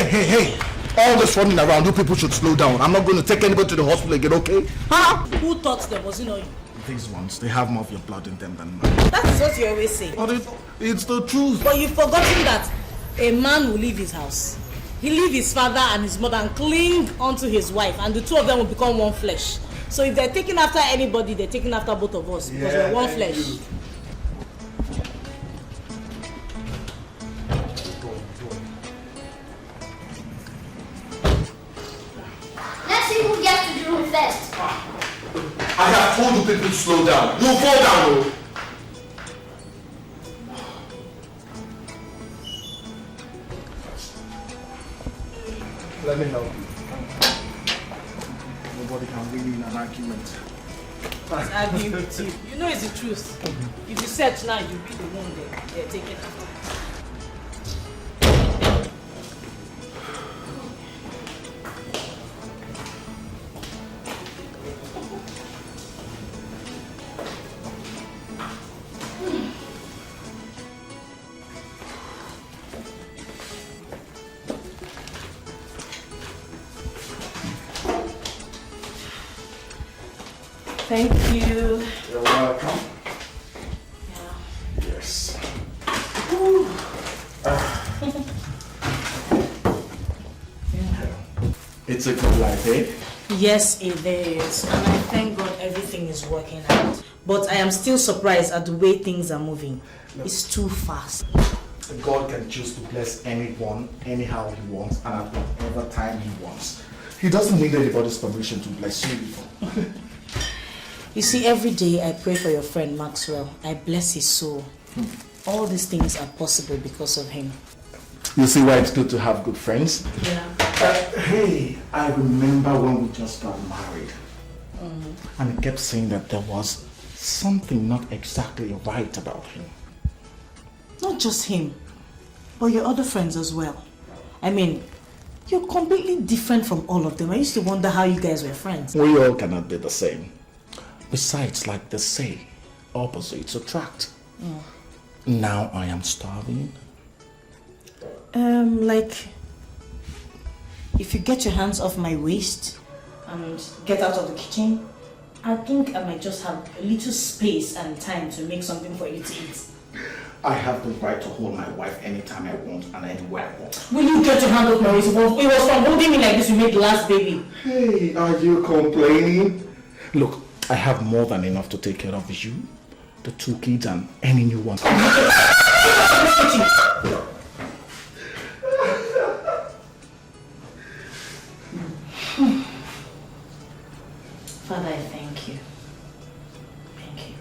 Hey! All this running around, you people should slow down. I'm not going to take anybody to the hospital again, okay? Huh? Who taught them? Was it not you? These ones, they have more of your blood in them than mine. That is what you always say. But it's the truth. But you've forgotten that a man will leave his house. He leave his father and his mother and cling onto his wife, and the two of them will become one flesh. So if they're taking after anybody, they're taking after both of us because we're one flesh. Let's see who gets to do it first. I have told you people to slow down. You'll fall down, though. Let me help you. Nobody can win in an argument. It's arguing with you. You know it's the truth. If you search now, you'll be the one they're taking after. Thank you. You're welcome. Yeah. Yes. It's a good life, eh? Yes, it is. And I thank God everything is working out. But I am still surprised at the way things are moving. No. It's too fast. God can choose to bless anyone, anyhow he wants, and at whatever time he wants. He doesn't need anybody's permission to bless you. You see, every day I pray for your friend Maxwell. I bless his soul. All these things are possible because of him. You see why it's good to have good friends? Yeah. Hey, I remember when we just got married. And he kept saying that there was something not exactly right about him. Not just him, but your other friends as well. I mean, you're completely different from all of them. I used to wonder how you guys were friends. We all cannot be the same. Besides, like they say, opposites attract. Now I am starving. Like, if you get your hands off my waist and get out of the kitchen, I think I might just have a little space and time to make something for you to eat. I have the right to hold my wife anytime I want and anywhere I want. Will you get your hand off my waist? It was from holding me like this you made the last baby. Hey, are you complaining? Look, I have more than enough to take care of you, the 2 kids, and any new one. Father, I thank you. Thank you.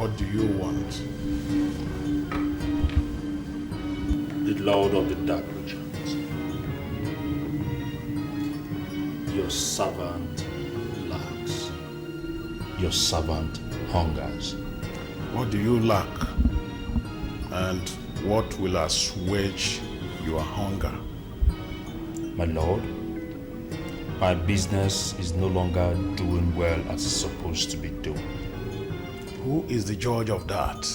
What do you want? The Lord of the Dark Regions. Your servant lacks. Your servant hungers. What do you lack? And what will assuage your hunger? My Lord, my business is no longer doing well as it's supposed to be doing. Who is the judge of that?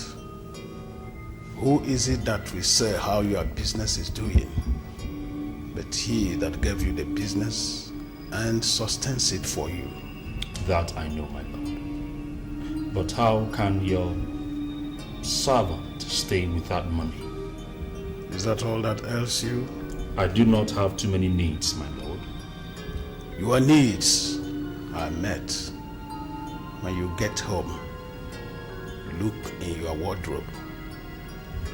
Who is it that will say how your business is doing? But he that gave you the business and sustains it for you. That I know, my Lord. But how can your servant stay without money? Is that all that ails you? I do not have too many needs, my Lord. Your needs are met. When you get home, look in your wardrobe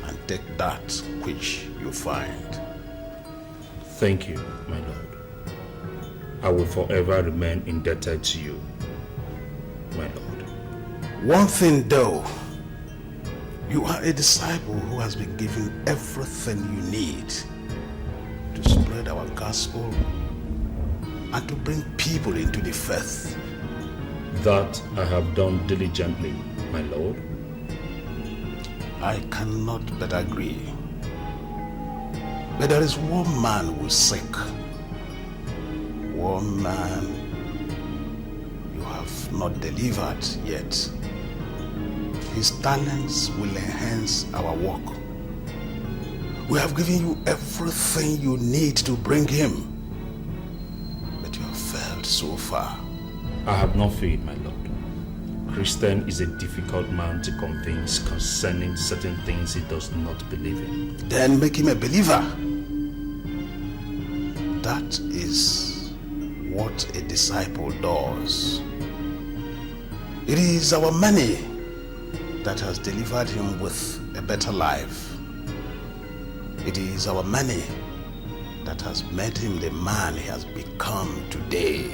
and take that which you find. Thank you, my Lord. I will forever remain indebted to you, my Lord. One thing though, you are a disciple who has been given everything you need to spread our gospel and to bring people into the faith. That I have done diligently, my Lord. I cannot but agree. But there is one man who is sick. One man you have not delivered yet. His talents will enhance our work. We have given you everything you need to bring him. But you have failed so far. I have not failed, my Lord. Christian is a difficult man to convince concerning certain things he does not believe in. Then make him a believer. That is what a disciple does. It is our money that has delivered him with a better life. It is our money that has made him the man he has become today.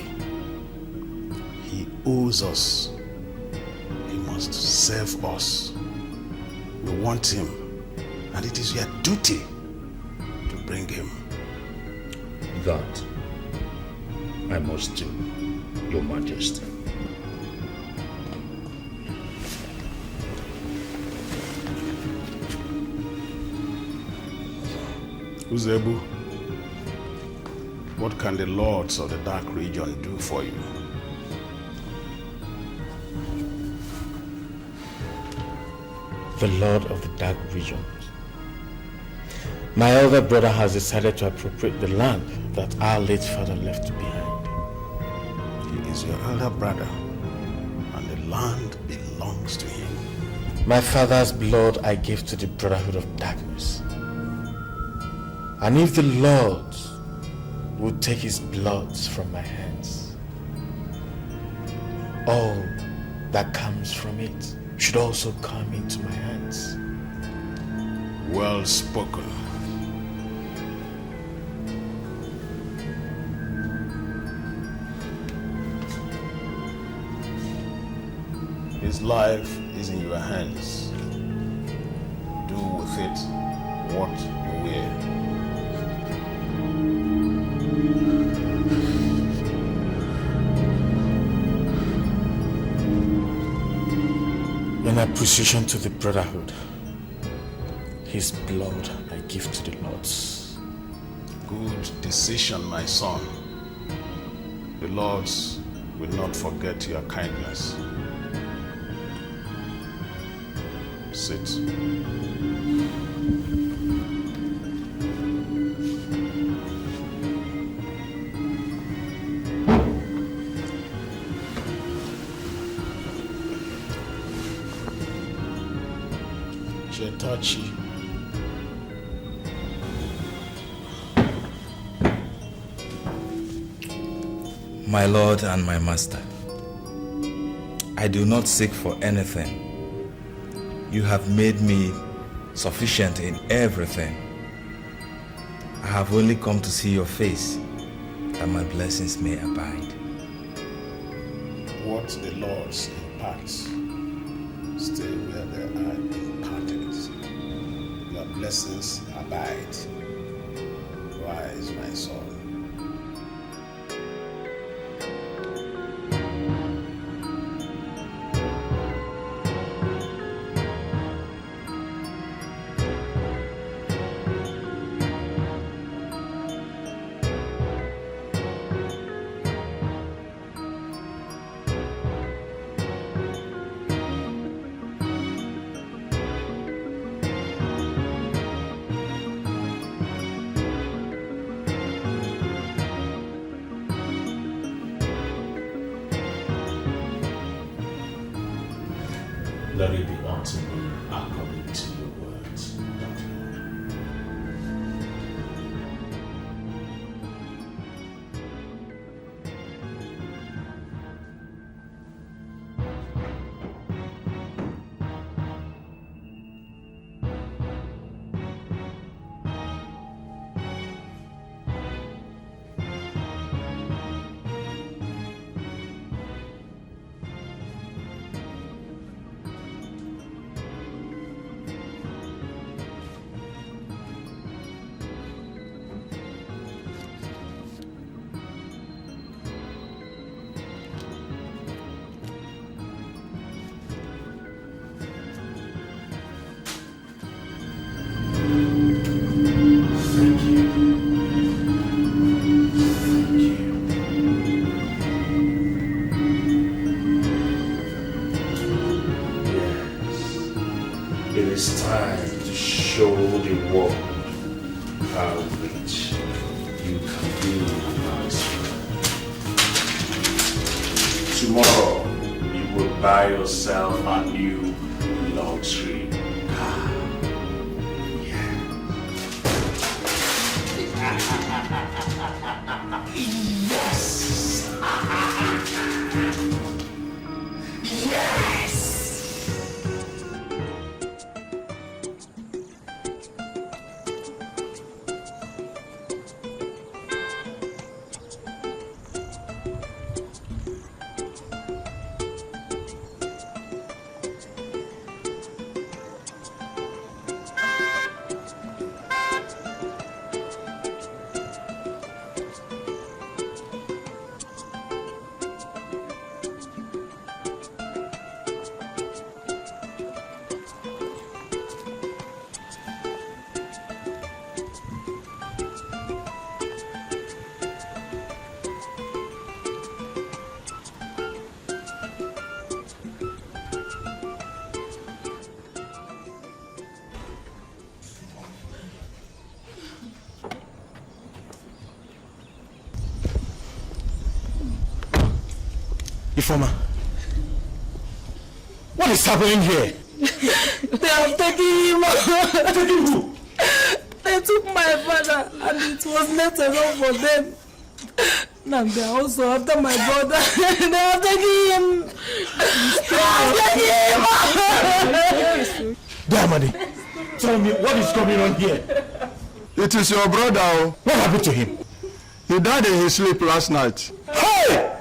He owes us. He must save us. We want him, and it is your duty to bring him. That I must do, Your Majesty. Uzebu, what can the lords of the dark region do for you? The Lord of the Dark Regions. My elder brother has decided to appropriate the land that our late father left behind. He is your elder brother, and the land belongs to him. My father's blood I give to the Brotherhood of Darkness. And if the Lord would take his blood from my hands, all that comes from it should also come into my hands. Well spoken. His life is in your hands. Do with it what you will. In appreciation to the Brotherhood, his blood I give to the Lords. Good decision, my son. The Lords will not forget your kindness. Sit. Chetachi. My Lord and my Master, I do not seek for anything. You have made me sufficient in everything. I have only come to see your face, that my blessings may abide. What the Lord imparts stay where they are imparted. Your blessings abide. Rise, my son. Let it be unto me according to your words. Ifoma, what is happening here? They have taken him. Taking who? They took my father and it was not enough for them. Now they are also after my brother. They have taken him. Damadi, tell me what is going on here? It is your brother. What happened to him? He died in his sleep last night. Hey!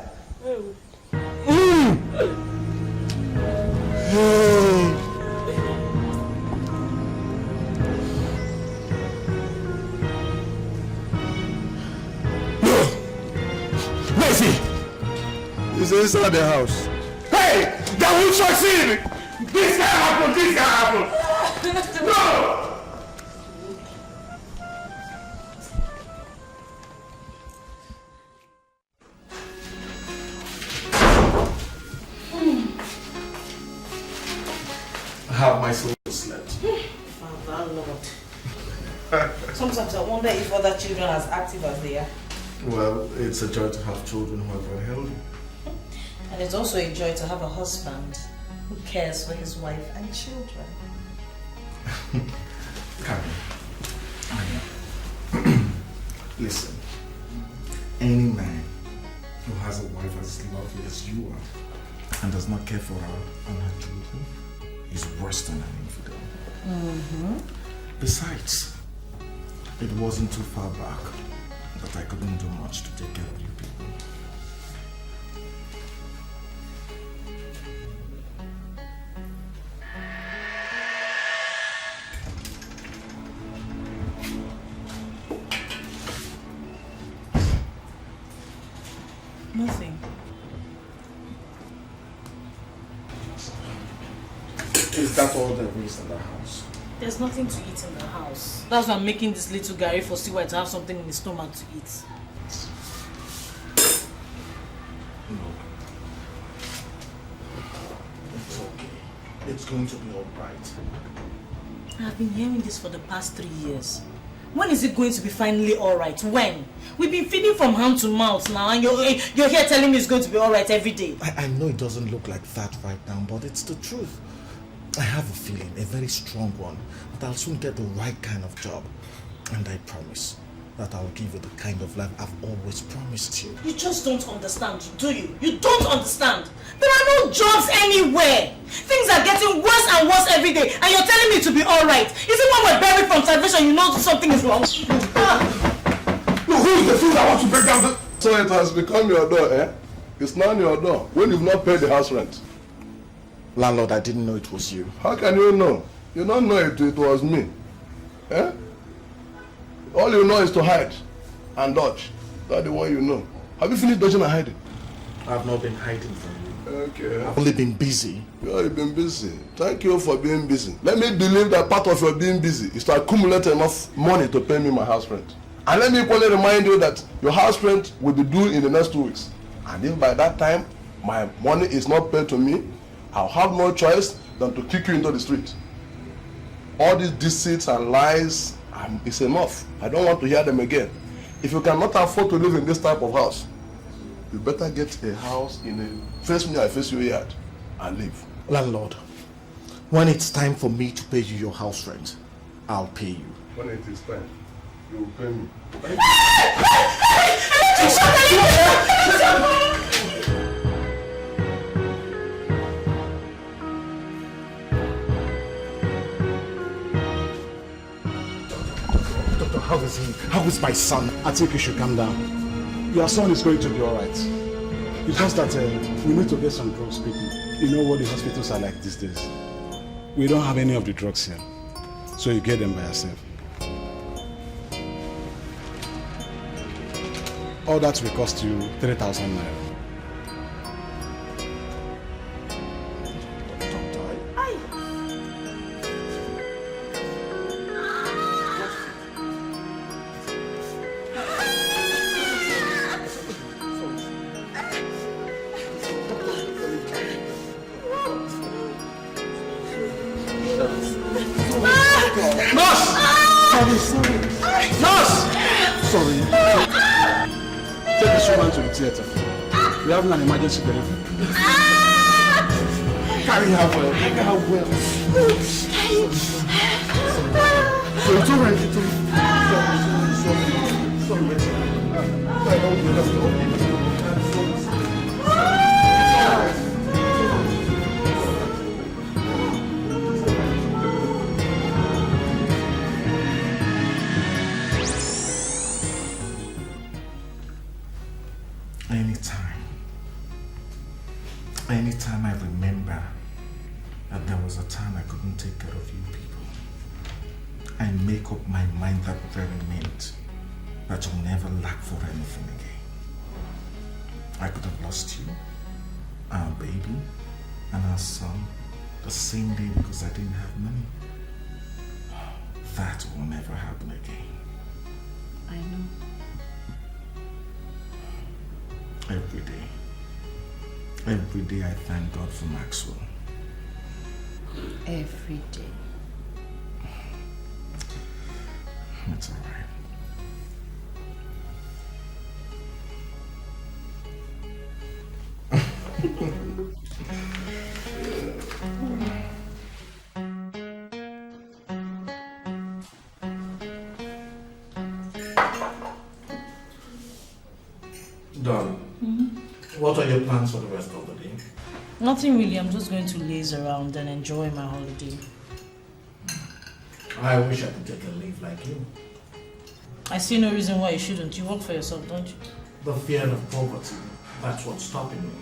Where is he? He's inside the house. Hey! That will succeed! This can't happen! This can't happen! No! Have my soul slept? Father Lord. Sometimes I wonder if other children are as active as they are. Well, it's a joy to have children who are very healthy. And it's also a joy to have a husband who cares for his wife and children. Karen, listen, any man who has a wife as lovely as you are and does not care for her and her children is worse than an infidel. Besides, it wasn't too far back that I couldn't do much to take care of you people. Nothing. Is that all there is in the house? There's nothing to eat in the house. That's why I'm making this little Gary for Siwa to have something in his stomach to eat. No. It's okay. It's going to be alright. I've been hearing this for the past 3 years. When is it going to be finally alright? When? We've been feeding from hand to mouth now and you're here telling me it's going to be alright every day. I know it doesn't look like that right now, but it's the truth. I have a feeling, a very strong one, that I'll soon get the right kind of job. And I promise that I'll give you the kind of life I've always promised you. You just don't understand, do you? You don't understand. There are no jobs anywhere. Things are getting worse and worse every day, and you're telling me to be alright. Is it when we're buried from salvation you know something is wrong? No, who is the fool that wants to break down the... So it has become your door, eh? It's now your door, when you've not paid the house rent. Landlord, I didn't know it was you. How can you know? You don't know it was me. Eh? All you know is to hide and dodge. That's the one you know. Have you finished dodging and hiding? I've not been hiding from you. Okay. I've only been busy. Yeah, you've been busy. Thank you for being busy. Let me believe that part of your being busy is to accumulate enough money to pay me my house rent. And let me equally remind you that your house rent will be due in the next 2 weeks. And if by that time my money is not paid to me, I'll have no choice than to kick you into the street. All these deceits and lies, it's enough. I don't want to hear them again. If you cannot afford to live in this type of house, you better get a house in a face me, I face you yard and live. Landlord, when it's time for me to pay you your house rent, I'll pay you. When it is time, you will pay me. Doctor, how is he? How is my son? I think you should calm down. Your son is going to be alright. It's just that we need to get some drugs quickly. You know what the hospitals are like these days. We don't have any of the drugs here. So you get them by yourself. All that will cost you 3,000 naira. We have an emergency delivery. Carry her well. Carry her well. So it's all right. It's all Anytime I remember that there was a time I couldn't take care of you people, I make up my mind that very minute that you'll never lack for anything again. I could have lost you, our baby, and our son the same day because I didn't have money. That will never happen again. I know. Every day I thank God for Maxwell. Every day. It's all right. Darling, what are your plans for the rest of the day? Nothing really. I'm just going to laze around and enjoy my holiday. I wish I could take a leave like you. I see no reason why you shouldn't. You work for yourself, don't you? The fear of poverty, that's what's stopping me.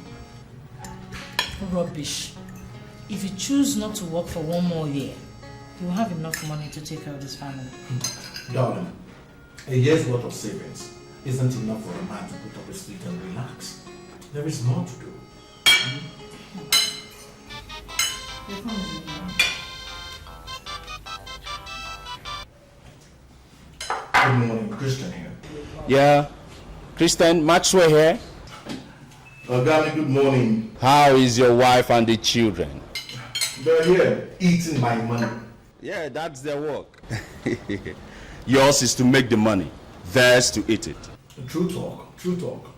Rubbish. If you choose not to work for 1 more year, you will have enough money to take care of this family. Darling, a year's worth of savings isn't enough for a man to put up his feet and relax. There is more to do. Good morning, Christian here. Yeah, Christian, Maxwell here. Ogami, good morning. How is your wife and the children? They're here, eating my money. Yeah, that's their work. Yours is to make the money, theirs to eat it. True talk, true talk.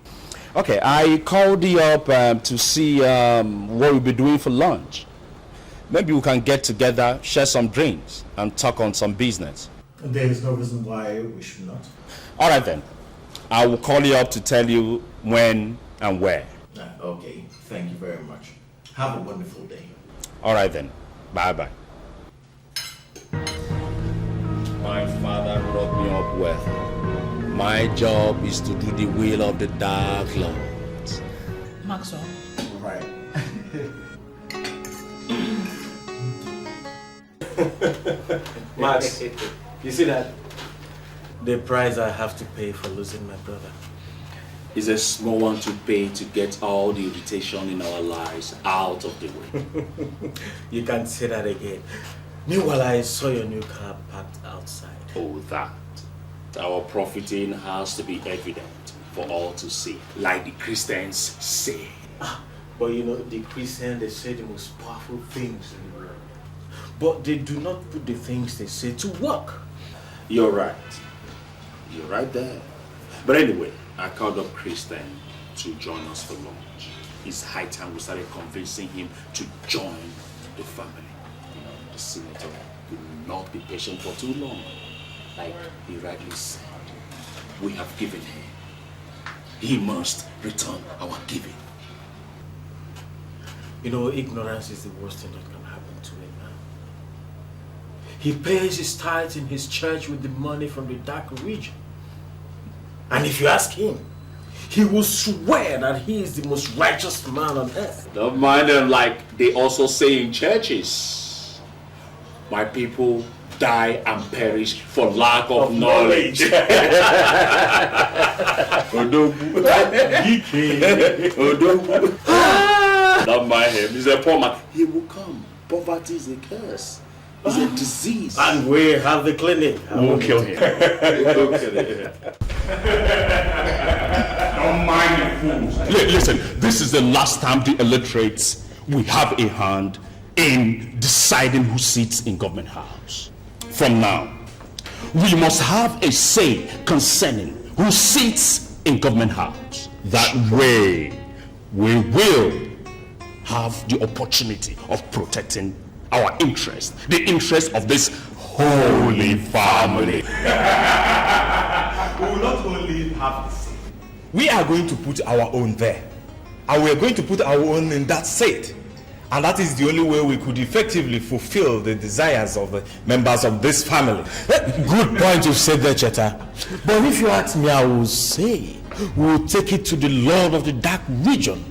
Okay, I called you up to see what we'll be doing for lunch. Maybe we can get together, share some drinks, and talk on some business. There is no reason why we should not. All right then. I will call you up to tell you when and where. Okay, thank you very much. Have a wonderful day. All right then. Bye-bye. My father brought me up well. My job is to do the will of the Dark Lord. Maxwell. Right. Max, you see that? The price I have to pay for losing my brother Is a small one to pay to get all the irritation in our lives out of the way. You can't say that again. Meanwhile, I saw your new car parked outside. Oh, that. Our profiting has to be evident for all to see, like the Christians say. But you know, the Christians, they say the most powerful things in the world. But they do not put the things they say to work. You're right. You're right there. But anyway, I called up Christian to join us for lunch. It's high time we started convincing him to join the family. You know, the senator will not be patient for too long. Like he rightly said, we have given him. He must return our giving. You know, ignorance is the worst thing that can happen to a man. He pays his tithes in his church with the money from the dark region. And if you ask him, he will swear that he is the most righteous man on earth. Don't mind them, like they also say in churches. My people die and perish for lack of knowledge. Don't mind him. He's a poor man. He will come. Poverty is a curse. It's a disease. And we have the clinic. We'll kill him. We'll kill him. Don't mind the fools. Listen, this is the last time the illiterates will have a hand in deciding who sits in government house. From now, we must have a say concerning who sits in government house. That way, we will have the opportunity of protecting our interest, the interest of this holy family. We will not only have the seat, we are going to put our own there. And we are going to put our own in that seat. And that is the only way we could effectively fulfill the desires of the members of this family. Good point you said there, Cheta. But if you ask me, I will say we'll take it to the Lord of the Dark Region.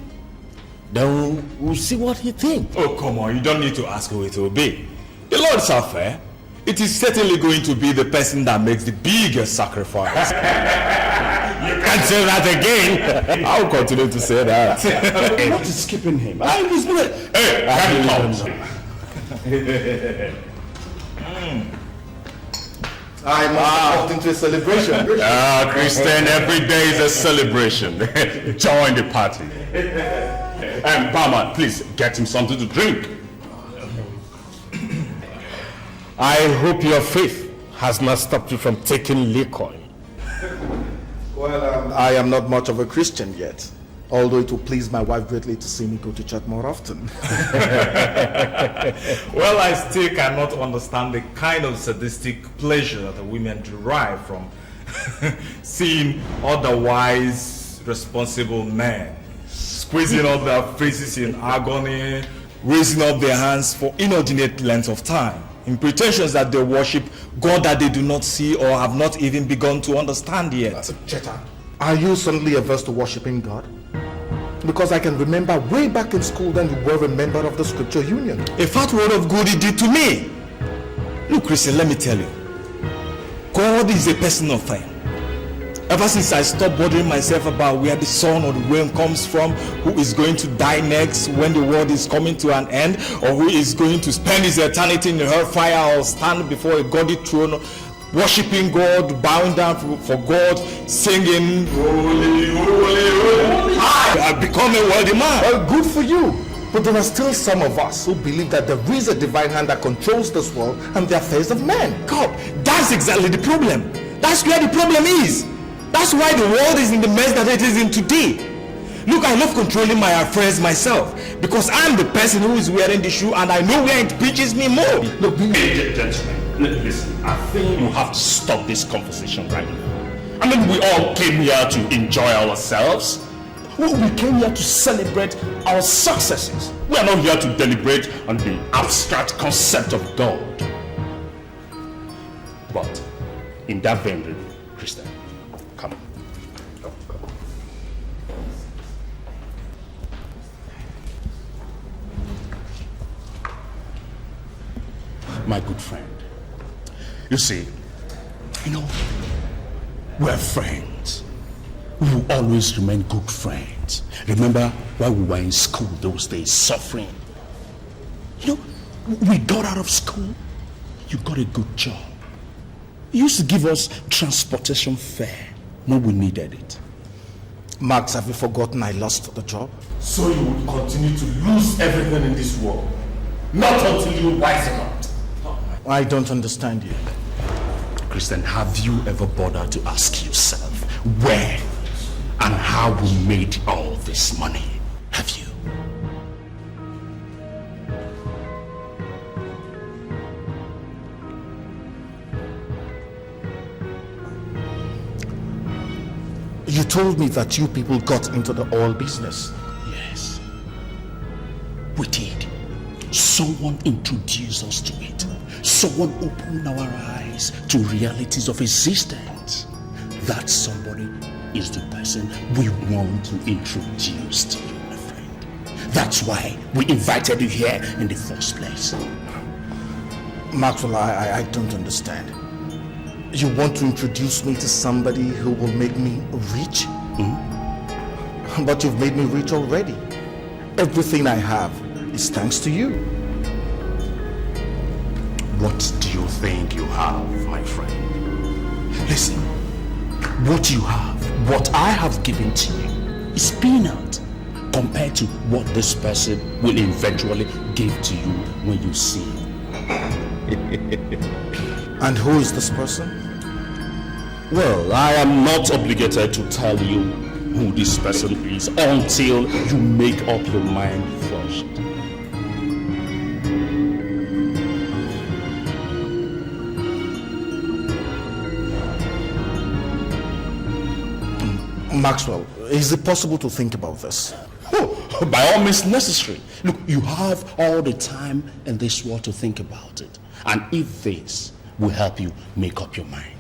Then we'll see what he thinks. Oh, come on, you don't need to ask who it will be. The Lord's affair. It is certainly going to be the person that makes the biggest sacrifice. You can't say that again. I'll continue to say that. What is skipping him? Hey, I must walk into a celebration. Christian, every day is a celebration. Join the party. And barman, please get him something to drink. I hope your faith has not stopped you from taking liquor. Well, I am not much of a Christian yet, although it will please my wife greatly to see me go to church more often. Well, I still cannot understand the kind of sadistic pleasure that the women derive from seeing otherwise responsible men squeezing up their faces in agony, raising up their hands for inordinate length of time, in pretensions that they worship God that they do not see or have not even begun to understand yet. Cheta, are you suddenly averse to worshiping God? Because I can remember way back in school then you were a member of the Scripture Union. A fat word of good he did to me. Look, Christian, let me tell you. God is a personal thing. Ever since I stopped bothering myself about where the sun or the rain comes from, who is going to die next when the world is coming to an end, or who is going to spend his eternity in the hellfire or stand before a godly throne, worshipping God, bowing down for God, singing, holy, holy, holy. I have become a wealthy man. Well, good for you. But there are still some of us who believe that there is a divine hand that controls this world and the affairs of men. God, that's exactly the problem. That's where the problem is. That's why the world is in the mess that it is in today. Look, I love controlling my affairs myself because I'm the person who is wearing the shoe and I know where it pinches me more. Look, gentlemen, listen, I think you have to stop this conversation right now. I mean, we all came here to enjoy ourselves. We came here to celebrate our successes. We are not here to deliberate on the abstract concept of God. But in that vein, Christian, come. My good friend, you see, we're friends. We will always remain good friends. Remember while we were in school those days, suffering. We got out of school, you got a good job. You used to give us transportation fare when we needed it. Max, have you forgotten I lost the job? So you would continue to lose everything in this world, not until you wise up. I don't understand you. Christian, have you ever bothered to ask yourself where and how we made all this money? Have you? You told me that you people got into the oil business. Yes, we did. Someone introduced us to it. Someone opened our eyes to realities of existence. That somebody is the person we want to introduce to you, my friend. That's why we invited you here in the first place. Maxwell, I don't understand. You want to introduce me to somebody who will make me rich? Mm-hmm. But you've made me rich already. Everything I have is thanks to you. What do you think you have, my friend? Listen, what you have, what I have given to you is peanut compared to what this person will eventually give to you when you see him. And who is this person? Well, I am not obligated to tell you who this person is until you make up your mind first. Maxwell, is it possible to think about this? Oh, by all means necessary. Look, you have all the time in this world to think about it. And if this will help you make up your mind.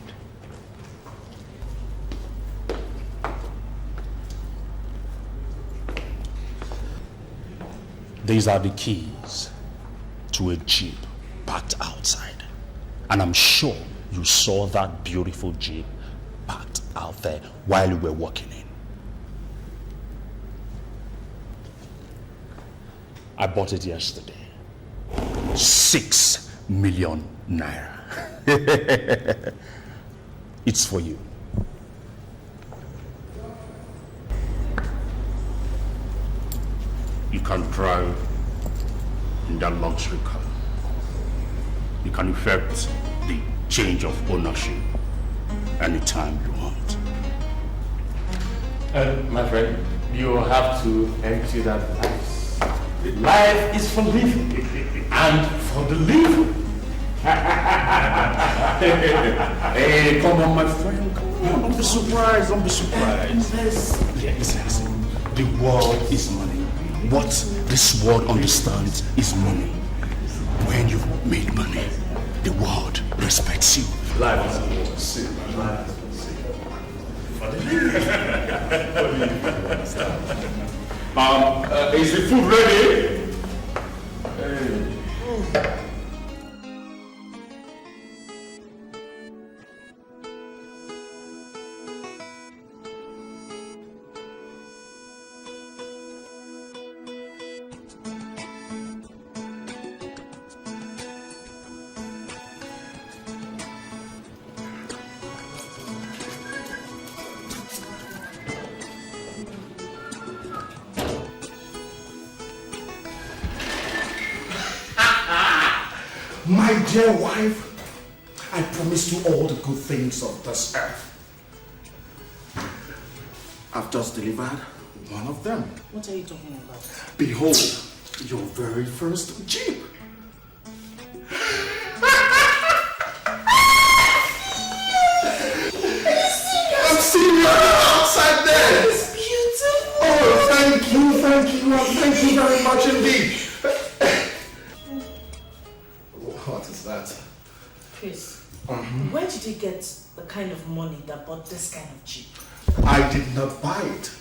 These are the keys to a Jeep parked outside. And I'm sure you saw that beautiful Jeep parked out there while you were walking in. I bought it yesterday. 6 million naira. It's for you. You can drive in that luxury car. You can effect the change of ownership anytime you want. My friend, you have to empty that life. Life is for living and for the living. Hey, come on, my friend. Come on, don't be surprised. Don't be surprised. Listen. The world is money. What this world understands is money. When you've made money, the world respects you. Life is for sin. Life is for sin. Is the food ready? My dear wife, I promise you all the good things of this earth. I've just delivered one of them. What are you talking about? Behold, your very first Jeep. I'm seeing you outside there. It's beautiful. Oh, thank you very much indeed. What is that? Chris, where did you get the kind of money that bought this kind of Jeep? I did not buy it.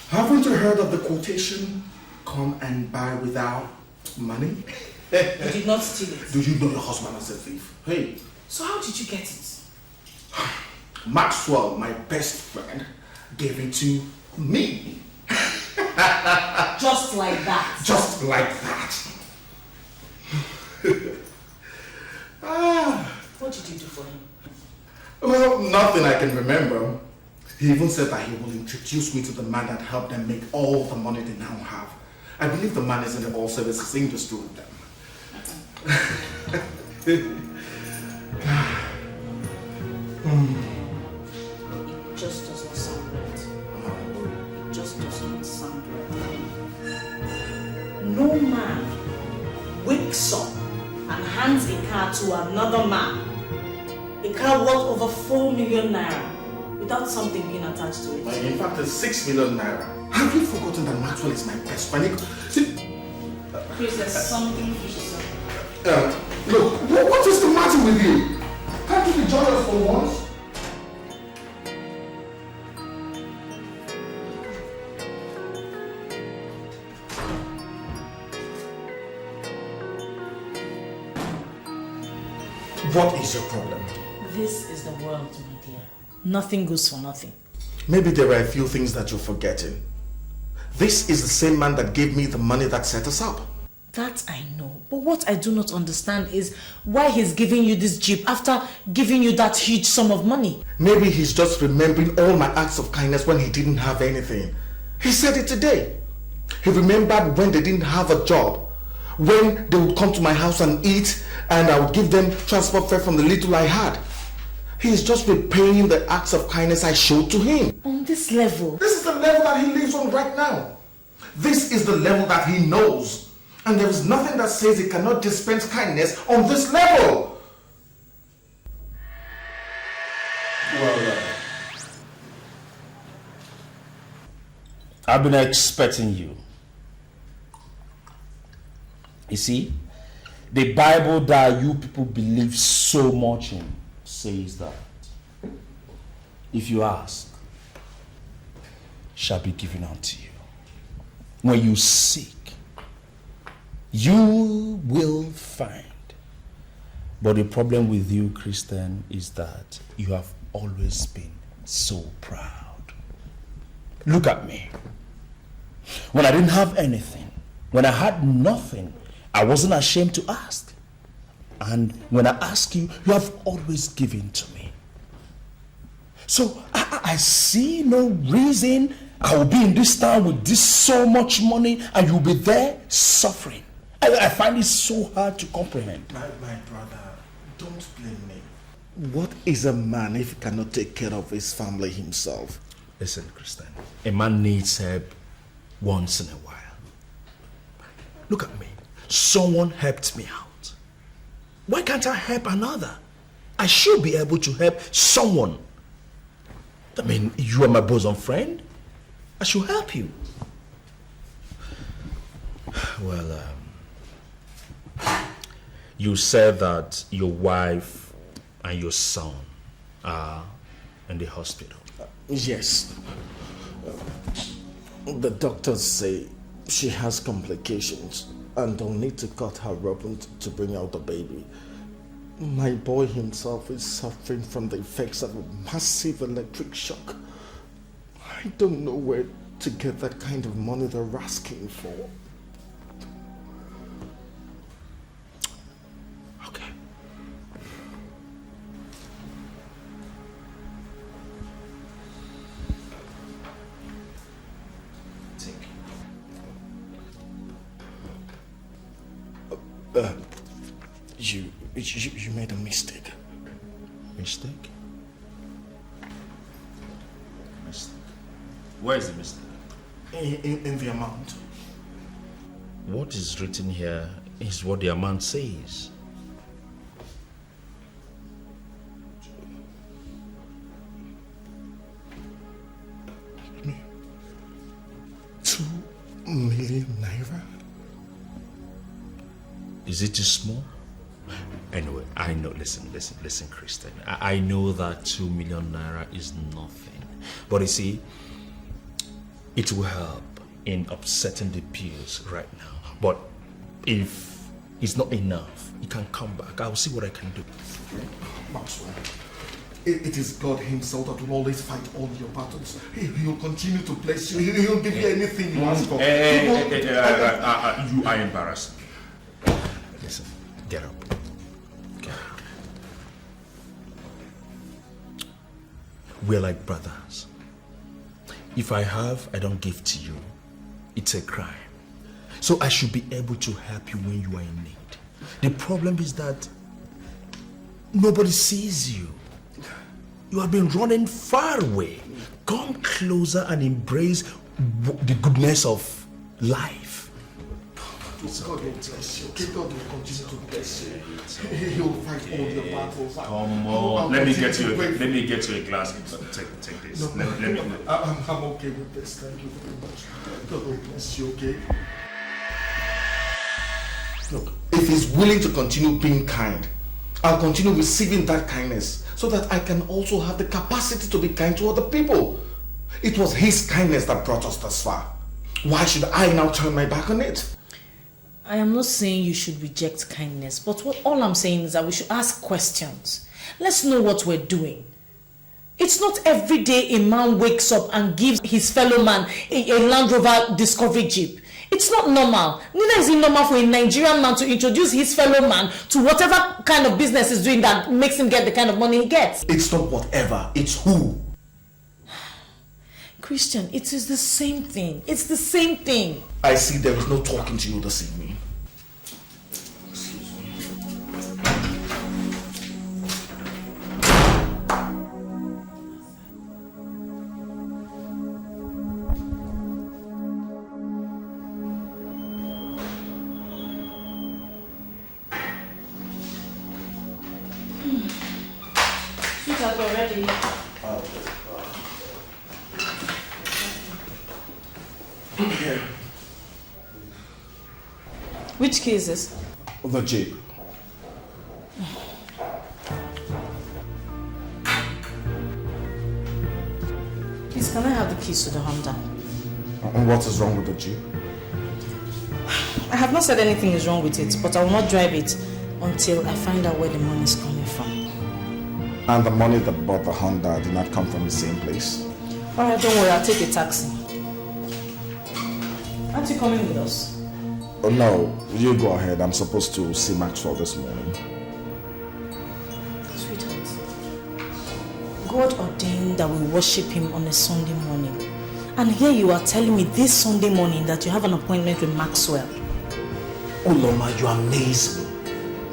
Haven't you heard of the quotation, come and buy without money? You did not steal it. Do you know your husband is a thief? Hey. So how did you get it? Maxwell, my best friend, gave it to me. Just like that? Just like that. What did you do for him? Well, nothing I can remember. He even said that he will introduce me to the man that helped them make all the money they now have. I believe the man is in the oil services industry with them. It just does not sound right. It just does not sound right. No man wakes up and hands a car to another man. A car worth over 4 million naira. Without something being attached to it. In fact, it's 6 million naira. Have you forgotten that Maxwell is my best friend? Chris, there's something fishy. Look, what is the matter with you? Can't you be joyous for once? What is your problem? This is the world, my dear. Nothing goes for nothing. Maybe there are a few things that you're forgetting. This is the same man that gave me the money that set us up. That I know. But what I do not understand is why he's giving you this Jeep after giving you that huge sum of money. Maybe he's just remembering all my acts of kindness when he didn't have anything. He said it today. He remembered when they didn't have a job. When they would come to my house and eat, and I would give them transport fare from the little I had. He is just repaying the acts of kindness I showed to him. On this level? This is the level that he lives on right now. This is the level that he knows. And there is nothing that says he cannot dispense kindness on this level. Well, I've been expecting you. You see, the Bible that you people believe so much in says that if you ask, shall be given unto you. When you seek, you will find. But the problem with you, Christian, is that you have always been so proud. Look at me. When I didn't have anything, when I had nothing, I wasn't ashamed to ask. And when I ask you, you have always given to me. So I see no reason I will be in this town with this so much money and you'll be there suffering. I find it so hard to comprehend. My brother, don't blame me. What is a man if he cannot take care of his family himself? Listen, Christian, a man needs help once in a while. Look at me. Someone helped me out. Why can't I help another? I should be able to help someone. I mean, you are my bosom friend. I should help you. Well, you said that your wife and your son are in the hospital. Yes. The doctors say she has complications and they'll need to cut her open to bring out the baby. My boy himself is suffering from the effects of a massive electric shock. I don't know where to get that kind of money they're asking for. Okay. Thank you. You made a mistake. Mistake? Mistake? Where is the mistake? In the amount. What is written here is what the amount says. ₦2 million naira? Is it too small? Anyway, I know, listen, Christian. I know that 2 million naira is nothing. But you see, it will help in upsetting the peers right now. But if it's not enough, you can come back. I'll see what I can do. Maxwell, it is God himself that will always fight all your battles. He will continue to bless you. He will give you anything you ask for. You are embarrassing. Listen, get up. Get up. We're like brothers. If I have, I don't give to you. It's a crime. So I should be able to help you when you are in need. The problem is that nobody sees you. You have been running far away. Come closer and embrace the goodness of life. God will bless you. Okay, God will continue to bless you. He will fight all your battles. Come on, let me get you a glass. Take this. No, let me. I'm okay with this. Thank you very much. God will bless you. Okay. Look, if he's willing to continue being kind, I'll continue receiving that kindness so that I can also have the capacity to be kind to other people. It was his kindness that brought us thus far. Why should I now turn my back on it? I am not saying you should reject kindness, but all I'm saying is that we should ask questions. Let's know what we're doing. It's not every day a man wakes up and gives his fellow man a Land Rover Discovery Jeep. It's not normal. Neither is it normal for a Nigerian man to introduce his fellow man to whatever kind of business he's doing that makes him get the kind of money he gets. It's not whatever, it's who. Christian, it is the same thing. It's the same thing. I see there is no talking to you this evening. Sweetheart, we're ready. Here. Which key is this? The Jeep. Please, can I have the keys to the Honda? And what is wrong with the Jeep? I have not said anything is wrong with it, but I will not drive it until I find out where the money is coming from. And the money that bought the Honda did not come from the same place? Alright, don't worry, I'll take a taxi. Aren't you coming with us? Oh, no, you go ahead. I'm supposed to see Maxwell this morning. Sweetheart, God ordained that we worship him on a Sunday morning. And here you are telling me this Sunday morning that you have an appointment with Maxwell. Oh, Loma, you amaze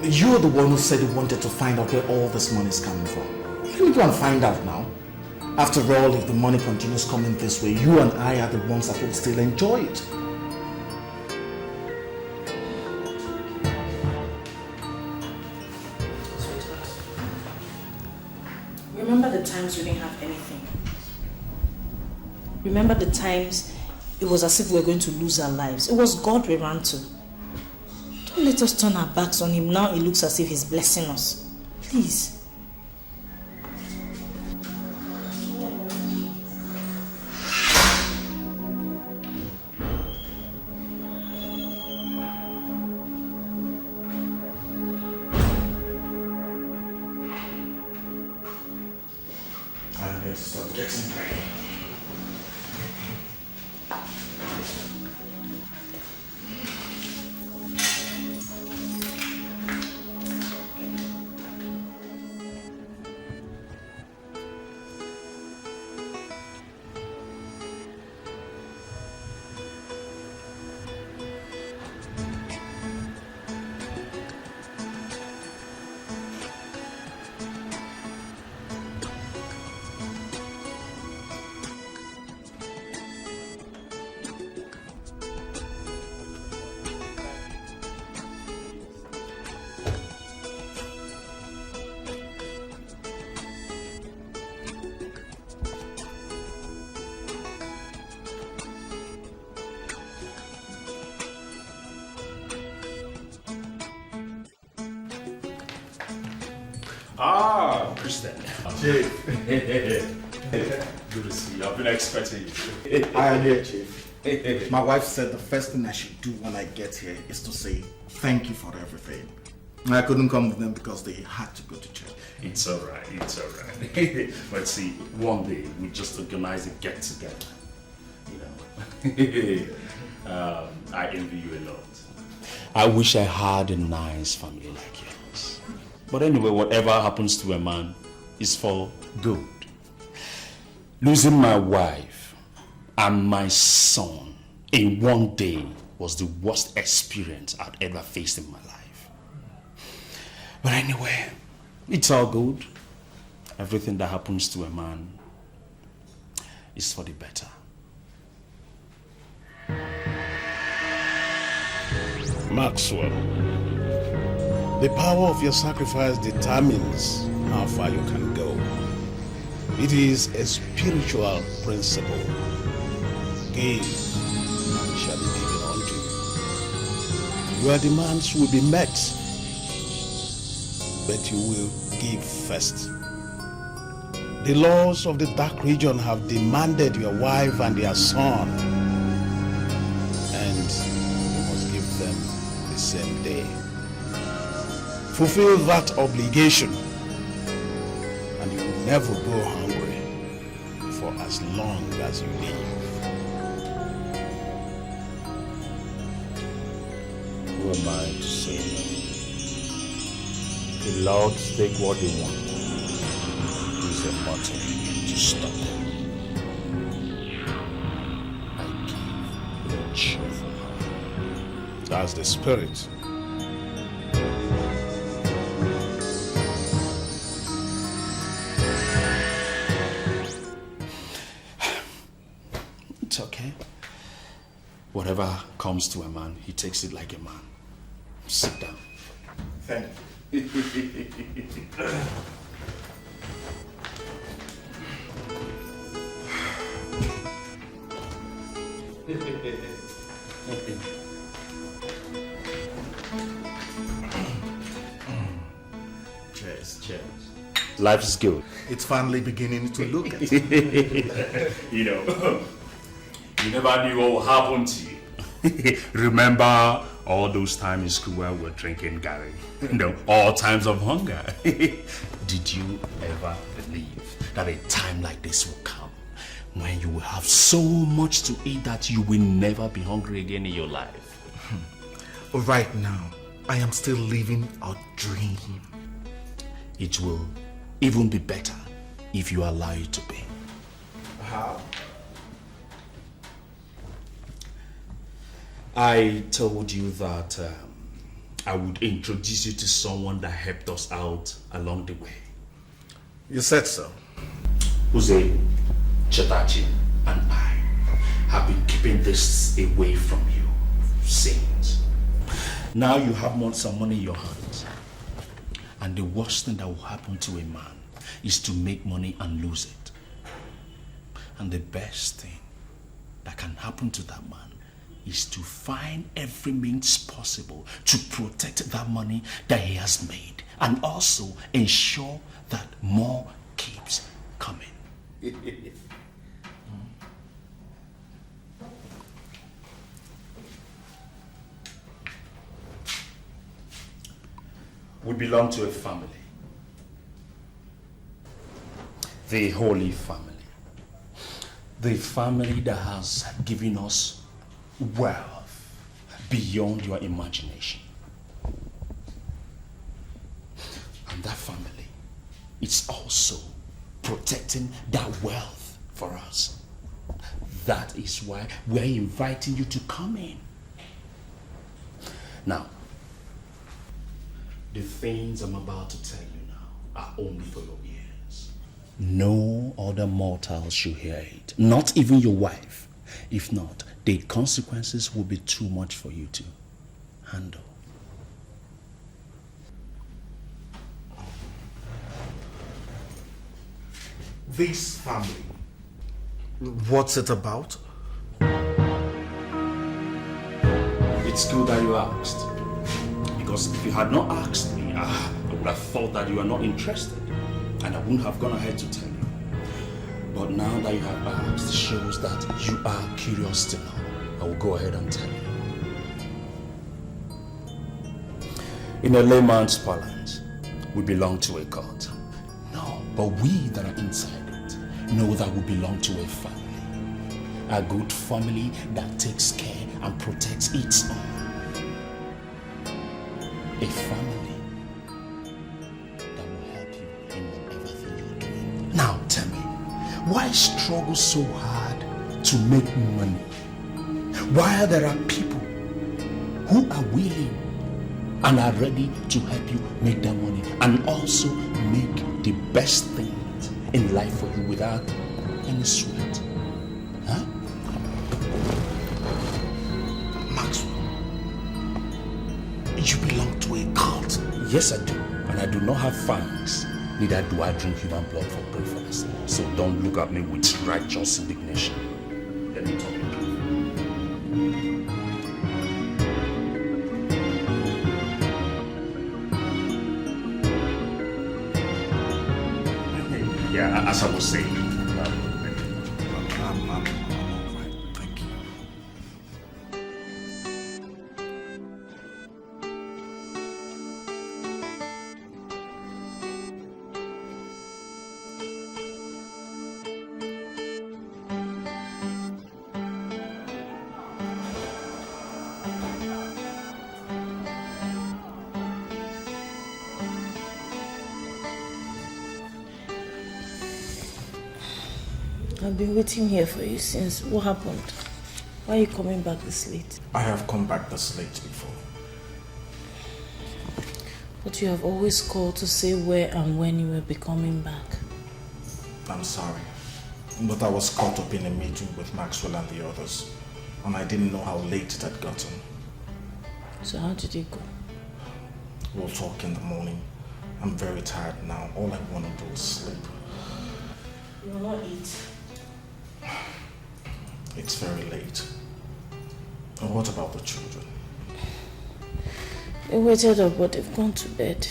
me. You're the one who said you wanted to find out where all this money is coming from. Let me go and find out now. After all, if the money continues coming this way, you and I are the ones that will still enjoy it. Remember the times we didn't have anything. Remember the times it was as if we were going to lose our lives. It was God we ran to. Don't let us turn our backs on him. Now it looks as if he's blessing us. Please. I need to start getting ready. Ah, Christian. Chief. Good to see you. I've been expecting you. I am here, Chief. My wife said the first thing I should do when I get here is to say thank you for everything. I couldn't come with them because they had to go to church. It's alright, it's alright. But see, one day we just organize a get together. You know. I envy you a lot. I wish I had a nice family like yours. But anyway, whatever happens to a man is for good. Losing my wife and my son in one day was the worst experience I'd ever faced in my life. But anyway, it's all good. Everything that happens to a man is for the better. Maxwell, the power of your sacrifice determines how far you can go. It is a spiritual principle. Give, and it shall be given unto you. Your demands will be met, but you will give first. The laws of the dark region have demanded your wife and their son, and you must give them the same day. Fulfill that obligation, and you will never go hungry for as long as you live. Who am I to say no? The Lords take what they want. Is a motto to stop them. I give with a cheerful heart. That's the spirit. It's okay. Whatever comes to a man, he takes it like a man. Sit down. Thank you. Cheers, cheers. Life is good. It's finally beginning to look at it. You know, you never knew what would happen to you. Remember all those times in school where we were drinking Gary? You know, all times of hunger. Did you ever believe that a time like this will come when you will have so much to eat that you will never be hungry again in your life? Right now, I am still living a dream. It will even be better if you allow it to be. How? I told you that I would introduce you to someone that helped us out along the way. You said so. Uze, Chetachi, and I have been keeping this away from you since. Now you have some money in your hands. And the worst thing that will happen to a man is to make money and lose it. And the best thing that can happen to that man is to find every means possible to protect that money that he has made and also ensure that more keeps coming. We belong to a family. The Holy Family. The family that has given us wealth beyond your imagination. And that family is also protecting that wealth for us. That is why we're inviting you to come in. Now, the things I'm about to tell you now are only for your ears. No other mortal should hear it. Not even your wife. If not, the consequences will be too much for you to handle. This family, what's it about? It's good that you asked. Because if you had not asked me, I I would have thought that you are not interested, and I wouldn't have gone ahead to tell you. But now that you have asked, shows that you are curious to know. I will go ahead and tell you. In a layman's parlance, we belong to a cult. No, but we that are inside it know that we belong to a family. A good family that takes care and protects its own. A family that will help you in whatever thing you're doing. Now tell me, why struggle so hard to make money? Why there are people who are willing and are ready to help you make that money and also make the best things in life for you without any sweat? Huh? Maxwell, you belong to a cult. Yes, I do. And I do not have fangs. Neither do I drink human blood for breakfast. So don't look at me with righteous indignation. Let me talk to you. Yeah, as I was saying. I'm all right. Thank you. I've been waiting here for you since. What happened? Why are you coming back this late? I have come back this late before. But you have always called to say where and when you will be coming back. I'm sorry, but I was caught up in a meeting with Maxwell and the others, and I didn't know how late it had gotten. So how did it go? We'll talk in the morning. I'm very tired now. All I want to do is sleep. You will not eat. It's very late. And what about the children? They waited up, but they've gone to bed.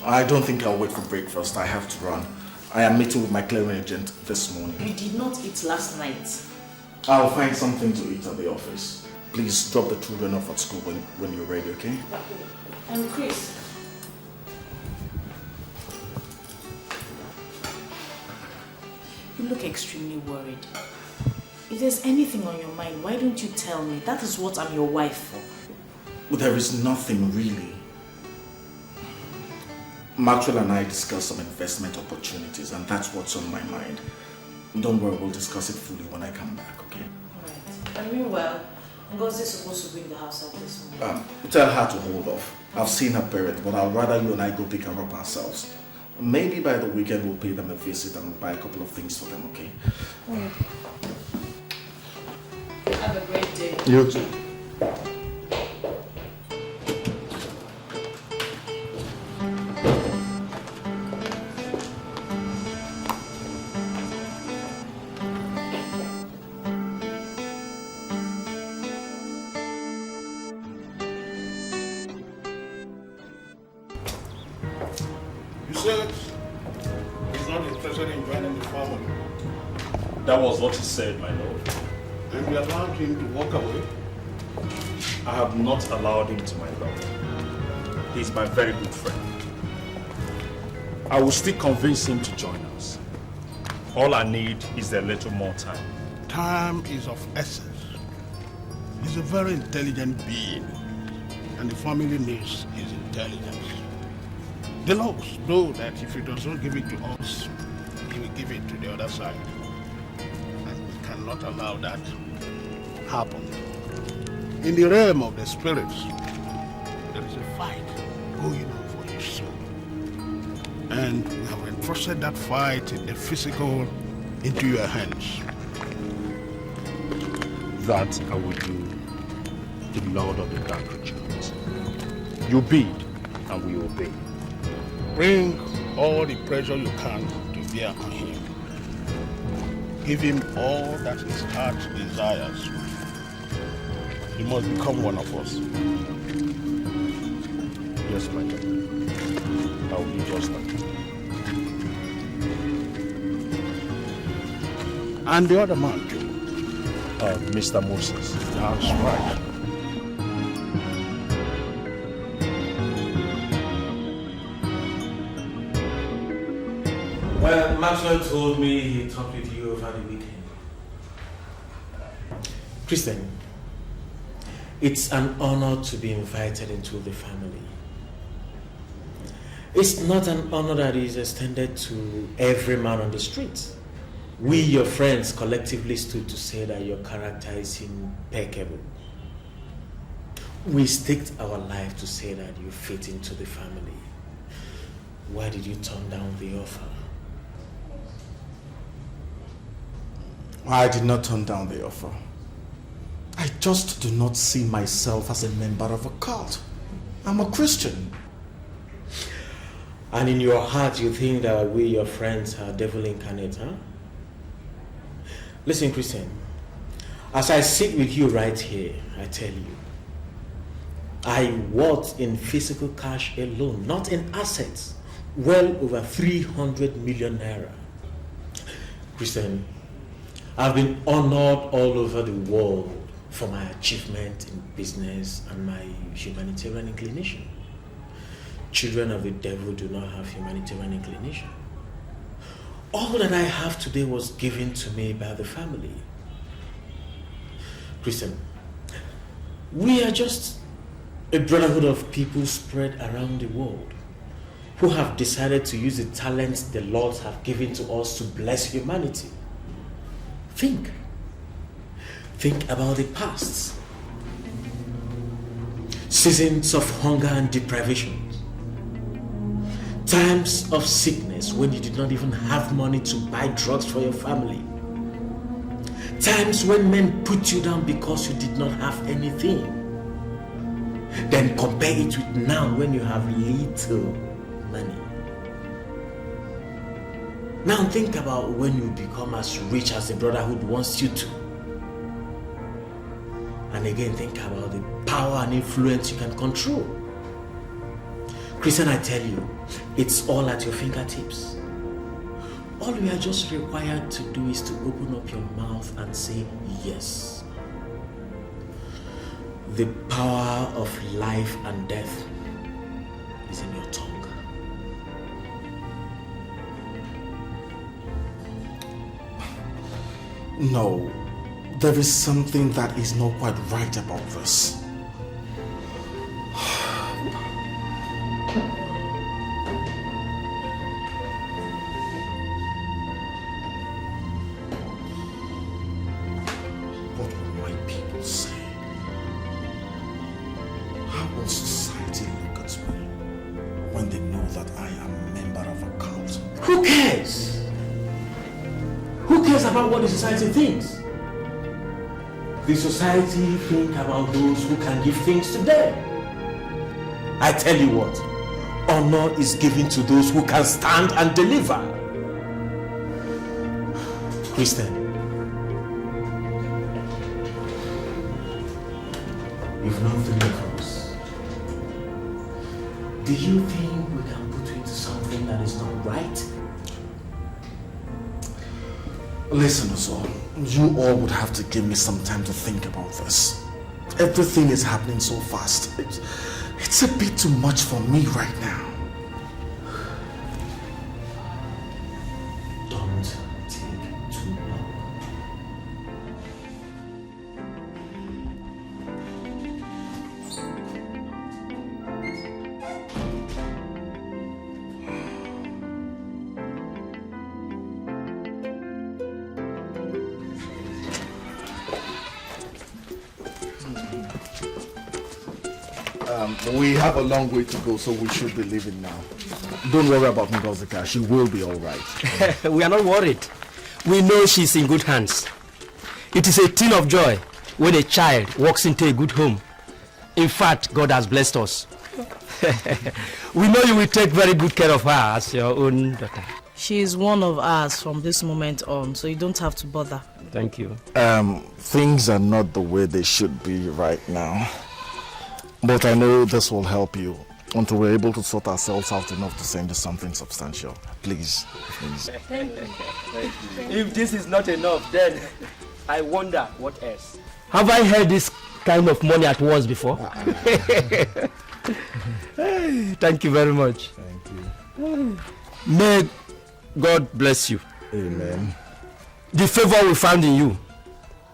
I don't think I'll wait for breakfast. I have to run. I am meeting with my clearing agent this morning. You did not eat last night. I'll find something to eat at the office. Please drop the children off at school when you're ready, okay? And Chris. You look extremely worried. If there's anything on your mind, why don't you tell me? That is what I'm your wife for. But there is nothing really. Maxwell and I discussed some investment opportunities, and that's what's on my mind. Don't worry, we'll discuss it fully when I come back, okay? Alright. And meanwhile, Ngozi is supposed to bring the house out this morning. Tell her to hold off. I've seen her parents, but I'd rather you and I go pick her up ourselves. Maybe by the weekend we'll pay them a visit and buy a couple of things for them, okay? Alright. Have a great day. You too. That was what he said, my lord. And you allowed him to walk away? I have not allowed him to, my lord. He's my very good friend. I will still convince him to join us. All I need is a little more time. Time is of essence. He's a very intelligent being, and the family needs his intelligence. The laws know that if he does not give it to us, he will give it to the other side. And we cannot allow that to happen. In the realm of the spirits, there is a fight going on for his soul. And we have entrusted that fight in the physical into your hands. That I will do, the Lord of the Dark Regions. You bid, and we obey. Bring all the pressure you can to bear on him. Give him all that his heart desires. He must become one of us. Yes, my God. I will do just that. And the other man, too. Mr. Moses. That's right. Well, Maxwell told me he talked with you over the weekend. Christian, it's an honor to be invited into the family. It's not an honor that is extended to every man on the street. We, your friends, collectively stood to say that your character is impeccable. We staked our life to say that you fit into the family. Why did you turn down the offer? I did not turn down the offer. I just do not see myself as a member of a cult. I'm a Christian. And in your heart you think that we, your friends, are devil incarnate, huh? Listen, Christian, as I sit with you right here, I tell you, I worth in physical cash alone, not in assets, well over 300 million naira. Christian, I've been honored all over the world for my achievement in business and my humanitarian inclination. Children of the devil do not have humanitarian inclination. All that I have today was given to me by the family. Christian, we are just a brotherhood of people spread around the world who have decided to use the talents the Lord have given to us to bless humanity. Think about the past. Seasons of hunger and deprivation. Times of sickness when you did not even have money to buy drugs for your family. Times when men put you down because you did not have anything. Then compare it with now when you have little money. Now think about when you become as rich as the brotherhood wants you to. And again, think about the power and influence you can control. Christian, I tell you, it's all at your fingertips. All we are just required to do is to open up your mouth and say yes. The power of life and death is in your tongue. No, there is something that is not quite right about this. What will my people say? How will society look at me when they know that I am a member of a cult? Who cares? Who cares about what the society thinks? The society think about those who can give things to them. I tell you what, honor is given to those who can stand and deliver. Christian, you've known 3 of us. Do you think we can put you into something that is not right? Listen, Ozol, you all would have to give me some time to think about this. Everything is happening so fast. It's a bit too much for me right now. Don't take too long. We have a long way to go, so we should be leaving now. Don't worry about Ngozi. She will be all right. We are not worried. we know she's in good hands. It is a thing of joy when a child walks into a good home. In fact, God has blessed us. We know you will take very good care of her as your own daughter. She is one of us from this moment on, so you don't have to bother. Thank you. Things are not the way they should be right now. But I know this will help you until we're able to sort ourselves out enough to send you something substantial. Please, please. Thank you. If this is not enough, then I wonder what else. Have I heard this kind of money at once before? Thank you very much. Thank you. May God bless you. Amen. The favor we found in you,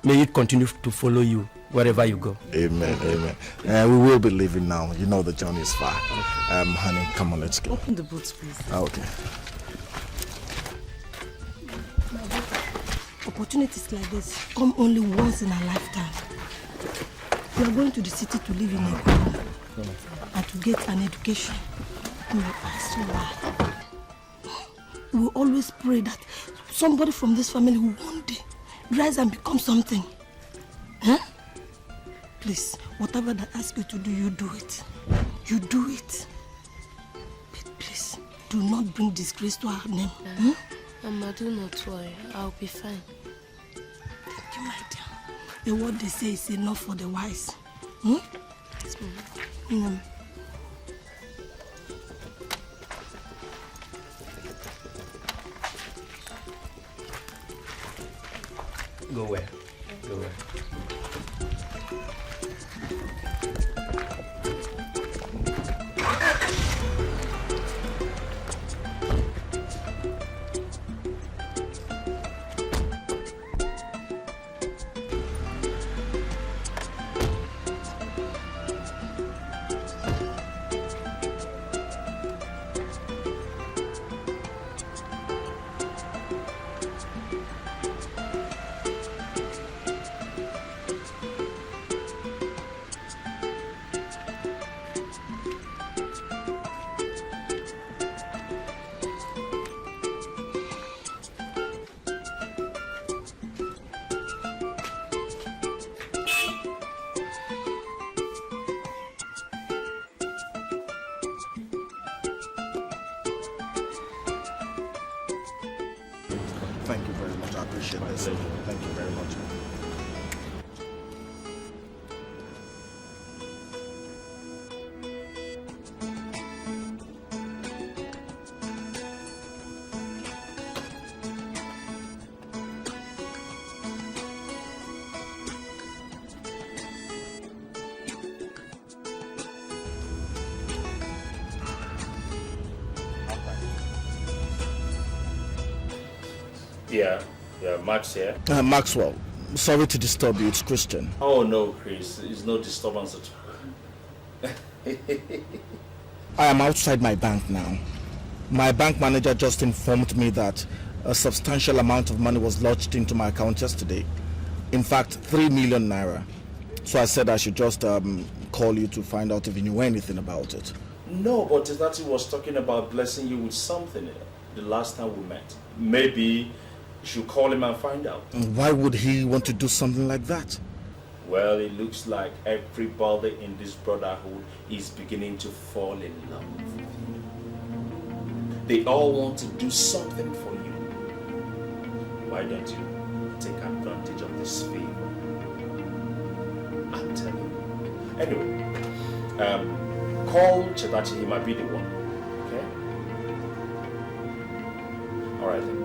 may it continue to follow you wherever you go. Amen, amen. We will be leaving now. You know the journey is far. Honey, come on, let's go. Open the boots, please. Okay. Opportunities like this come only once in a lifetime. We are going to the city to live in a good home and to get an education. I swear. We will always pray that somebody from this family will one day rise and become something. Huh? Please, whatever they ask you to do, you do it. You do it. But please, do not bring disgrace to our name. Mama, do not worry. I'll be fine. Thank you, my dear. The word they say is enough for the wise. Yes, Mama. Go where? Go where? Thank you very much. I appreciate this. Thank you very much. Yeah, Max here. Maxwell, sorry to disturb you. It's Christian. Oh no, Chris, it's no disturbance at all. I am outside my bank now. My bank manager just informed me that a substantial amount of money was lodged into my account yesterday. In fact, 3 million naira. So I said I should just call you to find out if you knew anything about it. No, but that he was talking about blessing you with something the last time we met. Maybe you should call him and find out. Why would he want to do something like that? Well, it looks like everybody in this brotherhood is beginning to fall in love with you. They all want to do something for you. Why don't you take advantage of this favor? I'm telling you. Anyway, call Chetachi, he might be the one. Okay? Alright then.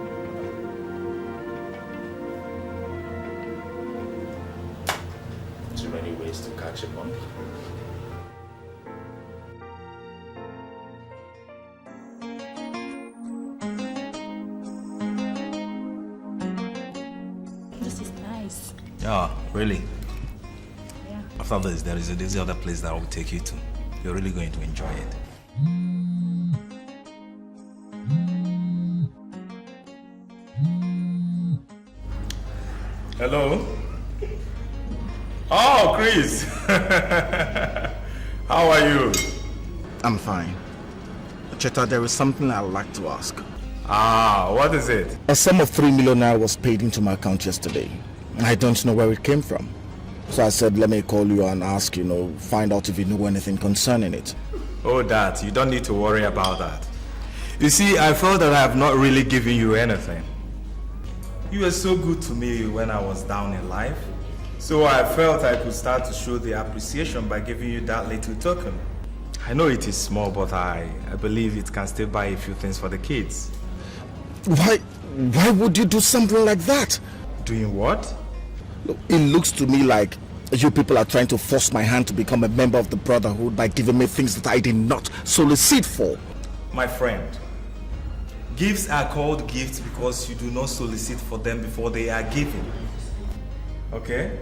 Too many ways to catch a monkey. This is nice. Yeah, really. Yeah. After this, there's the other place that I will take you to. You're really going to enjoy it. Hello? Oh, Chris! How are you? I'm fine. Cheta, there is something I'd like to ask. Ah, what is it? A sum of 3 million naira was paid into my account yesterday. I don't know where it came from. So I said, let me call you and ask, find out if you know anything concerning it. Oh, Dad, you don't need to worry about that. You see, I felt that I have not really given you anything. You were so good to me when I was down in life. So I felt I could start to show the appreciation by giving you that little token. I know it is small, but I believe it can still buy a few things for the kids. Why would you do something like that? Doing what? Look, it looks to me like you people are trying to force my hand to become a member of the Brotherhood by giving me things that I did not solicit for. My friend, gifts are called gifts because you do not solicit for them before they are given. Okay?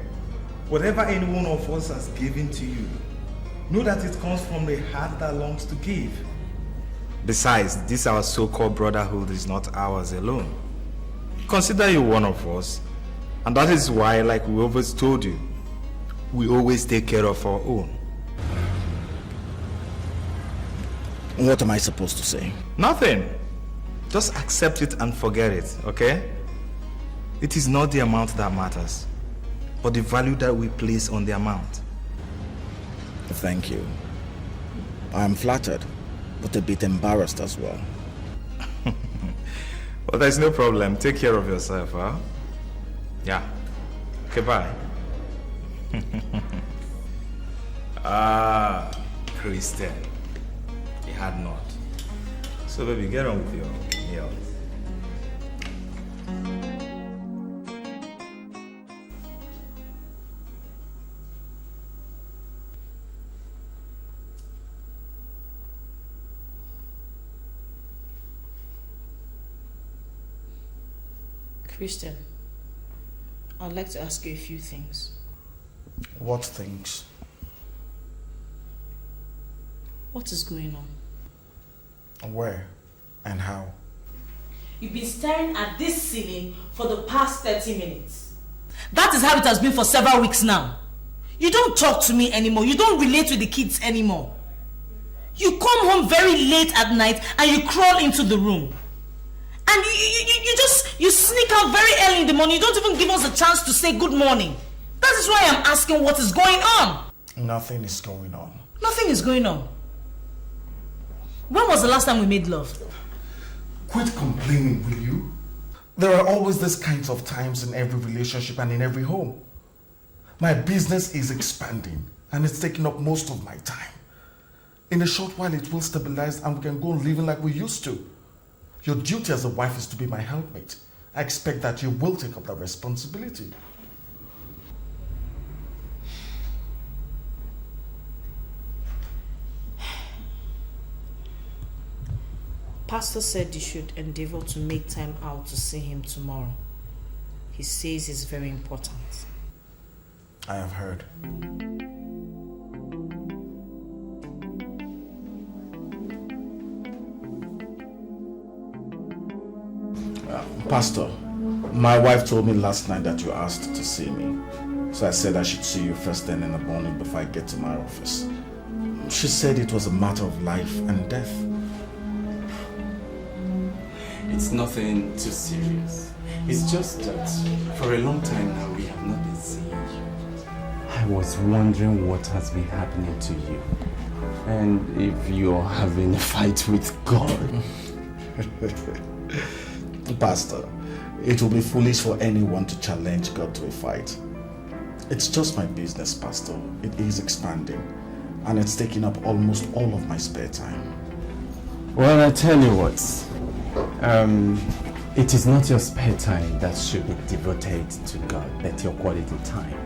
Whatever any one of us has given to you, know that it comes from the heart that longs to give. Besides, this our so-called brotherhood is not ours alone. Consider you one of us, and that is why, like we always told you, we always take care of our own. What am I supposed to say? Nothing. Just accept it and forget it, okay? It is not the amount that matters, but the value that we place on the amount. Thank you. I am flattered, but a bit embarrassed as well. Well, there's no problem. Take care of yourself, huh? Yeah. Okay, bye. Christian. He had not. So, baby, get on with your meal. Christian, I'd like to ask you a few things. What things? What is going on? Where and how? You've been staring at this ceiling for the past 30 minutes. That is how it has been for several weeks now. You don't talk to me anymore. You don't relate with the kids anymore. You come home very late at night and you crawl into the room. And you sneak out very early in the morning. You don't even give us a chance to say good morning. That is why I'm asking what is going on. Nothing is going on. Nothing is going on. When was the last time we made love? Quit complaining, will you? There are always these kinds of times in every relationship and in every home. My business is expanding and it's taking up most of my time. In a short while it will stabilize and we can go on living like we used to. Your duty as a wife is to be my helpmate. I expect that you will take up that responsibility. Pastor said you should endeavor to make time out to see him tomorrow. He says it's very important. I have heard. Pastor, my wife told me last night that you asked to see me. So I said I should see you first thing in the morning before I get to my office. She said it was a matter of life and death. It's nothing too serious. It's just that for a long time now we have not been seeing you. I was wondering what has been happening to you. And if you're having a fight with God. Pastor, it will be foolish for anyone to challenge God to a fight. It's just my business, Pastor. It is expanding, and it's taking up almost all of my spare time. Well, I tell you what, it is not your spare time that should be devoted to God, but your quality time.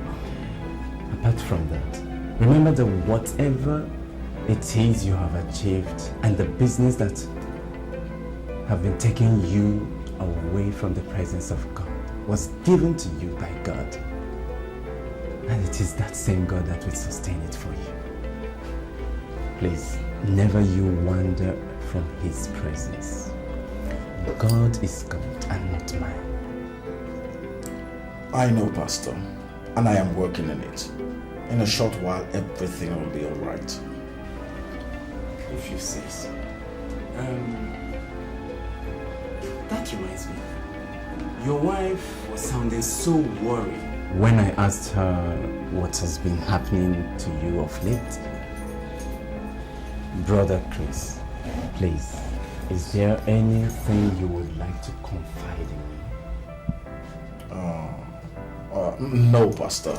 Apart from that, remember that whatever it is you have achieved and the business that have been taking you away from the presence of God was given to you by God. And it is that same God that will sustain it for you. Please, never you wander from His presence. God is God and not mine. I know, Pastor, and I am working in it. In a short while, everything will be all right. If you say so. That reminds me. Your wife was sounding so worried when I asked her what has been happening to you of late. Brother Chris, please, is there anything you would like to confide in me? No, Pastor.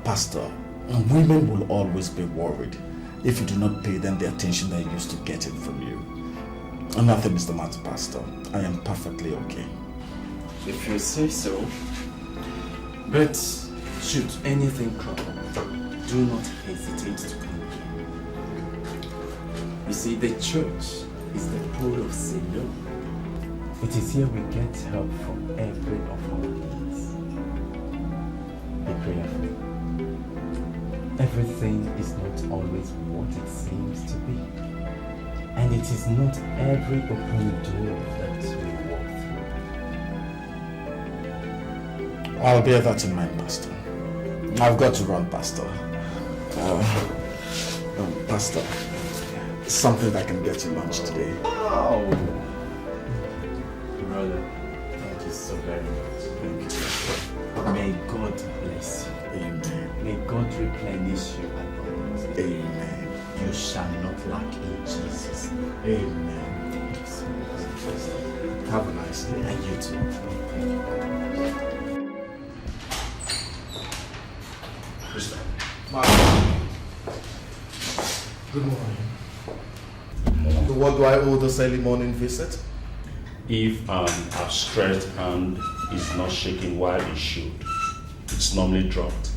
Pastor, women will always be worried if you do not pay them the attention they used to getting from you. Nothing is the matter, Pastor. I am perfectly okay. If you say so. But should anything crop up, do not hesitate to come here. You see, the church is the pool of Siloam. It is here we get help from every of our needs. Be prayerful. Everything is not always what it seems to be. And it is not every open door that we walk through. I'll bear that in mind, Pastor. I've got to run, Pastor. Pastor, something that can get you lunch today. Oh! Brother, thank you so very much. Thank you. May God bless you. Amen. May God replenish you abundantly. Amen. You shall not lack in Jesus. Amen. Thank you so much. Have a nice day. And you too. Good morning. To what do I owe this early morning visit? If an outstretched hand is not shaking while it should, it's normally dropped.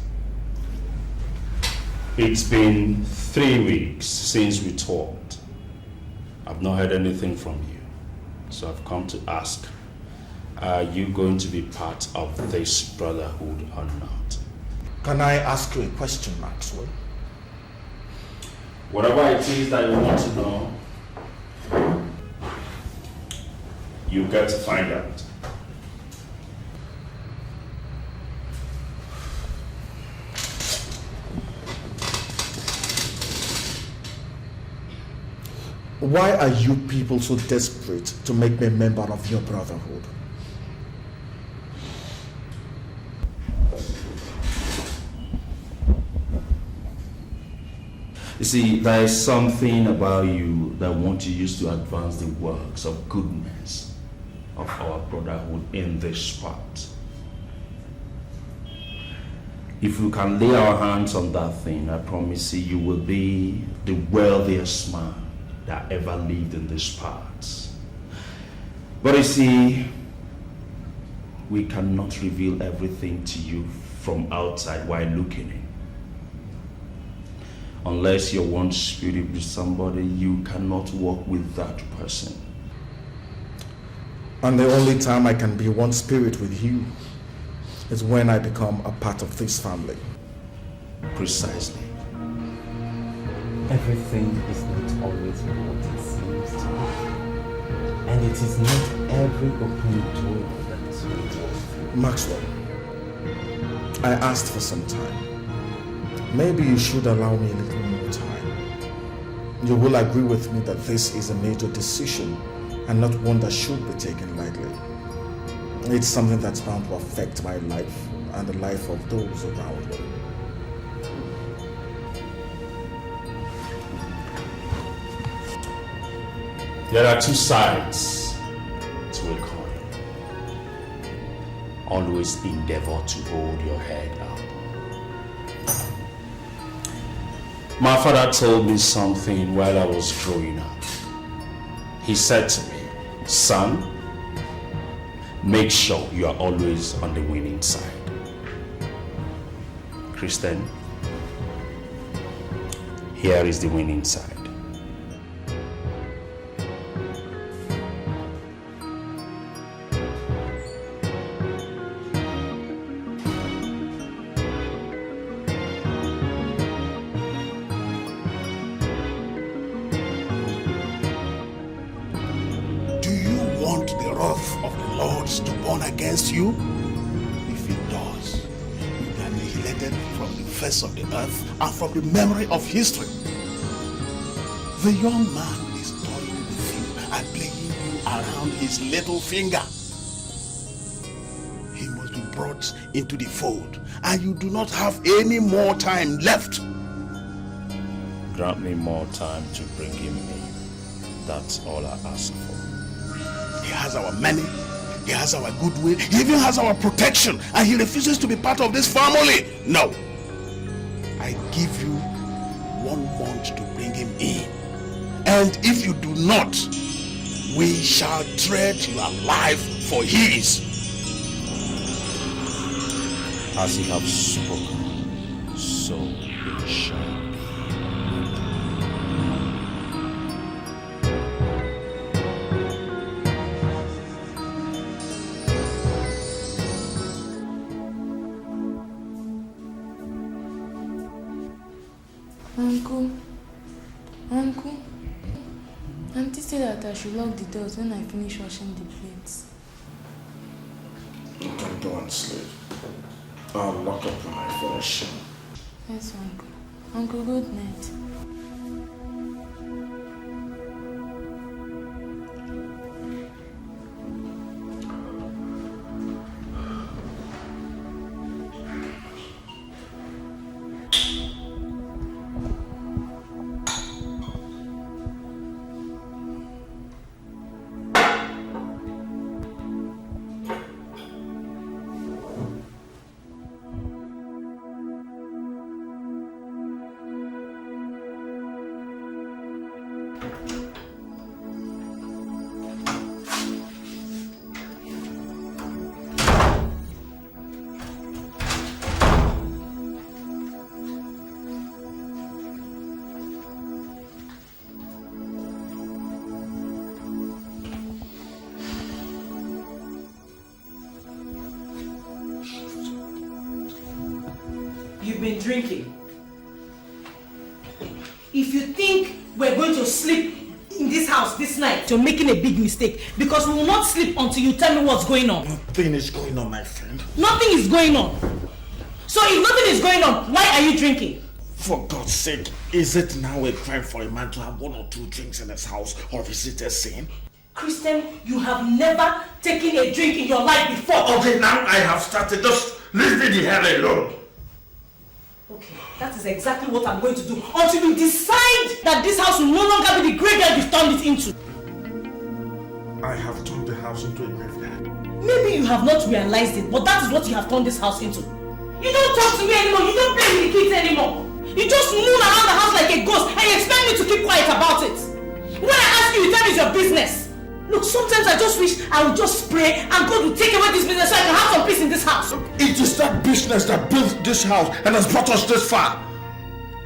It's been 3 weeks since we talked. I've not heard anything from you. So I've come to ask, are you going to be part of this brotherhood or not? Can I ask you a question, Maxwell? Whatever it is that you want to know, you get to find out. Why are you people so desperate to make me a member of your brotherhood? You see, there is something about you that I want to use to advance the works of goodness of our brotherhood in this spot. If we can lay our hands on that thing, I promise you will be the wealthiest man that ever lived in these parts. But you see, we cannot reveal everything to you from outside while looking in. Unless you're one spirit with somebody, you cannot walk with that person. And the only time I can be one spirit with you is when I become a part of this family. Precisely. Everything is not always what it seems to be. And it is not every open door that we walk through. Maxwell, I asked for some time. Maybe you should allow me a little more time. You will agree with me that this is a major decision and not one that should be taken lightly. It's something that's bound to affect my life and the life of those around me. There are two sides to a coin. Always endeavor to hold your head up. My father told me something while I was growing up. He said to me, son, make sure you are always on the winning side. Christian, here is the winning side. Against you? If it does, you will be annihilated from the face of the earth and from the memory of history. The young man is toying with you and playing you around his little finger. He must be brought into the fold, and you do not have any more time left. Grant me more time to bring him in. That's all I ask for. He has our money, he has our goodwill, he even has our protection, and he refuses to be part of this family. No. I give you 1 month to bring him in. And if you do not, we shall tread your life for his. As you have spoken, so it shall be. Uncle, Auntie said that I should lock the doors when I finish washing the plates. You can go and sleep. I'll lock up when I finish. Yes, Uncle. Uncle, good night. You've been drinking. If you think we're going to sleep in this house this night, you're making a big mistake, because we will not sleep until you tell me what's going on. Nothing is going on, my friend. Nothing is going on. So if nothing is going on, why are you drinking? For God's sake, is it now a crime for a man to have 1 or 2 drinks in his house, or is it a sin? Christian, you have never taken a drink in your life before. Okay, now I have started. Just leave me the hell alone. Okay, that is exactly what I'm going to do until you decide that this house will no longer be the graveyard you've turned it into. I have turned the house into a graveyard. Maybe you have not realized it, but that is what you have turned this house into. You don't talk to me anymore, you don't play with the kids anymore. You just moon around the house like a ghost and you expect me to keep quiet about it. When I ask you, you tell me it's your business. Look, sometimes I just wish I would just pray and God would take away this business so I can have some peace in this house. It is that business that built this house and has brought us this far.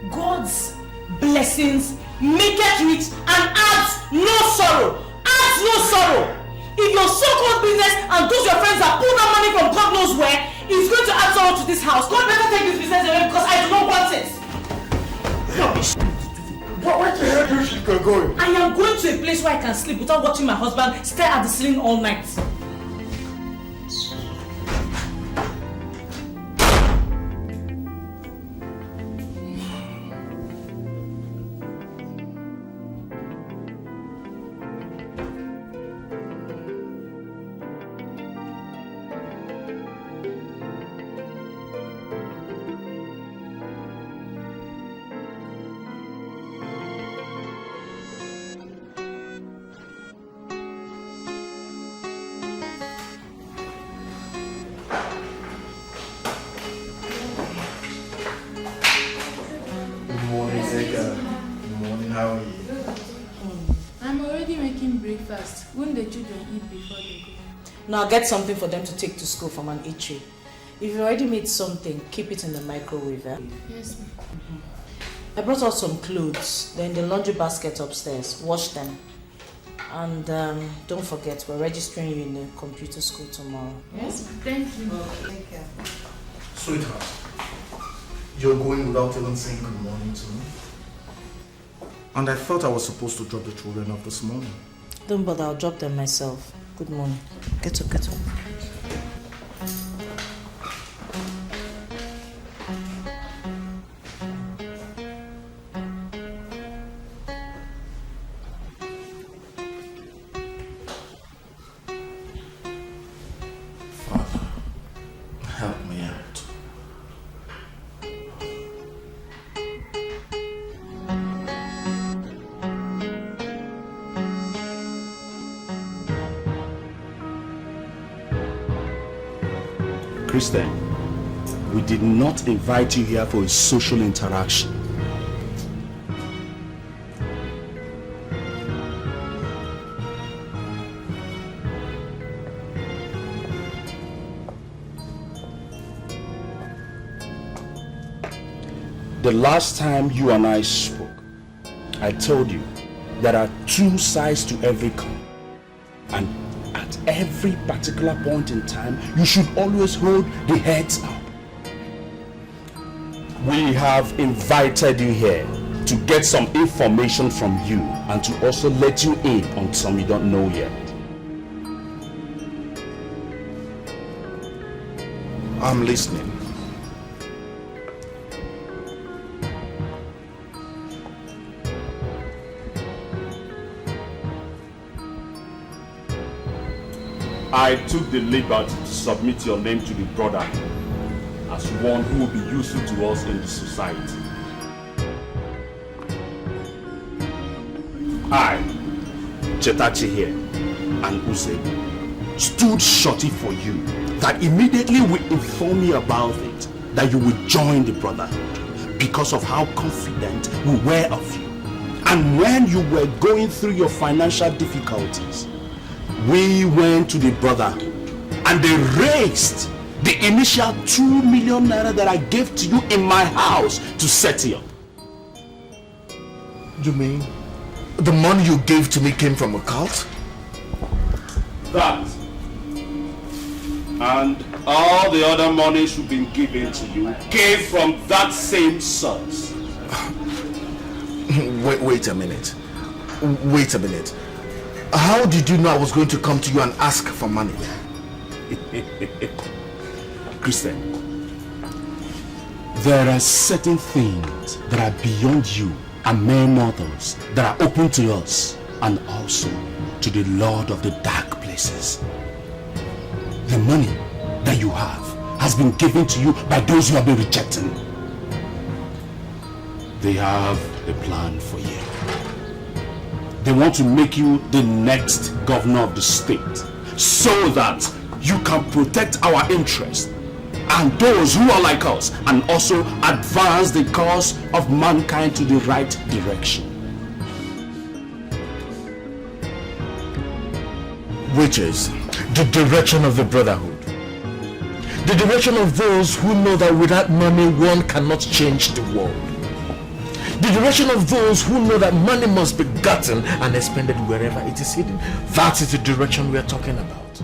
God's blessings make it rich and adds no sorrow. Adds no sorrow. If your so-called business and those your friends that pull that money from God knows where is going to add sorrow to this house, God better take this business away because I do not want it. Rubbish. Where the hell do you think you're going? I am going to a place where I can sleep without watching my husband stare at the ceiling all night. Won't the children eat before they go? Now get something for them to take to school from an eatery. If you already made something, keep it in the microwave. Eh? Yes, ma'am. I brought out some clothes. They're in the laundry basket upstairs. Wash them. And don't forget, we're registering you in the computer school tomorrow. Yes, ma'am. Thank you. Okay. Take care. Sweetheart, you're going without even saying good morning to me? And I thought I was supposed to drop the children off this morning. Don't bother, I'll drop them myself. Good morning. Get up, get up. Christian, we did not invite you here for a social interaction. The last time you and I spoke, I told you there are two sides to every coin, and at every particular point in time, you should always hold the heads up. We have invited you here to get some information from you and to also let you in on some you don't know yet. I'm listening. I took the liberty to submit your name to the brotherhood as one who will be useful to us in the society. I, Chetachi here, and Use stood shorty for you that immediately we inform you about it, that you will join the brotherhood because of how confident we were of you. And when you were going through your financial difficulties, we went to the brotherhood and they raised the initial 2 million naira that I gave to you in my house to set you up. You mean the money you gave to me came from a cult? That and all the other monies you've been given to you came from that same source. Wait a minute. Wait a minute. How did you know I was going to come to you and ask for money? Christian, there are certain things that are beyond you and mere mortals that are open to us and also to the Lord of the dark places. The money that you have has been given to you by those who have been rejecting. They have a plan for you. They want to make you the next governor of the state so that you can protect our interests and those who are like us and also advance the cause of mankind to the right direction. Which is the direction of the brotherhood. The direction of those who know that without money one cannot change the world. The direction of those who know that money must be gotten and expended wherever it is hidden. That is the direction we are talking about.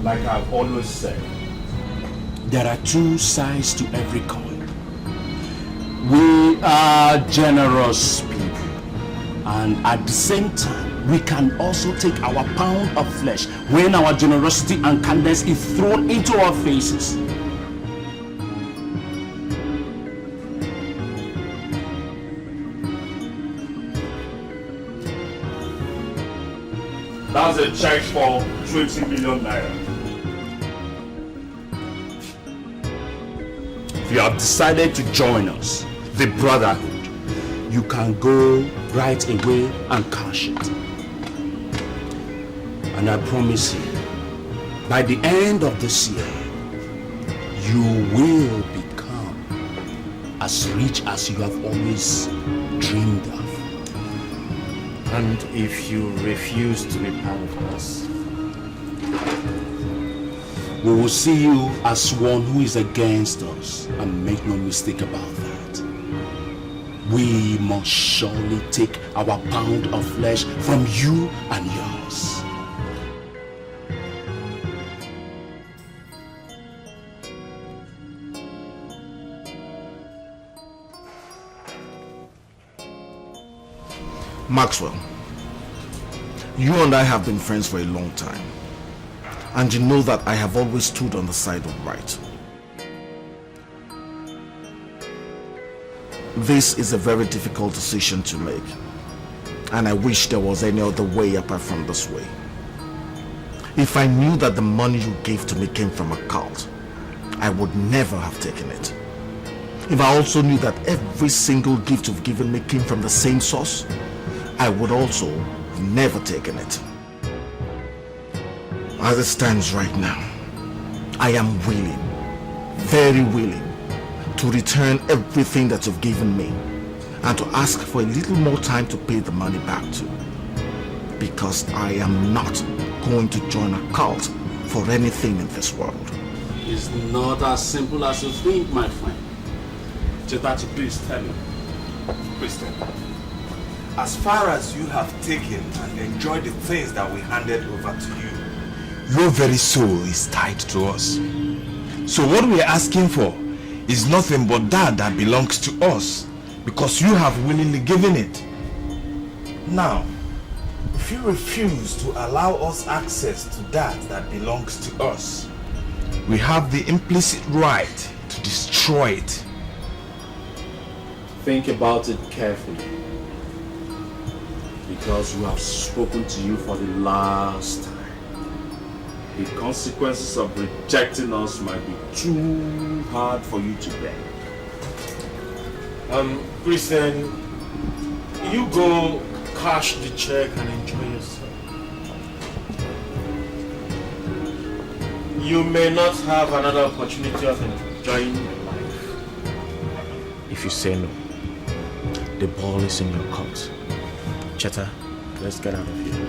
Like I've always said, there are two sides to every coin. We are generous people, and at the same time, we can also take our pound of flesh when our generosity and kindness is thrown into our faces. That's a check for 20 million naira. If you have decided to join us, the brotherhood, you can go right away and cash it. And I promise you, by the end of this year, you will become as rich as you have always dreamed of. And if you refuse to be part of us, we will see you as one who is against us, and make no mistake about that. We must surely take our pound of flesh from you and yours. Maxwell, you and I have been friends for a long time. And you know that I have always stood on the side of right. This is a very difficult decision to make. And I wish there was any other way apart from this way. If I knew that the money you gave to me came from a cult, I would never have taken it. If I also knew that every single gift you've given me came from the same source, I would also have never taken it. As it stands right now, I am willing, very willing, to return everything that you've given me and to ask for a little more time to pay the money back to. Because I am not going to join a cult for anything in this world. It's not as simple as you think, my friend. Chetachi, please tell me. Please tell me. As far as you have taken and enjoyed the things that we handed over to you, your very soul is tied to us. So what we are asking for is nothing but that belongs to us, because you have willingly given it. Now, if you refuse to allow us access to that belongs to us, we have the implicit right to destroy it. Think about it carefully, because we have spoken to you for the last time. The consequences of rejecting us might be too hard for you to bear. Christian, you go cash the check and enjoy yourself. You may not have another opportunity of enjoying your life. If you say no, the ball is in your court. Cheta, let's get out of here.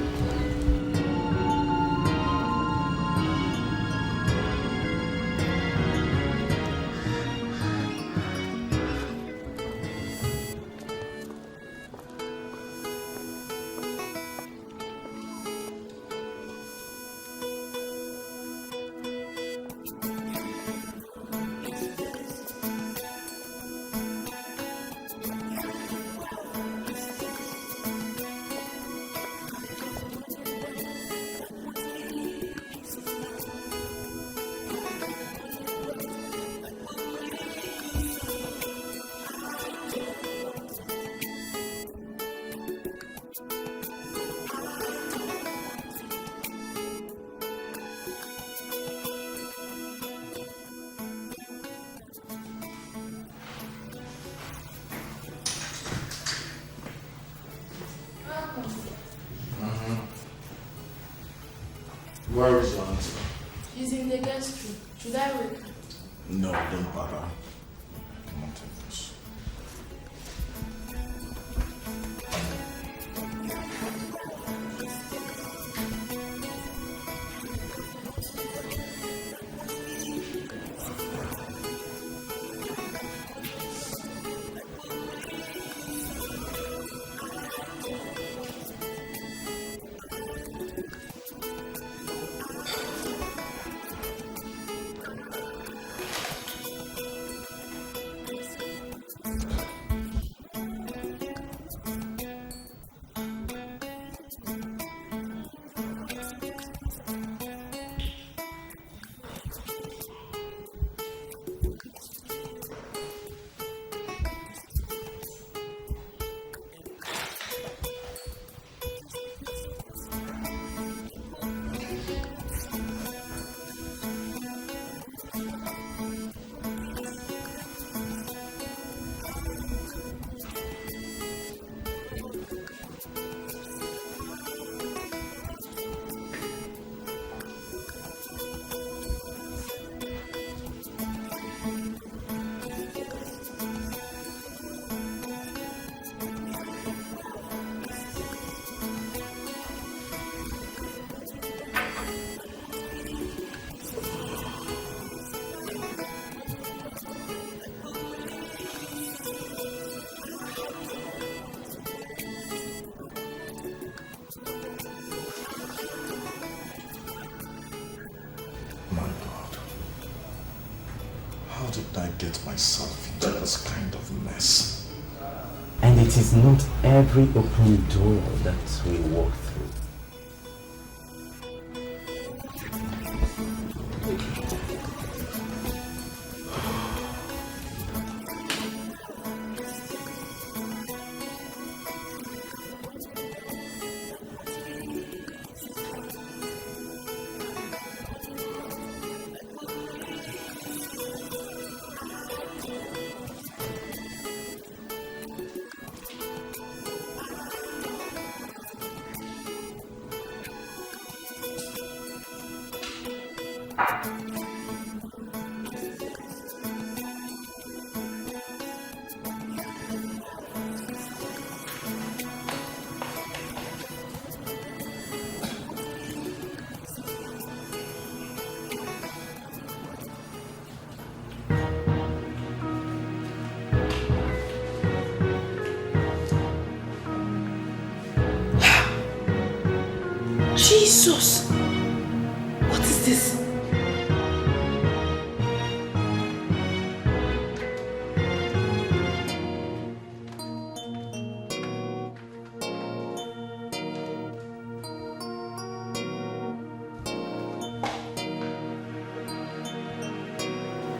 Where is your auntie? She's in the guest room. Should I wake her? No, don't bother. Come on, take this. How did I get myself into this kind of mess? And it is not every open door that we walk through. Jesus! What is this?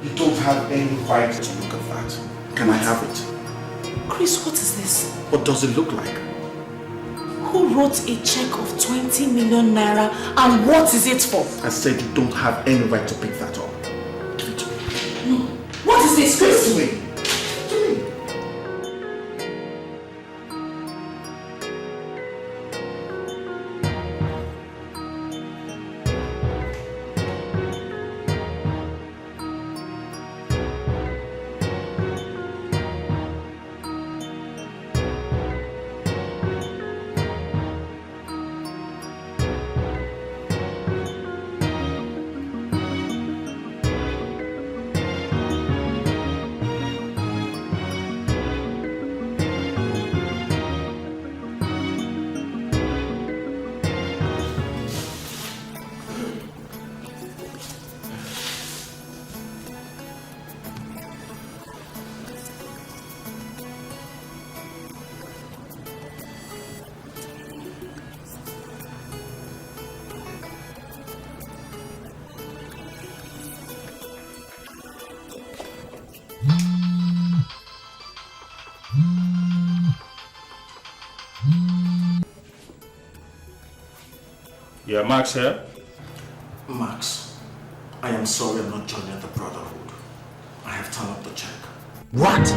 You don't have any right to look at that. Can I have it? Chris, what is this? What does it look like? Who wrote a check of 20 million naira and what is it for? I said you don't have any right to pick that up. Give it to me. No. What is this, Chris? Give it to me. Yeah, Max here? Max, I am sorry I'm not joining the Brotherhood. I have turned up the check. What?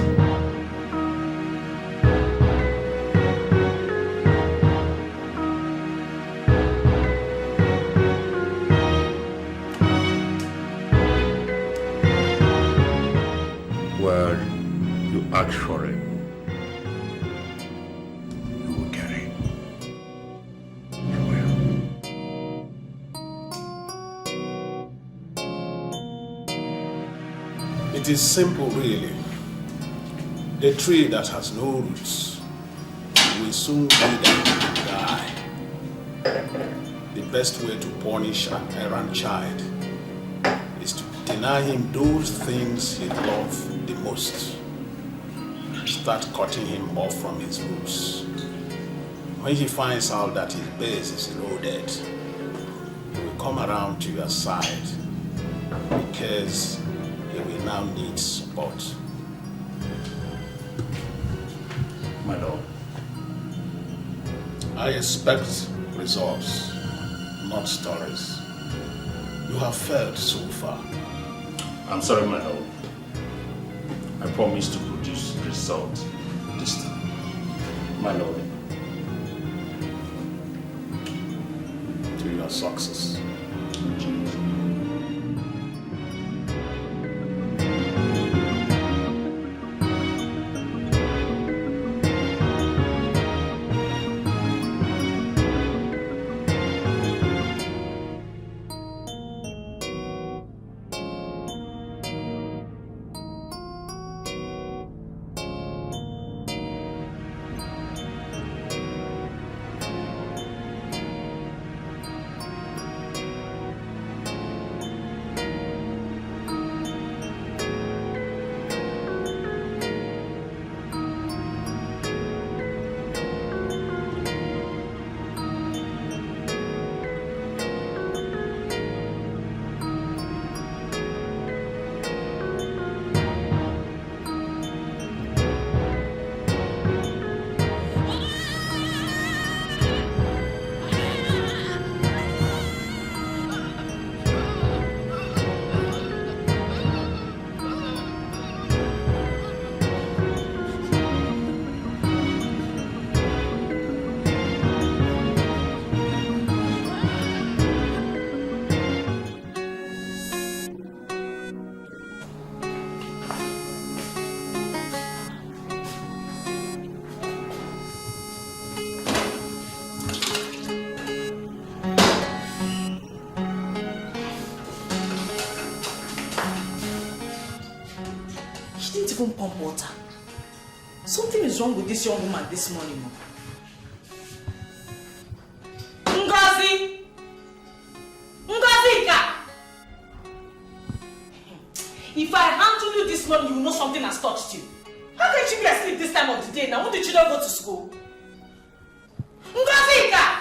Well, you asked for it. You will get it. You will. It is simple, really. A tree that has no roots will soon wither and die. The best way to punish an errant child is to deny him those things he loves the most. Start cutting him off from his roots. When he finds out that his base is eroded, he will come around to your side because he will now need support. My lord. I expect results, not stories. You have failed so far. I'm sorry, my lord. I promise to produce results this time. My lord. To your success. even pump water. Something is wrong with this young woman this morning. Ngozi! Ngozika! If I handle you this morning, you will know something has touched you. How can you be asleep this time of the day now? When the children go to school? Ngozika!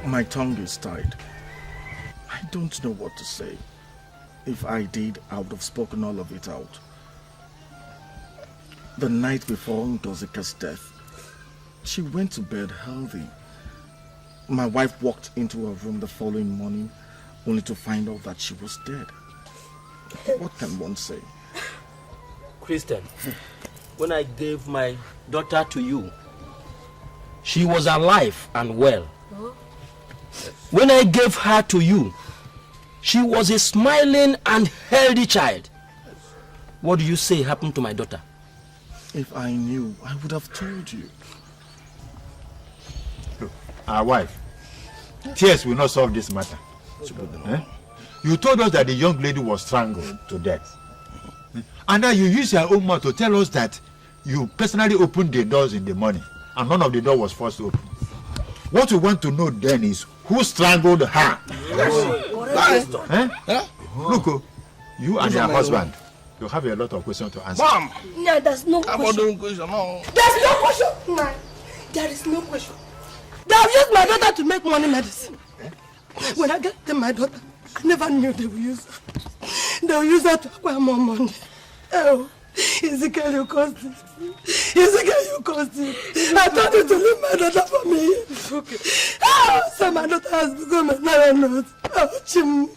My tongue is tied. I don't know what to say. If I did, I would have spoken all of it out. The night before Ngozika's death, she went to bed healthy. My wife walked into her room the following morning only to find out that she was dead. What can one say? Christian, when I gave my daughter to you, she was alive and well. When I gave her to you, she was a smiling and healthy child. What do you say happened to my daughter? If I knew, I would have told you. Our wife, tears will not solve this matter. You told us that the young lady was strangled to death. And now you use your own mouth to tell us that you personally opened the doors in the morning and none of the door was forced open. What we want to know then is who strangled her. Look, you and your husband, you have a lot of questions to answer. Mom! No, there's no question. There's no question. No, there is no question. They have used my daughter to make money medicine. When I get to my daughter, I never knew they would use her. They will use her to acquire more money. Oh, Ezekiel, you caused it. Ezekiel, you caused it. I told you to leave my daughter for me. It's okay. Oh, so my daughter has become a nut. Oh, Jim.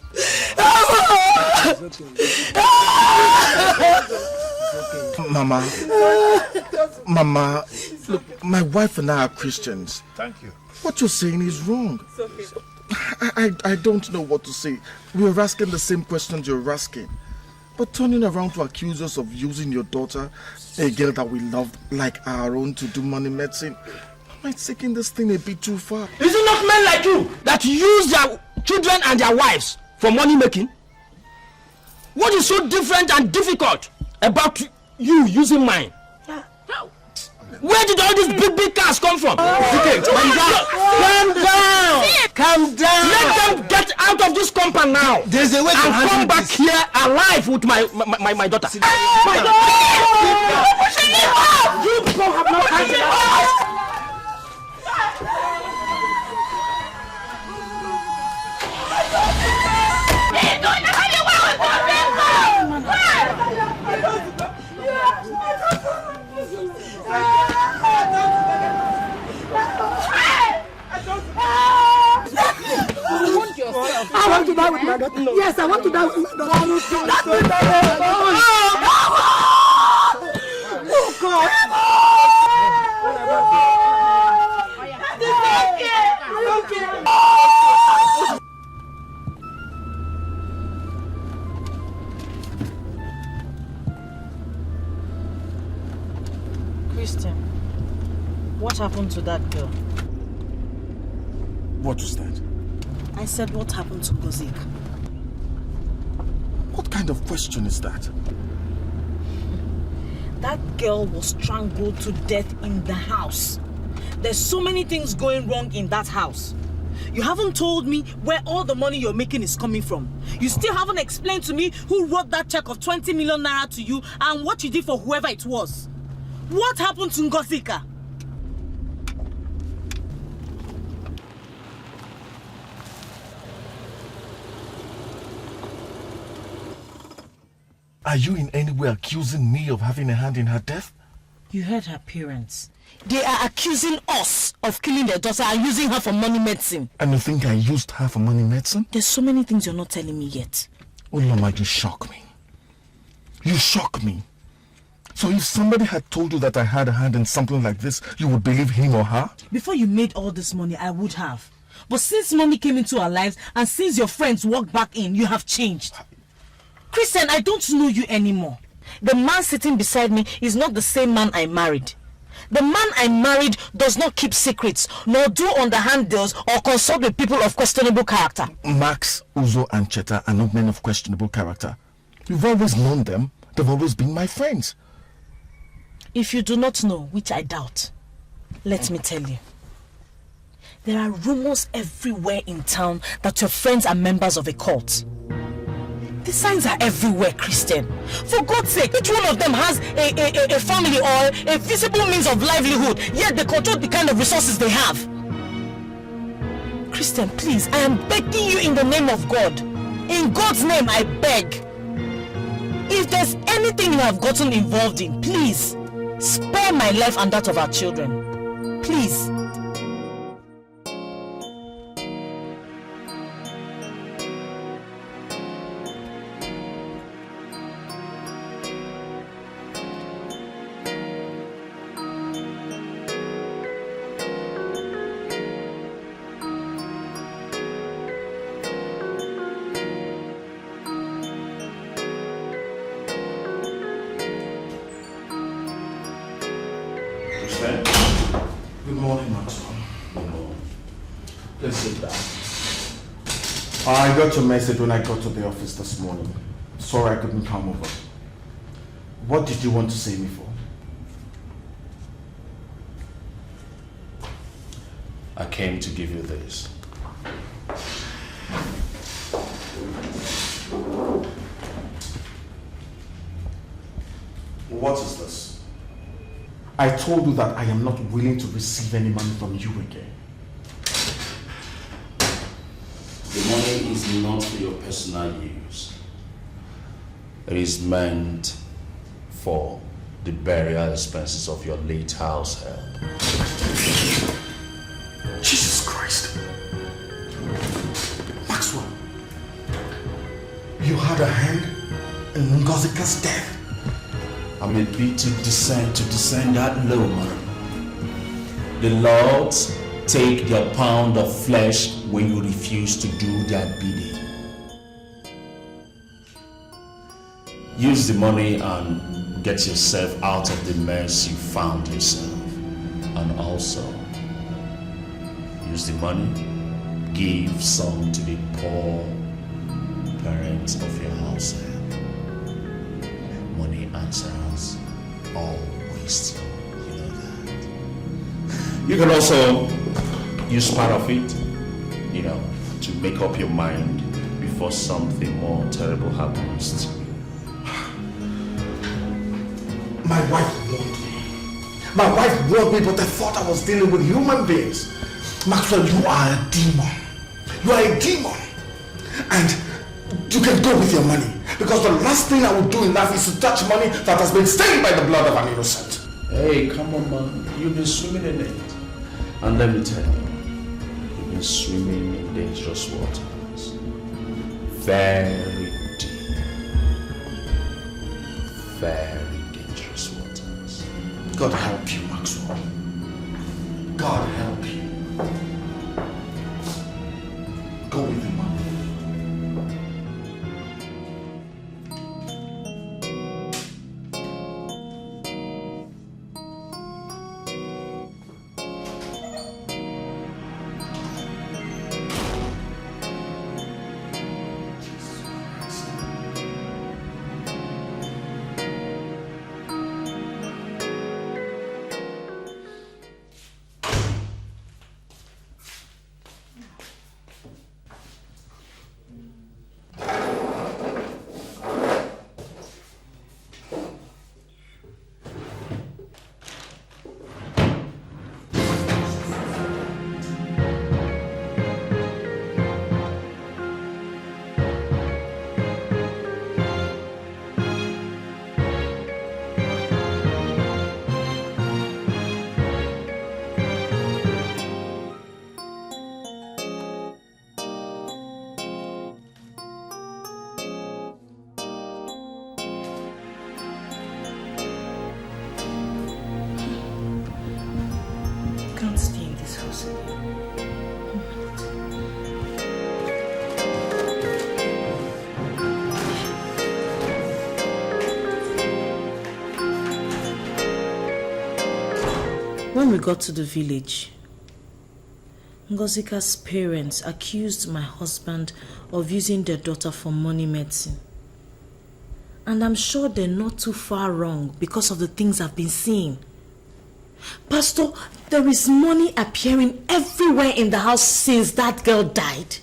Mama, look, my wife and I are Christians. Thank you. What you're saying is wrong. I don't know what to say. We're asking the same questions you're asking. But turning around to accuse us of using your daughter, a girl that we loved like our own, to do money medicine, am I taking this thing a bit too far? Is it not men like you that use their children and their wives for money making? What is so different and difficult about you using mine? Where did all these big cars come from? Okay, calm down. Calm down. Let them get out of this compound now. There's a way to and come back here alive with my daughter. My daughter! You people have no time. I want to die with my daughter. No. Yes, I want to die with my daughter. Oh God! Christian, what happened to that girl? What was that? I said, what happened to Ngozika? What kind of question is that? That girl was strangled to death in the house. There's so many things going wrong in that house. You haven't told me where all the money you're making is coming from. You still haven't explained to me who wrote that check of 20 million naira to you and what you did for whoever it was. What happened to Ngozika? Are you in any way accusing me of having a hand in her death? You heard her parents. They are accusing us of killing their daughter and using her for money medicine. And you think I used her for money medicine? There's so many things you're not telling me yet. Oh Lama, you shock me. You shock me. So if somebody had told you that I had a hand in something like this, you would believe him or her? Before you made all this money, I would have. But since money came into our lives and since your friends walked back in, you have changed. Christian, I don't know you anymore. The man sitting beside me is not the same man I married. The man I married does not keep secrets, nor do underhand deals or consult with people of questionable character. Max, Uzo and Cheta are not men of questionable character. You've always known them. They've always been my friends. If you do not know, which I doubt, let me tell you. There are rumors everywhere in town that your friends are members of a cult. The signs are everywhere, Christian. For God's sake, each one of them has a family or a visible means of livelihood, yet they control the kind of resources they have. Christian, please, I am begging you in the name of God. In God's name, I beg. If there's anything you have gotten involved in, please, spare my life and that of our children. Please. I got your message when I got to the office this morning. Sorry I couldn't come over. What did you want to see me for? I came to give you this. What is this? I told you that I am not willing to receive any money from you again. The money is not for your personal use. It is meant for the burial expenses of your late house help. Jesus Christ. Maxwell, you had a hand in Ngozika's death. I'm a bit too descend that low, man. The Lords take their pound of flesh when you refuse to do their bidding. Use the money and get yourself out of the mess you found yourself. And also, use the money, give some to the poor parents of your house help. Money answers all questions, you know that. You can also use part of it, you know, to make up your mind before something more terrible happens to you. My wife warned me. My wife warned me, but I thought I was dealing with human beings. Maxwell, you are a demon. You are a demon. And you can go with your money. Because the last thing I would do in life is to touch money that has been stained by the blood of an innocent. Hey, come on, man. You've been swimming in it. And let me tell you, you've been swimming in dangerous waters. Very deep. Very dangerous waters. God help you, Maxwell. God help you. Go with the money. When we got to the village, Ngozika's parents accused my husband of using their daughter for money medicine. And I'm sure they're not too far wrong because of the things I've been seeing. Pastor, there is money appearing everywhere in the house since that girl died.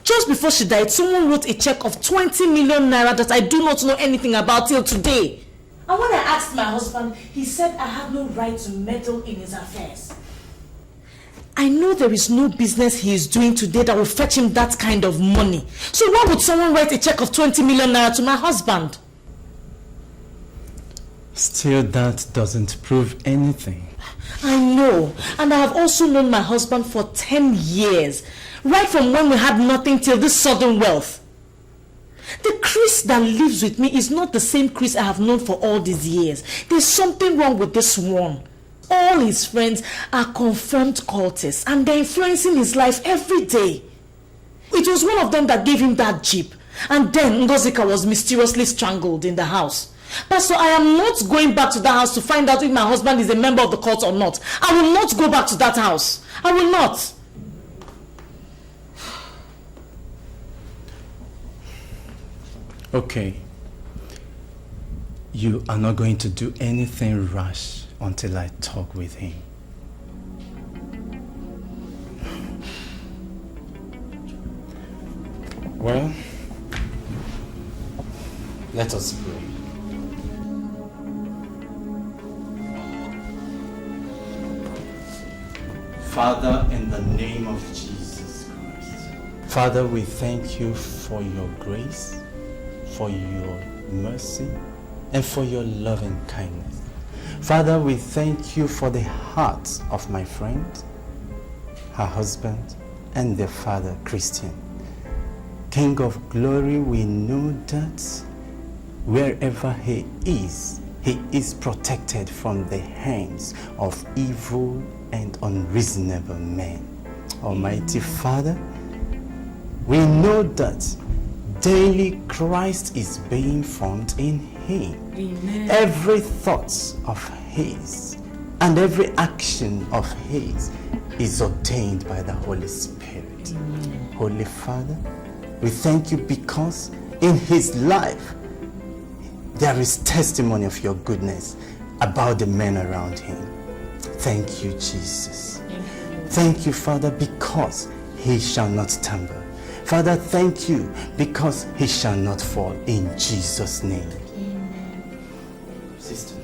Just before she died, someone wrote a check of 20 million naira that I do not know anything about till today. And when I asked my husband, he said I have no right to meddle in his affairs. I know there is no business he is doing today that will fetch him that kind of money. So why would someone write a check of 20 million naira to my husband? Still, that doesn't prove anything. I know. And I have also known my husband for 10 years. Right from when we had nothing till this sudden wealth. The Chris that lives with me is not the same Chris I have known for all these years. There's something wrong with this one. All his friends are confirmed cultists and they're influencing his life every day. It was one of them that gave him that jeep. And then Ngozika was mysteriously strangled in the house. Pastor, I am not going back to that house to find out if my husband is a member of the cult or not. I will not go back to that house. I will not. Okay. You are not going to do anything rash until I talk with him. Well, let us pray. Father, in the name of Jesus Christ. Father, we thank you for your grace, for your mercy, and for your loving kindness. Father, we thank you for the heart of my friend, her husband, and their father, Christian. King of glory, we know that wherever he is protected from the hands of evil and unreasonable men. Almighty Father, we know that daily Christ is being formed in him. Amen. Every thought of his and every action of his is ordained by the Holy Spirit. Amen. Holy Father, we thank you because in his life there is testimony of your goodness about the men around him. Thank you, Jesus. Thank you, Father, because he shall not stumble. Father, thank you because he shall not fall in Jesus' name. Amen. Sister,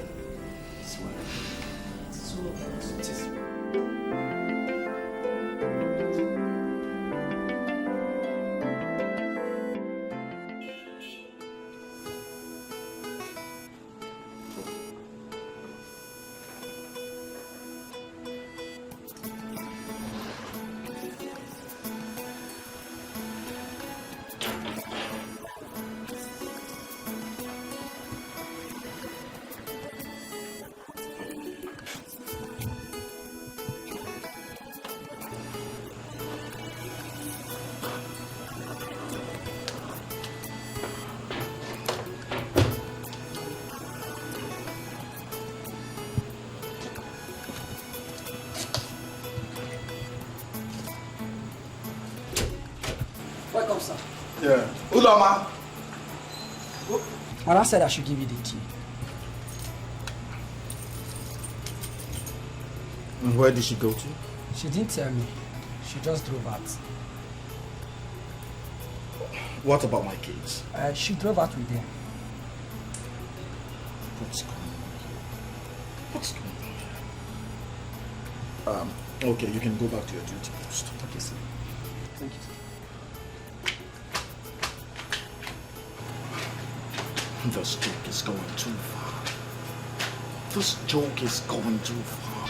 Welcome, sir. Yeah. Ulama. Mama said I should give you the key. And where did she go to? She didn't tell me. She just drove out. What about my kids? She drove out with them. What's going on? Okay, you can go back to your duty post. Okay, sir. Thank you, sir. This joke is going too far. This joke is going too far.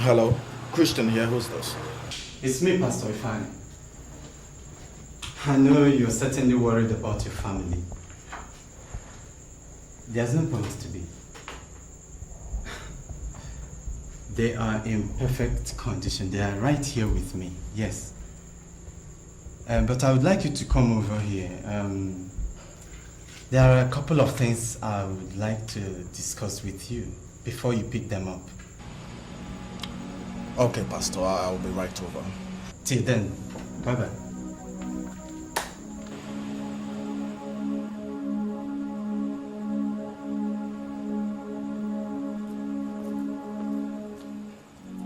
Hello, Christian here. Who's this? It's me, Pastor Ifani. I know you're certainly worried about your family. There's no point to be. They are in perfect condition. They are right here with me, yes. But I would like you to come over here. There are a couple of things I would like to discuss with you before you pick them up. Okay, Pastor, I'll be right over. Till then, bye-bye.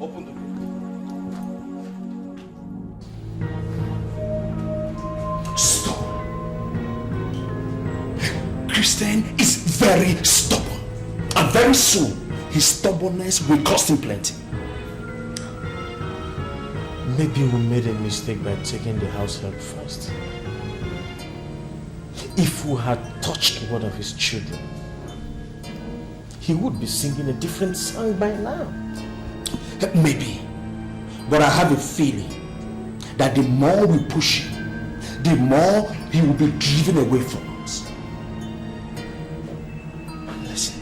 Open the door. Stop. Christian is very stubborn. And very soon, his stubbornness will cost him plenty. Maybe we made a mistake by taking the house help first. If we had touched one of his children, he would be singing a different song by now. Maybe. But I have a feeling that the more we push him, the more he will be driven away from us. Listen.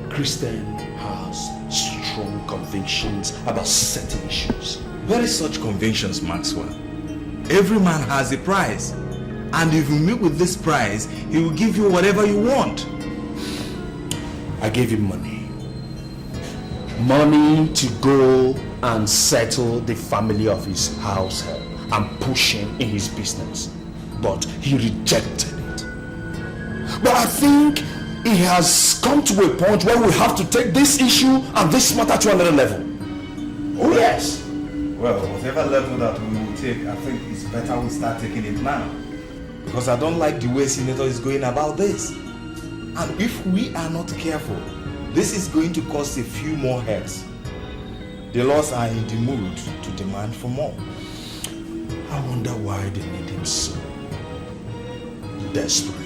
Christian has strong convictions about certain issues. Very such convictions, Maxwell. Every man has a price. And if you meet with this price, he will give you whatever you want. I gave him money. Money to go and settle the family of his house help and push him in his business. But he rejected it. But I think it has come to a point where we have to take this issue and this matter to another level. Oh yes. Well, whatever level that we will take, I think it's better we start taking it now. Because I don't like the way Senator is going about this. And if we are not careful, this is going to cost a few more heads. The laws are in the mood to demand for more. I wonder why they need him so desperately.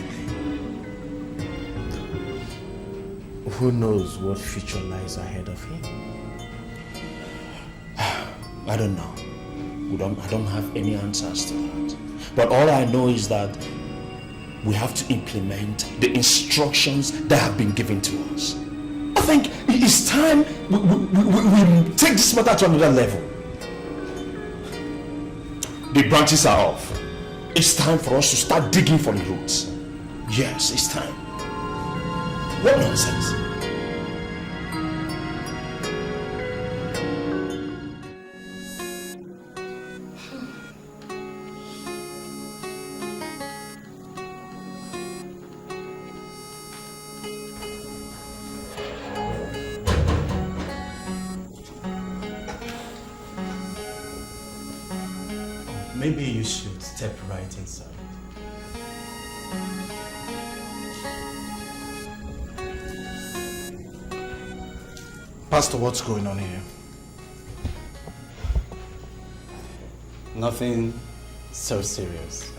Who knows what future lies ahead of him? I don't know. I don't have any answers to that. But all I know is that we have to implement the instructions that have been given to us. I think it's time we take this matter to another level. The branches are off. It's time for us to start digging for the roots. Yes, it's time. What nonsense. Maybe you should step right inside. Pastor, what's going on here? Nothing so serious.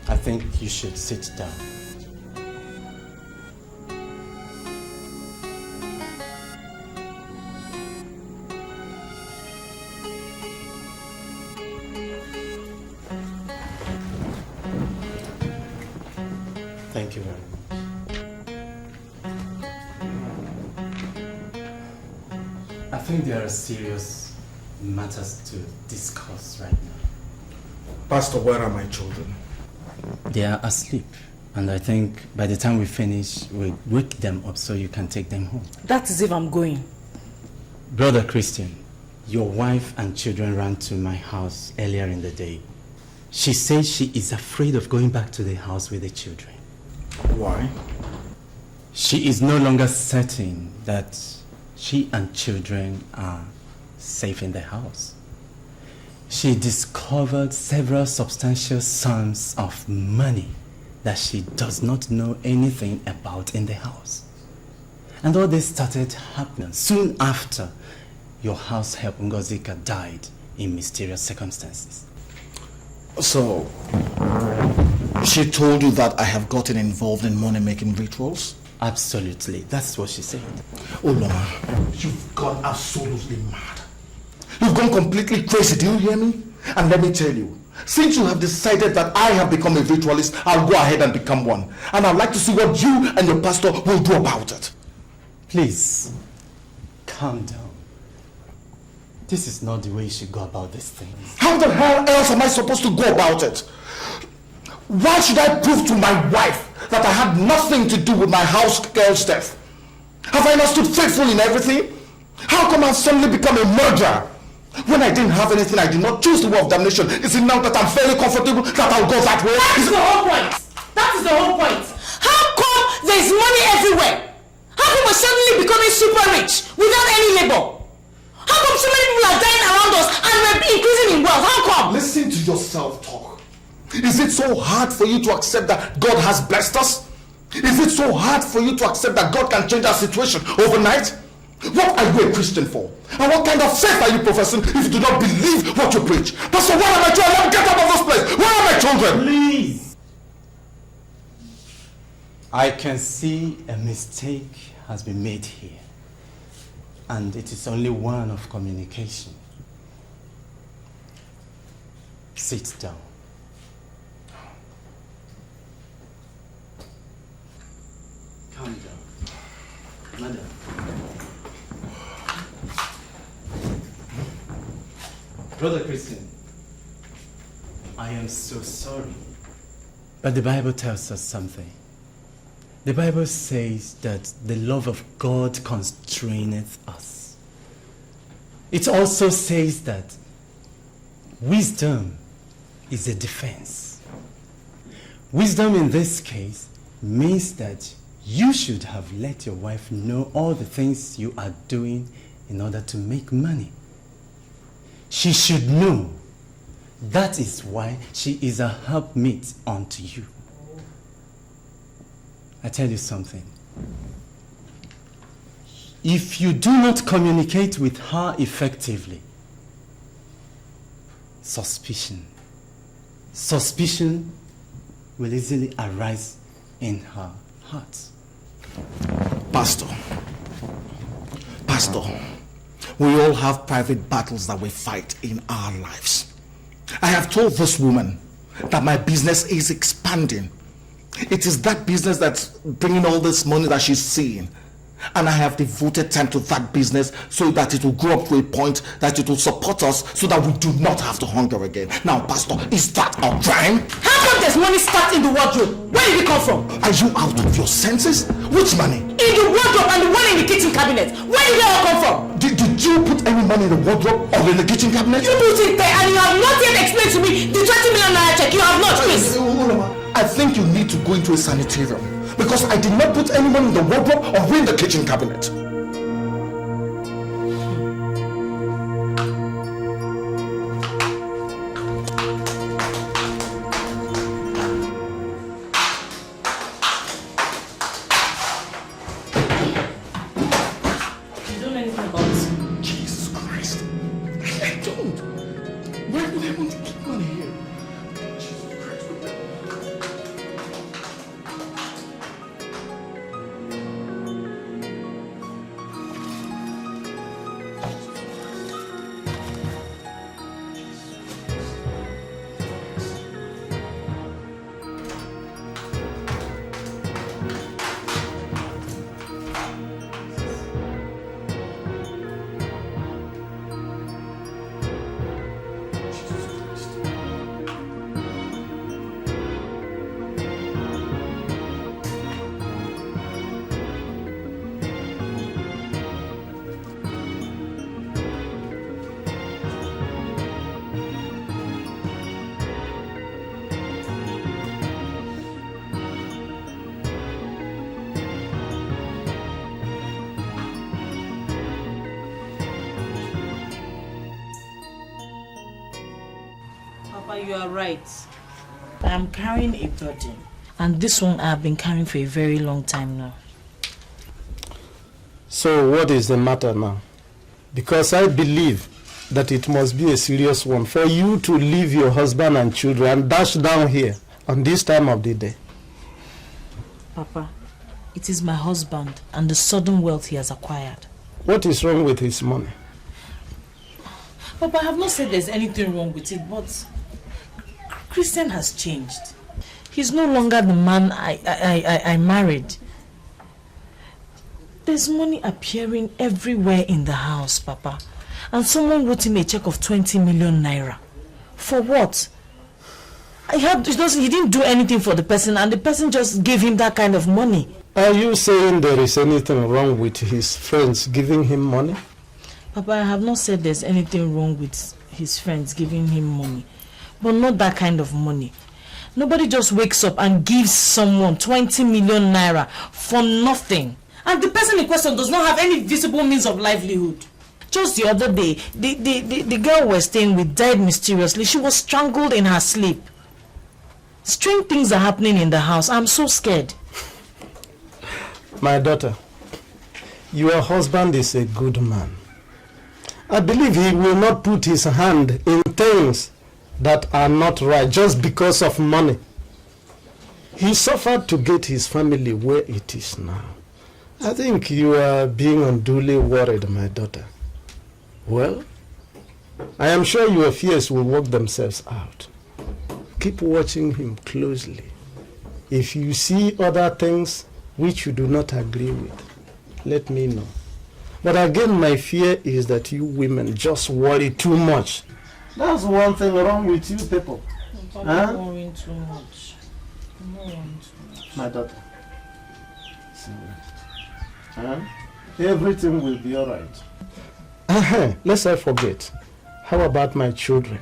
I think you should sit down. Thank you very much. I think there are serious matters to discuss right now. Pastor, where are my children? They are asleep, and I think by the time we finish, we'll wake them up so you can take them home. That is if I'm going. Brother Christian, your wife and children ran to my house earlier in the day. She said she is afraid of going back to the house with the children. Why? She is no longer certain that she and children are safe in the house. She discovered several substantial sums of money that she does not know anything about in the house. And all this started happening soon after your house help Ngozika died in mysterious circumstances. So, she told you that I have gotten involved in money-making rituals? Absolutely. That's what she said. Oh, Loma, you've gone absolutely mad. You've gone completely crazy. Do you hear me? And let me tell you, since you have decided that I have become a ritualist, I'll go ahead and become one. And I'd like to see what you and your pastor will do about it. Please, calm down. This is not the way you should go about this thing. How the hell else am I supposed to go about it? Why should I prove to my wife that I had nothing to do with my house girl's death? Have I not stood faithful in everything? How come I've suddenly become a murderer? When I didn't have anything, I did not choose the way of damnation. Is it now that I'm fairly comfortable that I'll go that way? That's the whole point. That is the whole point. How come there's money everywhere? How come we're suddenly becoming super rich without any labor? How come so many people are dying around us and we're increasing in wealth? How come? Listen to yourself talk. Is it so hard for you to accept that God has blessed us? Is it so hard for you to accept that God can change our situation overnight? What are you a Christian for? And what kind of faith are you professing if you do not believe what you preach? Pastor, where are my children? Get out of this place! Where are my children? Please! I can see a mistake has been made here. And it is only one of communication. Sit down. Calm down. Madam. Brother Christian, I am so sorry. But the Bible tells us something. The Bible says that the love of God constraineth us. It also says that wisdom is a defense. Wisdom in this case means that you should have let your wife know all the things you are doing in order to make money. She should know. That is why she is a helpmeet unto you. I tell you something. If you do not communicate with her effectively, suspicion will easily arise in her heart. Pastor, we all have private battles that we fight in our lives. I have told this woman that my business is expanding. It is that business that's bringing all this money that she's seeing. And I have devoted time to that business so that it will grow up to a point that it will support us so that we do not have to hunger again. Now, Pastor, is that a crime? How come there's money stuck in the wardrobe? Where did it come from? Are you out of your senses? Which money? In the wardrobe and the one in the kitchen cabinet. Where did they all come from? Did you put any money in the wardrobe or in the kitchen cabinet? You put it there and you have not yet explained to me the 20 million naira check. You have not, please. I think you need to go into a sanitarium because I did not put any money in the wardrobe or in the kitchen cabinet. You don't know anything about this? Jesus Christ. I don't. Where would I want to keep money here? You are right. I am carrying a burden. And this one I have been carrying for a very long time now. So what is the matter now? Because I believe that it must be a serious one for you to leave your husband and children and dash down here on this time of the day. Papa, it is my husband and the sudden wealth he has acquired. What is wrong with his money? Papa, I have not said there's anything wrong with it, but Christian has changed. He's no longer the man I married. There's money appearing everywhere in the house, Papa. And someone wrote him a check of 20 million naira. For what? He didn't do anything for the person, and the person just gave him that kind of money. Are you saying there is anything wrong with his friends giving him money? Papa, I have not said there's anything wrong with his friends giving him money, but not that kind of money. Nobody just wakes up and gives someone 20 million naira for nothing. And the person in question does not have any visible means of livelihood. Just the other day, the girl we're staying with died mysteriously. She was strangled in her sleep. Strange things are happening in the house. I'm so scared. My daughter, your husband is a good man. I believe he will not put his hand in things that are not right just because of money. He suffered to get his family where it is now. I think you are being unduly worried, my daughter. Well, I am sure your fears will work themselves out. Keep watching him closely. If you see other things which you do not agree with, let me know. But again, my fear is that you women just worry too much. That's one thing wrong with you people. I'm not worrying too much. I'm not worrying too much. My daughter. Everything will be alright. Lest I forget. How about my children?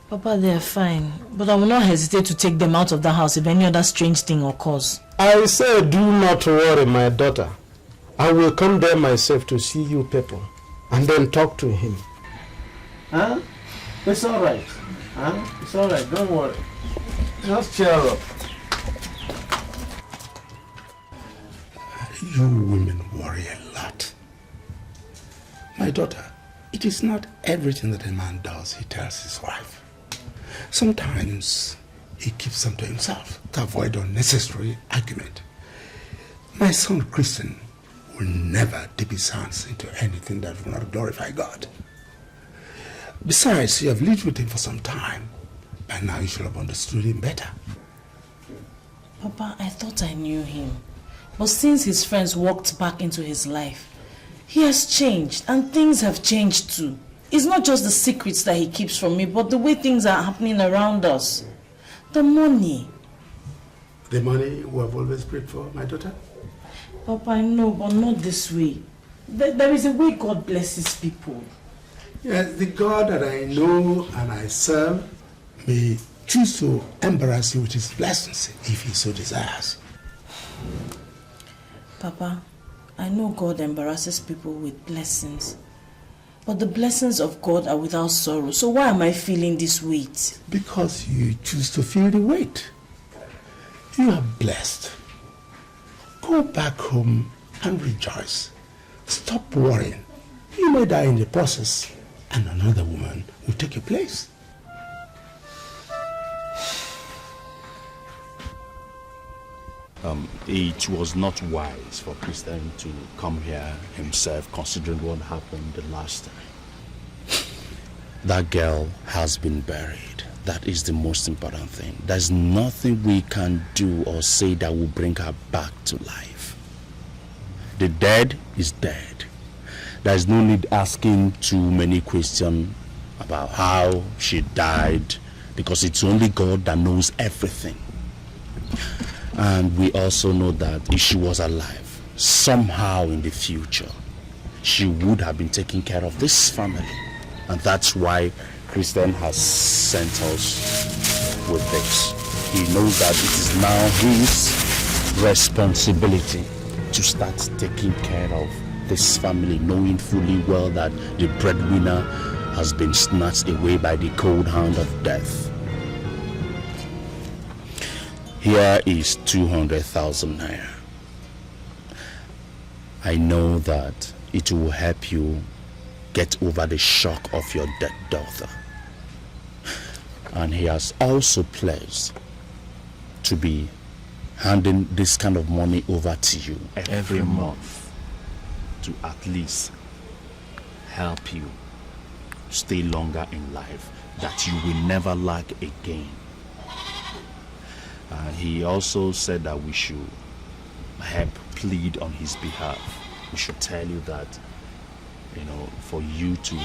Papa, they are fine. But I will not hesitate to take them out of the house if any other strange thing occurs. I say do not worry, my daughter. I will come there myself to see you people and then talk to him. It's alright. It's alright, don't worry. Just cheer up. You women worry a lot. My daughter, it is not everything that a man does he tells his wife. Sometimes he keeps them to himself to avoid unnecessary argument. My son Christian will never dip his hands into anything that will not glorify God. Besides, you have lived with him for some time. By now you should have understood him better. Papa, I thought I knew him. But since his friends walked back into his life, he has changed, and things have changed too. It's not just the secrets that he keeps from me, but the way things are happening around us. The money. The money we have always prayed for, my daughter? Papa, I know, but not this way. There is a way God blesses people. Yes, the God that I know and I serve may choose to embarrass you with his blessings if he so desires. Papa, I know God embarrasses people with blessings. But the blessings of God are without sorrow. So why am I feeling this weight? Because you choose to feel the weight. You are blessed. Go back home and rejoice. Stop worrying. You may die in the process, and another woman will take your place. It was not wise for Christian to come here himself, considering what happened the last time. That girl has been buried. That is the most important thing. There's nothing we can do or say that will bring her back to life. The dead is dead. There's no need asking too many questions about how she died, because it's only God that knows everything. And we also know that if she was alive, somehow in the future, she would have been taking care of this family. And that's why Christian has sent us with this. He knows that it is now his responsibility to start taking care of this family, knowing fully well that the breadwinner has been snatched away by the cold hand of death. Here is 200,000 naira. I know that it will help you get over the shock of your dead daughter. And he has also pledged to be handing this kind of money over to you every month, to at least help you stay longer in life, that you will never lack again. He also said that we should help plead on his behalf. We should tell you that, for you to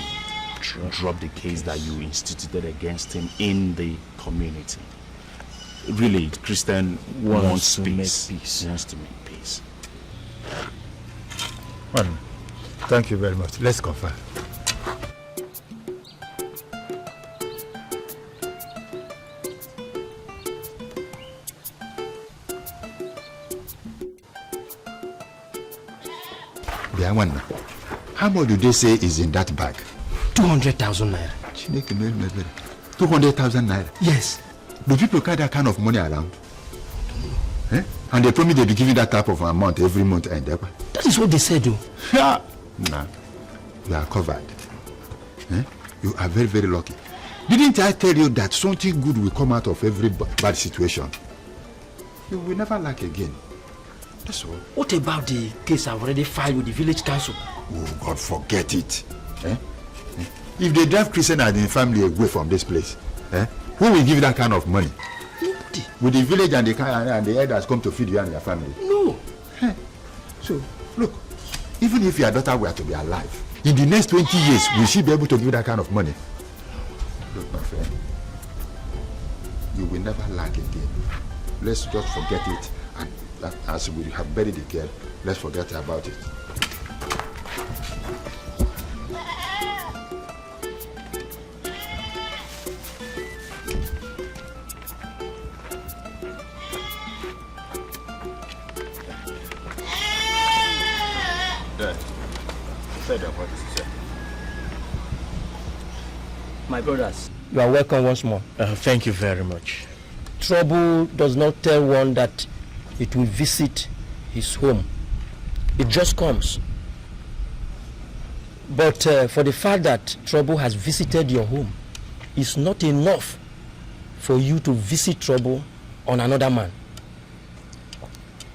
drop the case that you instituted against him in the community. Really, Christian wants peace. Wants to make peace. Well, thank you very much. Let's confirm. How much do they say is in that bag? 200,000 naira. 200,000 naira? Yes. Do people carry that kind of money around? Eh? And they promise they'll be giving that type of amount every month and that is what they said, though. Yeah. Nah. You are covered. Eh? You are very, very lucky. Didn't I tell you that something good will come out of every bad situation? You will never lack again. That's all. What about the case I've already filed with the village council? Oh, God, forget it. Eh? If they drive Christian and the family away from this place, who will give that kind of money? Nobody. Will the village and the elders come to feed you and your family? No. So, look, even if your daughter were to be alive, in the next 20 years, will she be able to give that kind of money? Look, my friend, you will never lack again. Let's just forget it. And as we have buried the girl, let's forget about it. My brothers, you are welcome once more. Thank you very much. Trouble does not tell one that it will visit his home. It just comes. But for the fact that trouble has visited your home, it's not enough for you to visit trouble on another man.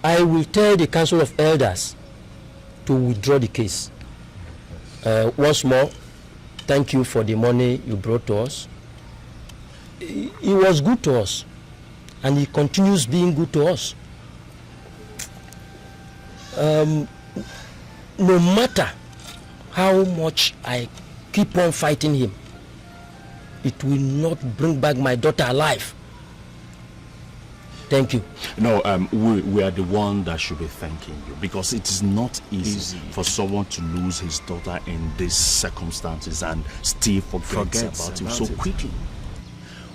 I will tell the Council of Elders to withdraw the case. Once more, thank you for the money you brought to us. He was good to us, and he continues being good to us. No matter how much I keep on fighting him, it will not bring back my daughter alive. Thank you. No, we are the one that should be thanking you, because it is not easy for someone to lose his daughter in these circumstances and still forget about him so quickly.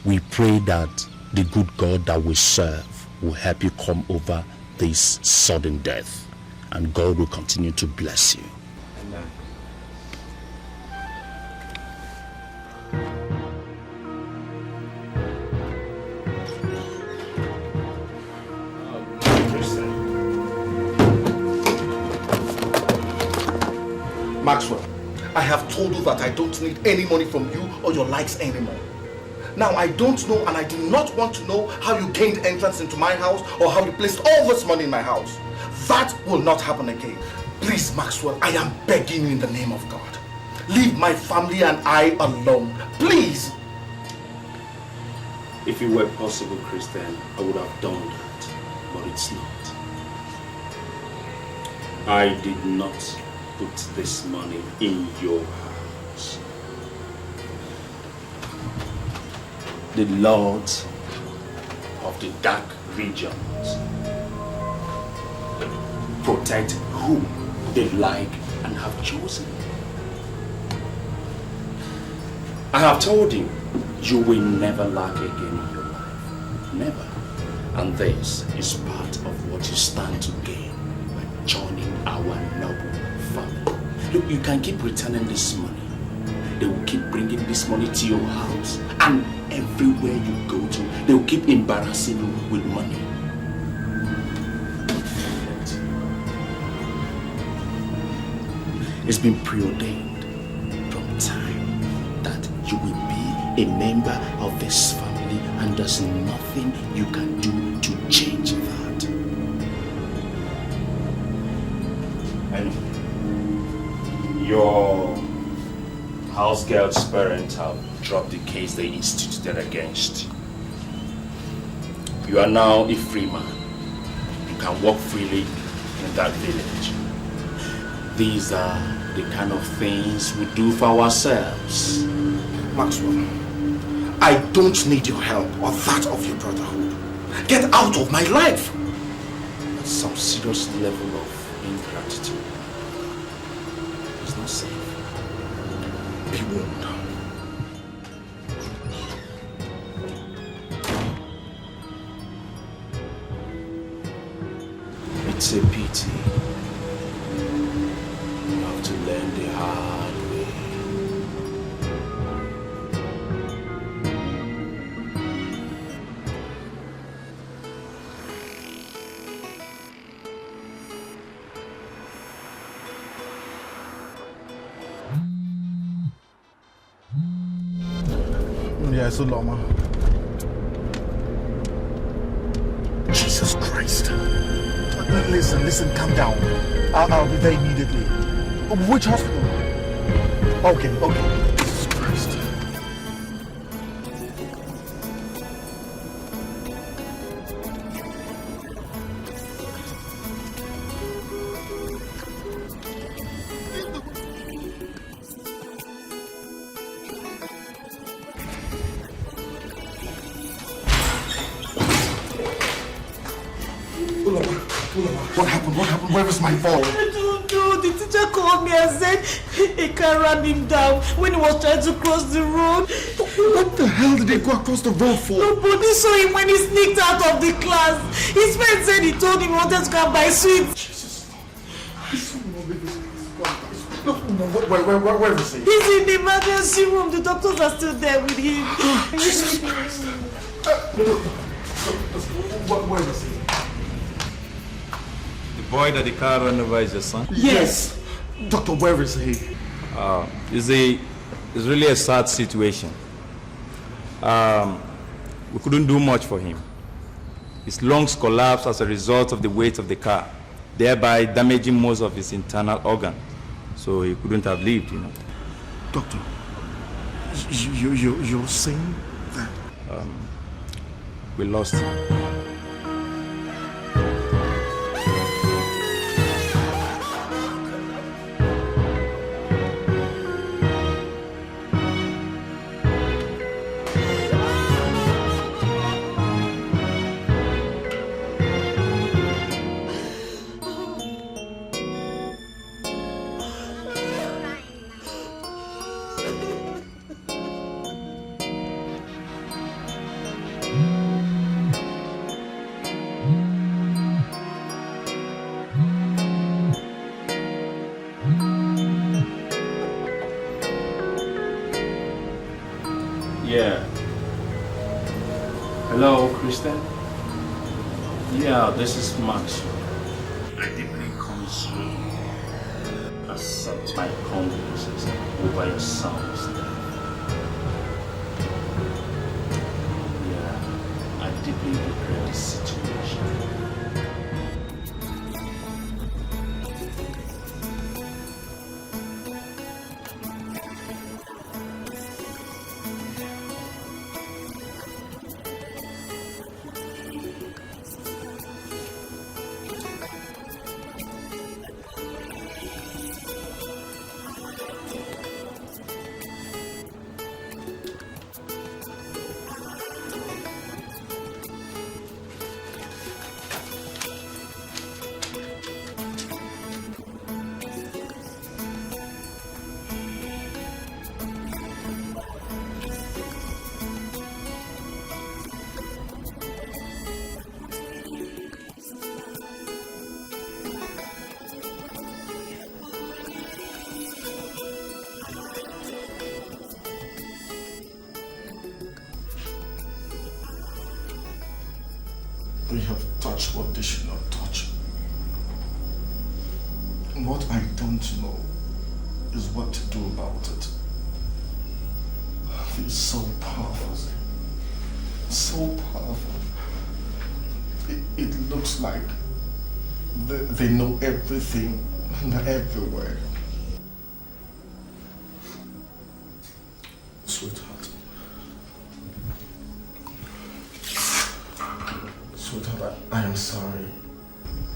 We pray that the good God that we serve will help you come over this sudden death, and God will continue to bless you. Amen. Maxwell, I have told you that I don't need any money from you or your likes anymore. Now, I don't know and I do not want to know how you gained entrance into my house or how you placed all this money in my house. That will not happen again. Please, Maxwell, I am begging you in the name of God. Leave my family and I alone. Please. If it were possible, Christian, I would have done that, but it's not. I did not put this money in your house. The lords of the dark regions protect who they like and have chosen. I have told you, you will never lack again in your life. Never. And this is part of what you stand to gain by joining our noble family. Look, you can keep returning this money. They will keep bringing this money to your house, and everywhere you go to, they will keep embarrassing you with money. It's been preordained from time that you will be a member of this family, and there's nothing you can do to change that. And your house girl's parents have dropped the case they instituted against you. You are now a free man. You can walk freely in that village. These are the kind of things we do for ourselves. Maxwell, I don't need your help or that of your brotherhood. Get out of my life! That's some serious level of ingratitude. It's not safe. Be warned. It's a pity. You have to learn the hard way. Yeah, so Loma. Jesus Christ. Listen, calm down. I'll be there immediately. Which hospital? Okay. Jesus Christ. What happened? Where is my ball? I don't know. The teacher called me and said a car ran him down when he was trying to cross the road. What the hell did they go across the road for? Nobody saw him when he sneaked out of the class. His friend said he told him he wanted to go and buy sweets. Jesus. Where is he? He's in the emergency room. The doctors are still there with him. Jesus Christ. Where is he? The boy that the car ran over is your son? Yes. Doctor, where is he? It's really a sad situation. We couldn't do much for him. His lungs collapsed as a result of the weight of the car, thereby damaging most of his internal organs. So he couldn't have lived, you know. Doctor, you're saying that? We lost him. Yeah. Hello, Kristen? Yeah, this is Max. I deeply concern. Accept my condolences over your son's death. Yeah, I deeply regret the situation. They have touched what they should not touch. What I don't know is what to do about it. He's so powerful. So powerful. It looks like they know everything and they're everywhere. Sweetheart. Sweetheart, I am sorry.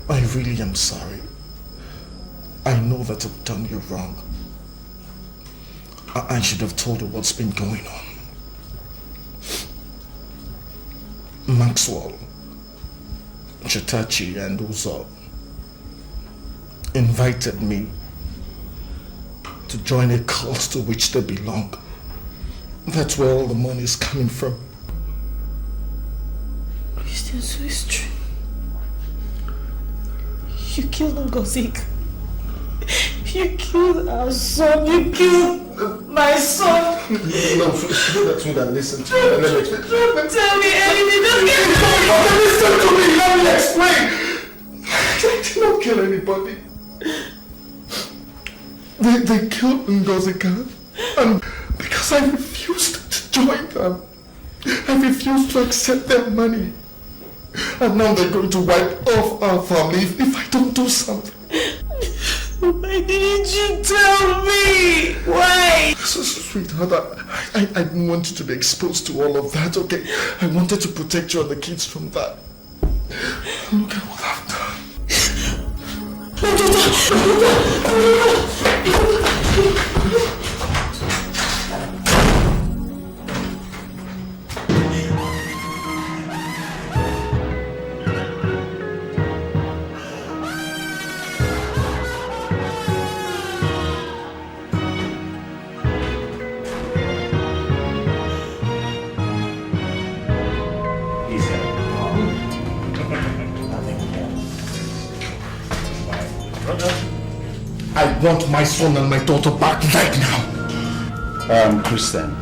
I really am sorry. I know that I've done you wrong. I should have told you what's been going on. Maxwell, Chitachi and Uzo invited me to join a cult to which they belong. That's where all the money is coming from. Christian, so it's true. You killed Ngozik. You killed our son. You killed my son. No, that's what I listened to. Let me explain. Tell me anything. Listen to me. Let me explain. I did not kill anybody. They killed Ngozika, and because I refused to join them, I refused to accept their money, and now they're going to wipe off our family if I don't do something. Why didn't you tell me? Why? Sweetheart, I didn't want you to be exposed to all of that, okay? I wanted to protect you and the kids from that. Look at what I've done. I want my son and my daughter back right now. Christian,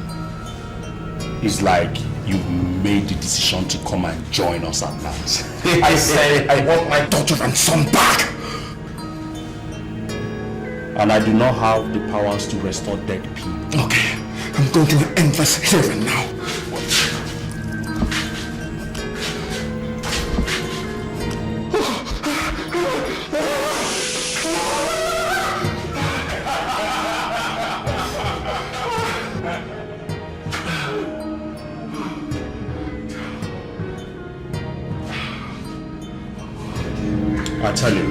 it's like you made the decision to come and join us at last. I said I want my daughter and son back. And I do not have the powers to restore dead people. Okay, I'm going to end this here and now. I tell you,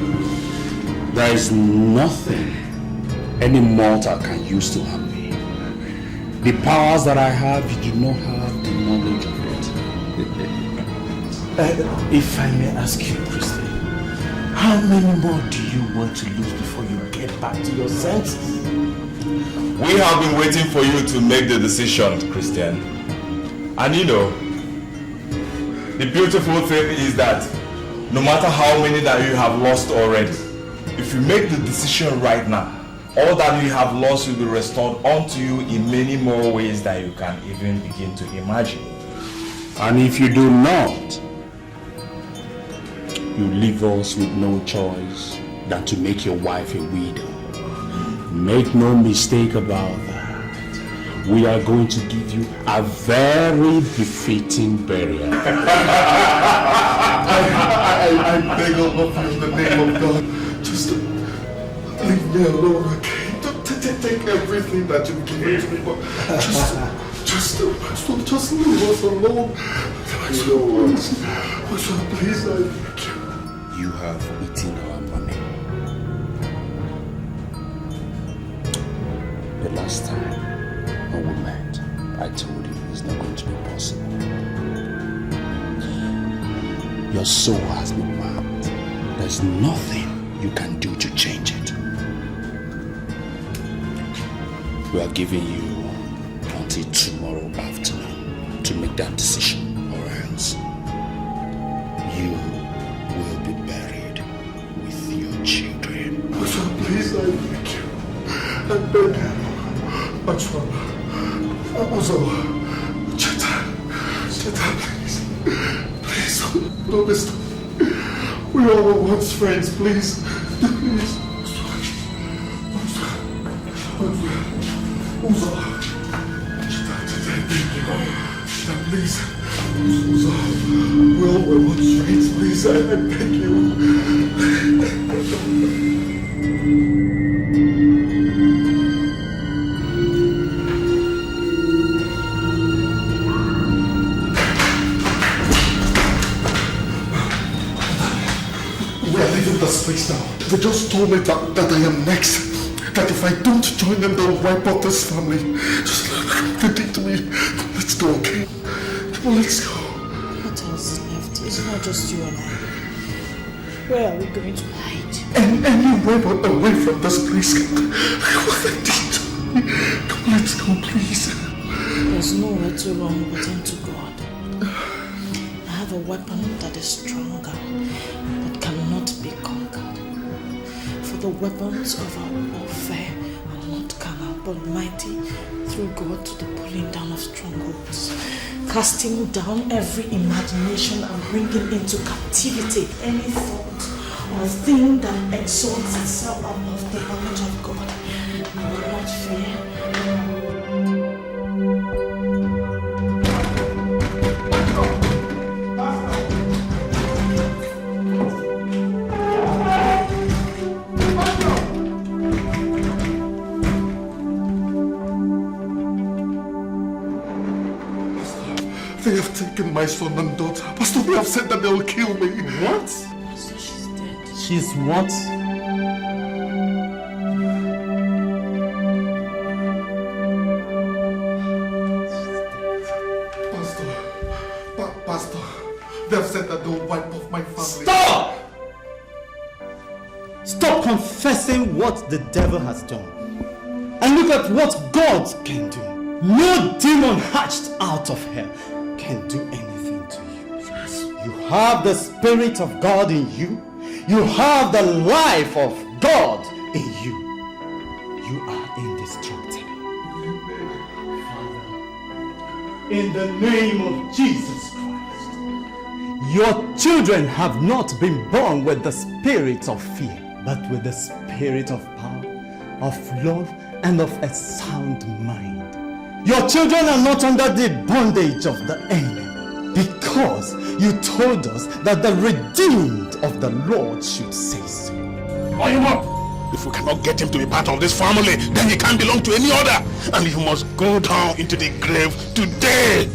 there is nothing any mortal can use to harm me. The powers that I have, you do not have the knowledge of it. If I may ask you, Christian, how many more do you want to lose before you get back to your senses? We have been waiting for you to make the decision, Christian. And you know, the beautiful thing is that no matter how many that you have lost already, if you make the decision right now, all that you have lost will be restored unto you in many more ways that you can even begin to imagine. And if you do not, you leave us with no choice than to make your wife a widow. Make no mistake about that. We are going to give you a very befitting burial. I beg all of you in the name of God, just leave me alone, okay? Don't take everything that you've given to me, but just leave us alone. Please, I beg you. You have eaten our money. The last time when we met, I told you it's not going to be possible. Your soul has been mapped. There's nothing you can do to change it. We are giving you until tomorrow afternoon to make that decision, or else you will be buried with your children. Please, I beg you. I beg you. Cheta, please. Don't listen. We all were once friends, please. Please. Please. We all were once friends, please. I beg you. leaving this place now. They just told me that I am next. That if I don't join them, they'll wipe out this family. Just they did to me. Let's go, okay? Come on, let's go. What else is left? It's not just you and I. Where are we going to hide? Anywhere but away from this place. What they did to me. Come on, let's go, please. There's nowhere to run but into God. I have a weapon that is stronger, but cannot be conquered. For the weapons of our warfare are not carnal, but mighty through God to the pulling down of strongholds, casting down every imagination and bringing into captivity any thought or thing that exalts itself above the knowledge of God. I will not fear. They have taken my son and daughter. Pastor, they have said that they will kill me. What? So she's dead. She's what? Pastor, they have said that they will wipe off my family. Stop! Stop confessing what the devil has done. And look at what God can do. No demon hatched out of hell can do anything to you. You have the Spirit of God in you. You have the life of God in you. You are indestructible. Father, in the name of Jesus Christ, your children have not been born with the spirit of fear, but with the spirit of power, of love, and of a sound mind. Your children are not under the bondage of the enemy, because you told us that the redeemed of the Lord should say so. Hold him up! If we cannot get him to be part of this family, then he can't belong to any other, and he must go down into the grave today.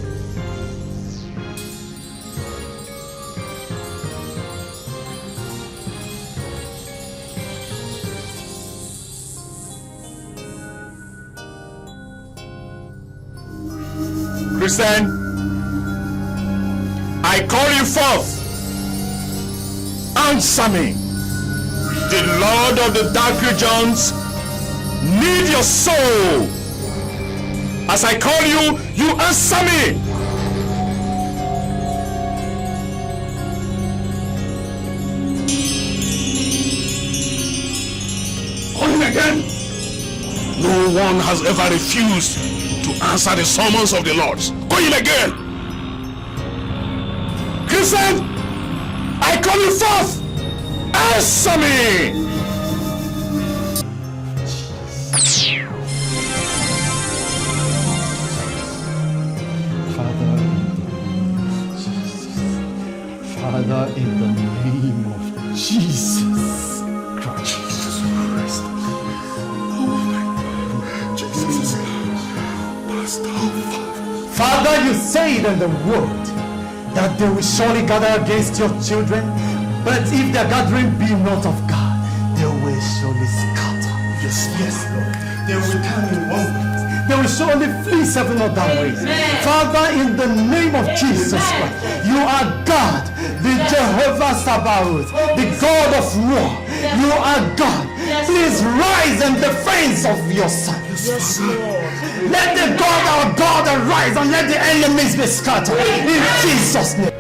Christian, I call you forth. Answer me. The Lord of the dark regions need your soul. As I call you, you answer me. Call him again. No one has ever refused to answer the summons of the Lord. Call him again. Christian, I call you forth. Answer me. Father, in the name of Jesus Christ. Jesus Christ. Oh my God. Jesus. Pastor. Father, you said in the word that they will surely gather against your children, but if their gathering be not of God, they will surely scatter. Yes, Lord. They will come in one way. They will surely flee seven other ways. Father, in the name of Jesus Christ, you are God, the Jehovah Sabaoth, the God of war. You are God. Please rise in defense of your son. Yes, Lord. Let the God, our God, arise and let the enemies be scattered. In Jesus' name.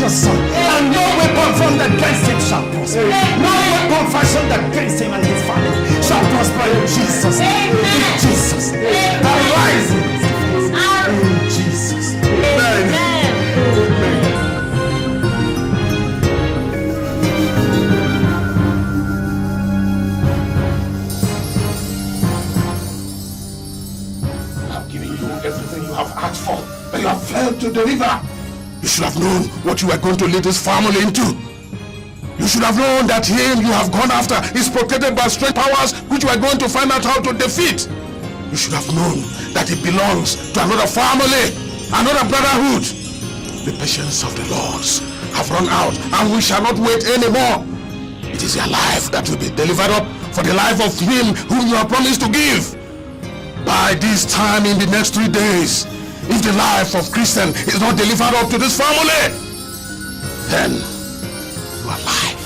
Son, and no weapon formed against him shall prosper. No weapon fashioned against him and his family shall prosper in Jesus' name. In Jesus' name. Arise in Jesus' name. Amen. going to deliver. You should have known what you were going to lead this family into. You should have known that him you have gone after is protected by strange powers which you are going to find out how to defeat. You should have known that it belongs to another family, another brotherhood. The patience of the Lords have run out and we shall not wait anymore. It is your life that will be delivered up for the life of him whom you have promised to give. By this time in the next 3 days, if the life of Christian is not delivered up to this family, then your life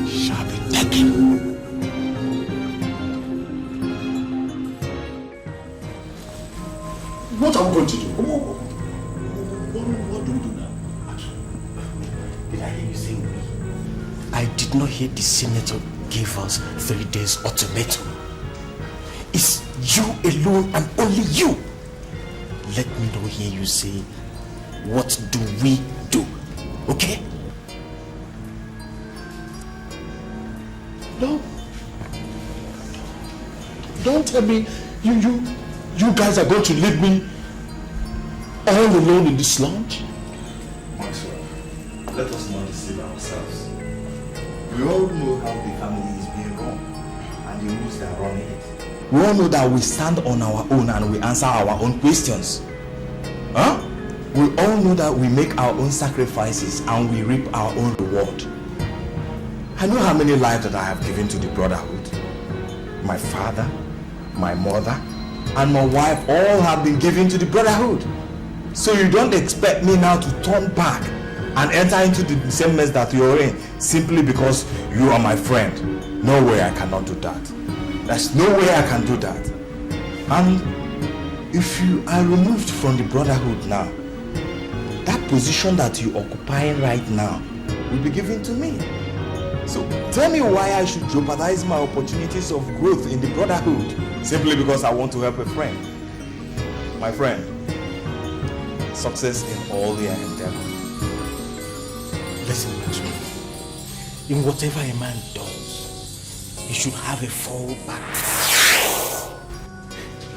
shall be taken. What are we going to do? What do we do now? Did I hear you saying we? I did not hear the senator give us 3 days ultimatum. It's you alone and only you. Let me not hear you say, what do we do? Okay? No. Don't tell me you guys are going to leave me all alone in this lounge? Maxwell, let us not deceive ourselves. We all know how the family is being run and the rules that run it. We all know that we stand on our own and we answer our own questions. Huh? We all know that we make our own sacrifices and we reap our own reward. I know how many lives that I have given to the brotherhood. My father, my mother, and my wife all have been given to the brotherhood. So you don't expect me now to turn back and enter into the same mess that you're in simply because you are my friend. No way I cannot do that. There's no way I can do that. And if you are removed from the brotherhood now, that position that you're occupying right now will be given to me. So tell me why I should jeopardize my opportunities of growth in the brotherhood simply because I want to help a friend. My friend, success in all your endeavor. Listen, Maxwell. In whatever a man does, he should have a fallback.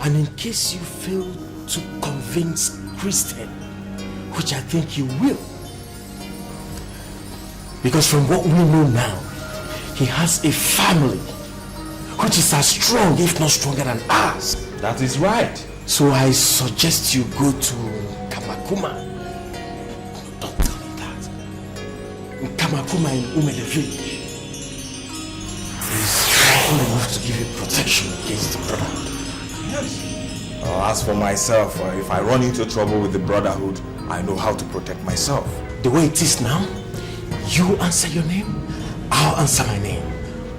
And in case you fail to convince Christian, which I think you will, because from what we know now, he has a family which is as strong, if not stronger than ours. That is right. So I suggest you go to Kamakuma. Don't tell me that. In Kamakuma in Umele village. He's powerful enough to give you protection against the brotherhood. Yes. As for myself, if I run into trouble with the brotherhood, I know how to protect myself. The way it is now, you answer your name, I'll answer my name.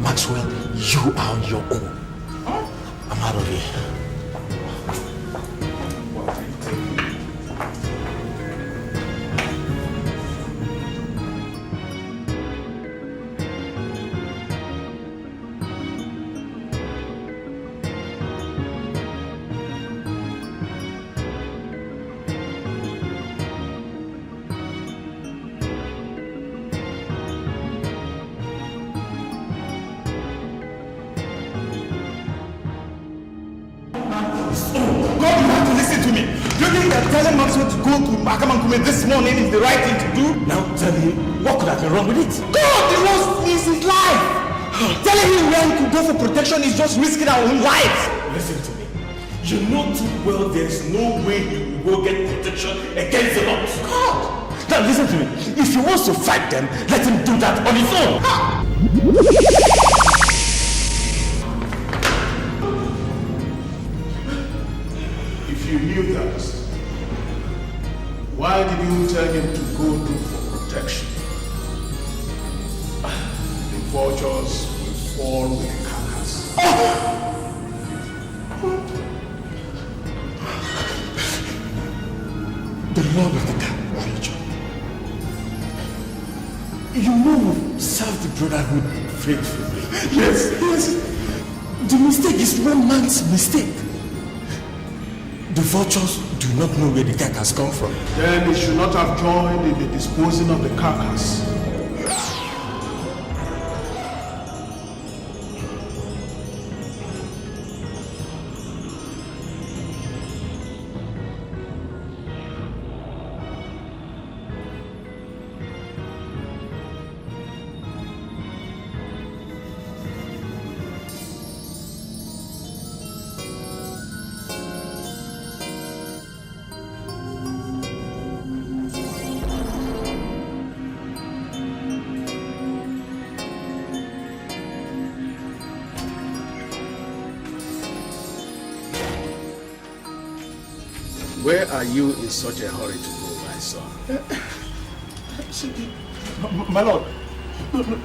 Maxwell, you are on your own. I'm out of here. This morning is the right thing to do. Now tell me, what could have been wrong with it? God, the Lord needs his life. Telling him where he could go for protection is just risking our own lives. Listen to me. You know too well there's no way you will get protection against the Lord. God! Now listen to me. If he wants to fight them, let him do that on his own. If you knew that, why did you tell him to go look for protection? The vultures will fall with the carcass. The Lord of the Dark Region. You know we serve the brotherhood faithfully. Yes. The mistake is one man's mistake. The vultures do not know where the carcass come from. Then he should not have joined in the disposing of the carcass. Where are you in such a hurry to go, my son? My lord,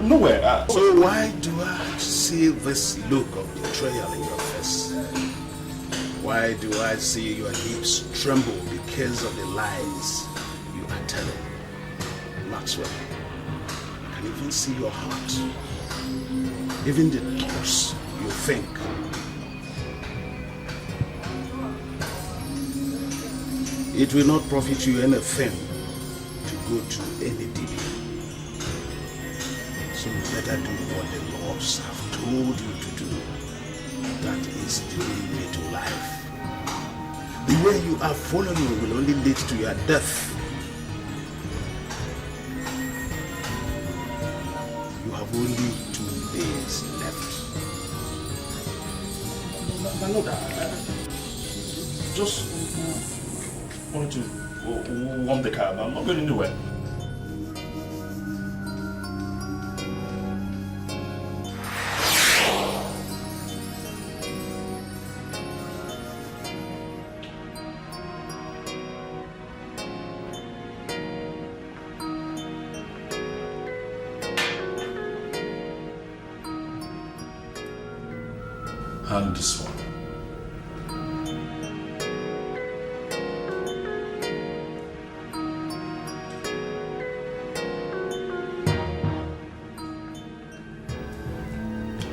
nowhere. So why do I see this look of betrayal in your face? Why do I see your lips tremble because of the lies you are telling? Maxwell, I can even see your heart. Even the thoughts you think. It will not profit you anything to go to any DB. So you better do what the laws have told you to do. That is the way to life. The way you are following will only lead to your death. You have only 2 days left. My lord, I just wanted to warm the car. I'm not going anywhere. And this one.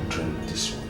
Drink this one.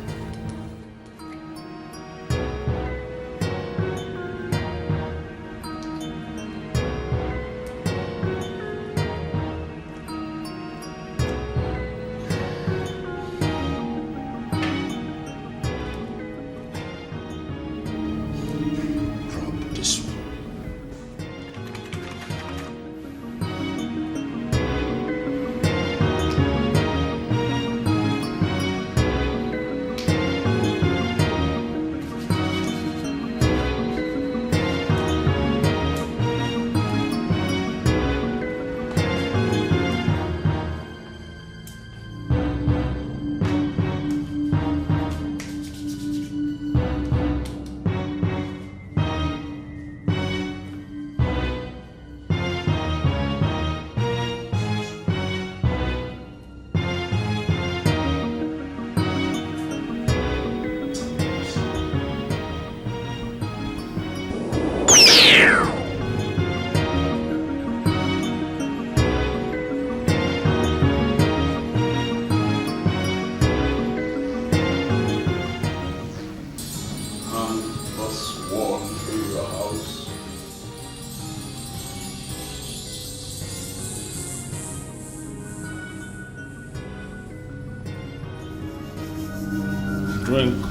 Drink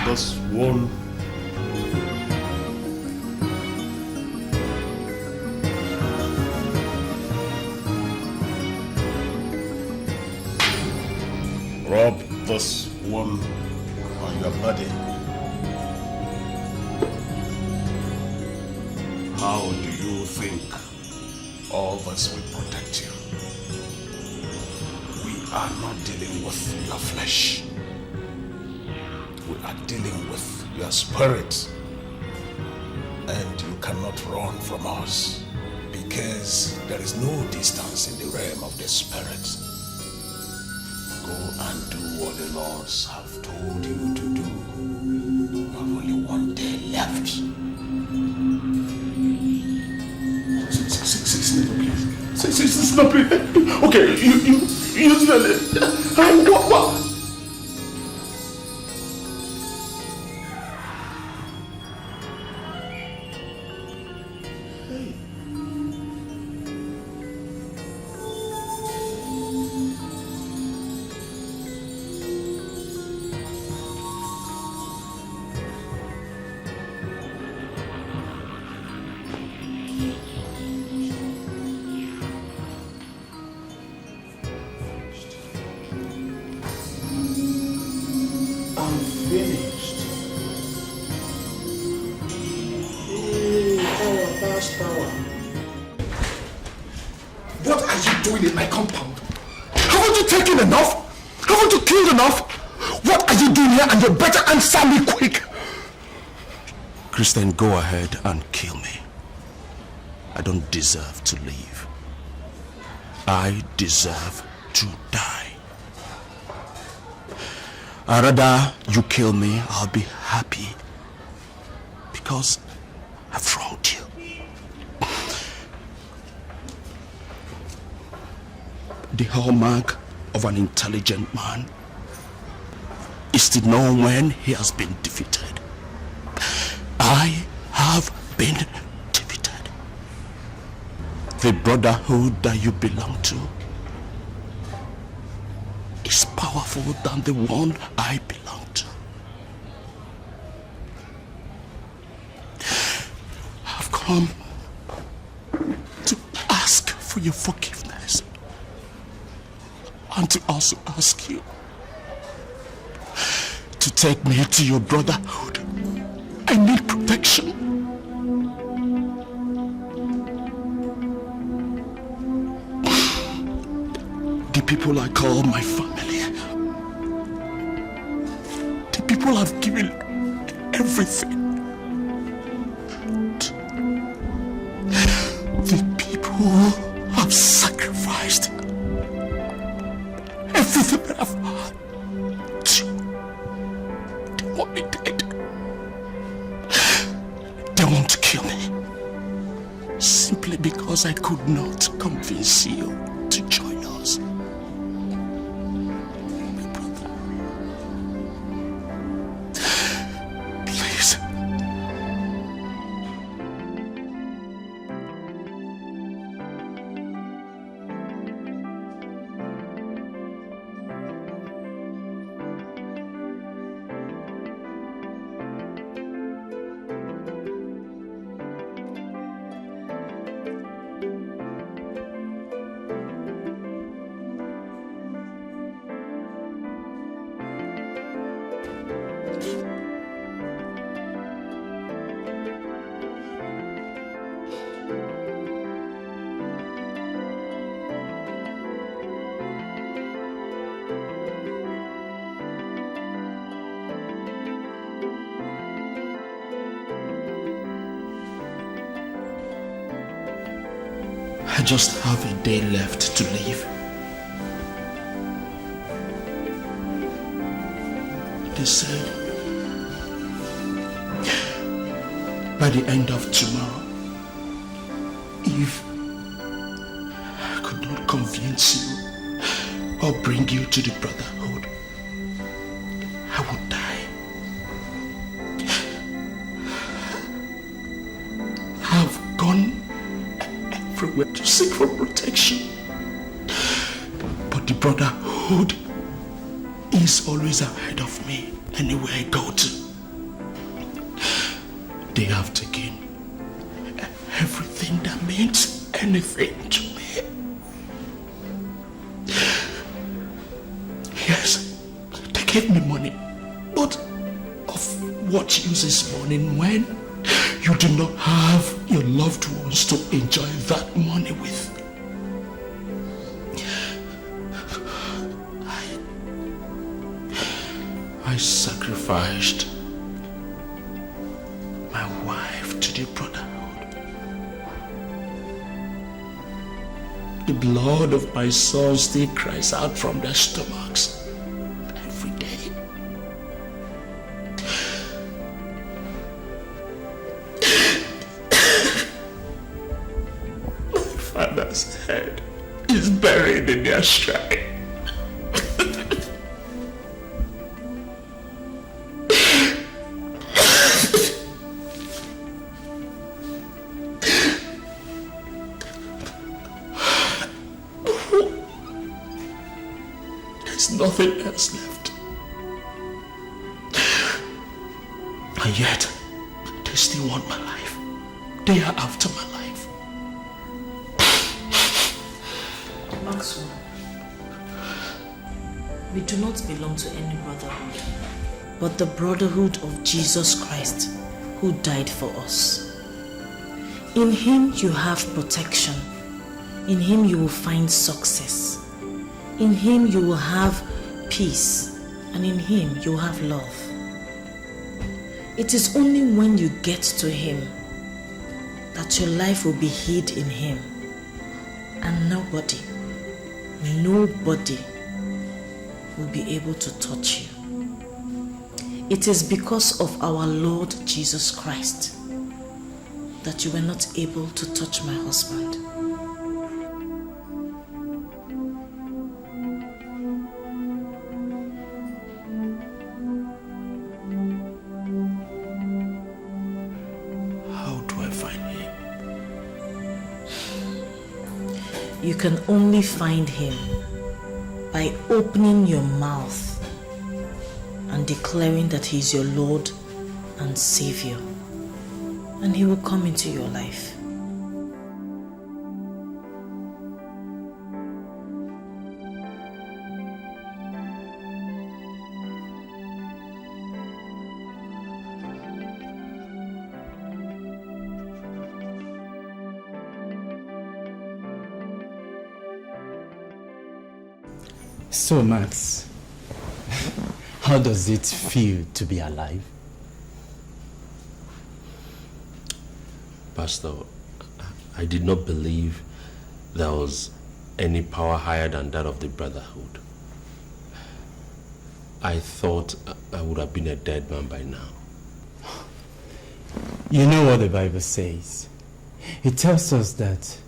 this one. Rub this one on your body. How do you think all this will protect you? We are not dealing with your flesh. We are dealing with your spirit. And you cannot run from us because there is no distance in the realm of the spirit. Go and do what the lords have told you to do. You have only 1 day left. Stop it. Okay, you smell it. What? What are you doing in my compound? Haven't you taken enough? Haven't you killed enough? What are you doing here? And you better answer me quick. Christian, go ahead and kill me. I don't deserve to live. I deserve to die. I'd rather you kill me, I'll be happy. Because I've wronged you. The hallmark of an intelligent man is to know when he has been defeated. I have been defeated. The brotherhood that you belong to is powerful than the one I belong to. I've come to ask for your forgiveness and to also ask you to take me to your brotherhood. I need protection. The people I call my family, the people I've given everything, the people I've sacrificed everything that I've had, they want me dead. They want to kill me simply because I could not convince you to join us. Please. I just have a day left to live. They said, by the end of tomorrow, if I could not convince you or bring you to the brotherhood, I would die. I've gone everywhere to seek for protection, but the brotherhood is always ahead of me anywhere I go to. They have taken everything that means anything to me. Yes, they gave me money, but of what use is money when you do not have your loved ones to enjoy that money with? I sacrificed my wife to the brotherhood. The blood of my sons still cries out from their stomachs every day. My father's head is buried in their shrine. Nothing else left. And yet, they still want my life. They are after my life. Maxwell, we do not belong to any brotherhood, but the brotherhood of Jesus Christ, who died for us. In him you have protection. In him you will find success. In him you will have peace, and in him you will have love. It is only when you get to him that your life will be hid in him, and nobody will be able to touch you. It is because of our Lord Jesus Christ that you were not able to touch my husband. How do I find him? You can only find him by opening your mouth and declaring that he is your Lord and Savior, and he will come into your life. So, Max, how does it feel to be alive? Pastor, I did not believe there was any power higher than that of the brotherhood. I thought I would have been a dead man by now. You know what the Bible says. It tells us that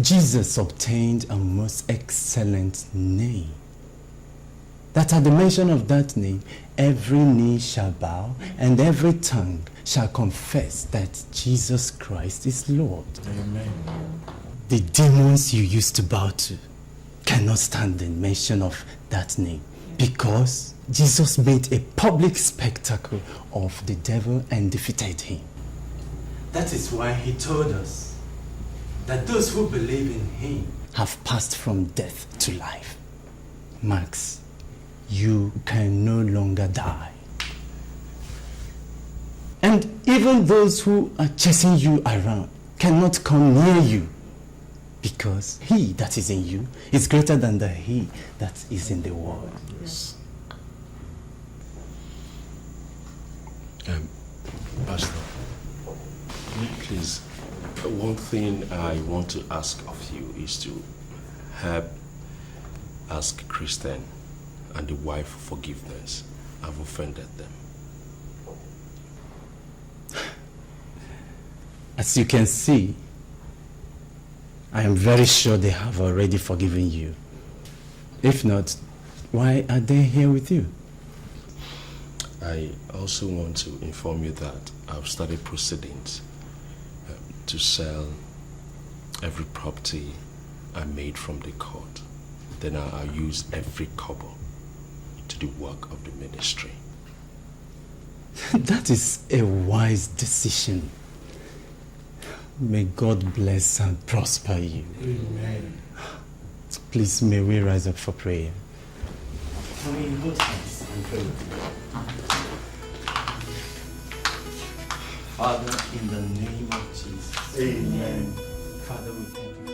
Jesus obtained a most excellent name. That at the mention of that name, every knee shall bow and every tongue shall confess that Jesus Christ is Lord. Amen. The demons you used to bow to cannot stand the mention of that name, because Jesus made a public spectacle of the devil and defeated him. That is why he told us that those who believe in him have passed from death to life. Max, you can no longer die. And even those who are chasing you around cannot come near you, because he that is in you is greater than the he that is in the world. Yes. Pastor, please, one thing I want to ask of you is to help ask Christian and the wife for forgiveness. I've offended them. As you can see, I am very sure they have already forgiven you. If not, why are they here with you? I also want to inform you that I've started proceedings to sell every property I made from the court. Then I'll use every kobo to the work of the ministry. That is a wise decision. May God bless and prosper you. Amen. Please, may we rise up for prayer. Father, in the name of Jesus. Amen. Father, we thank you.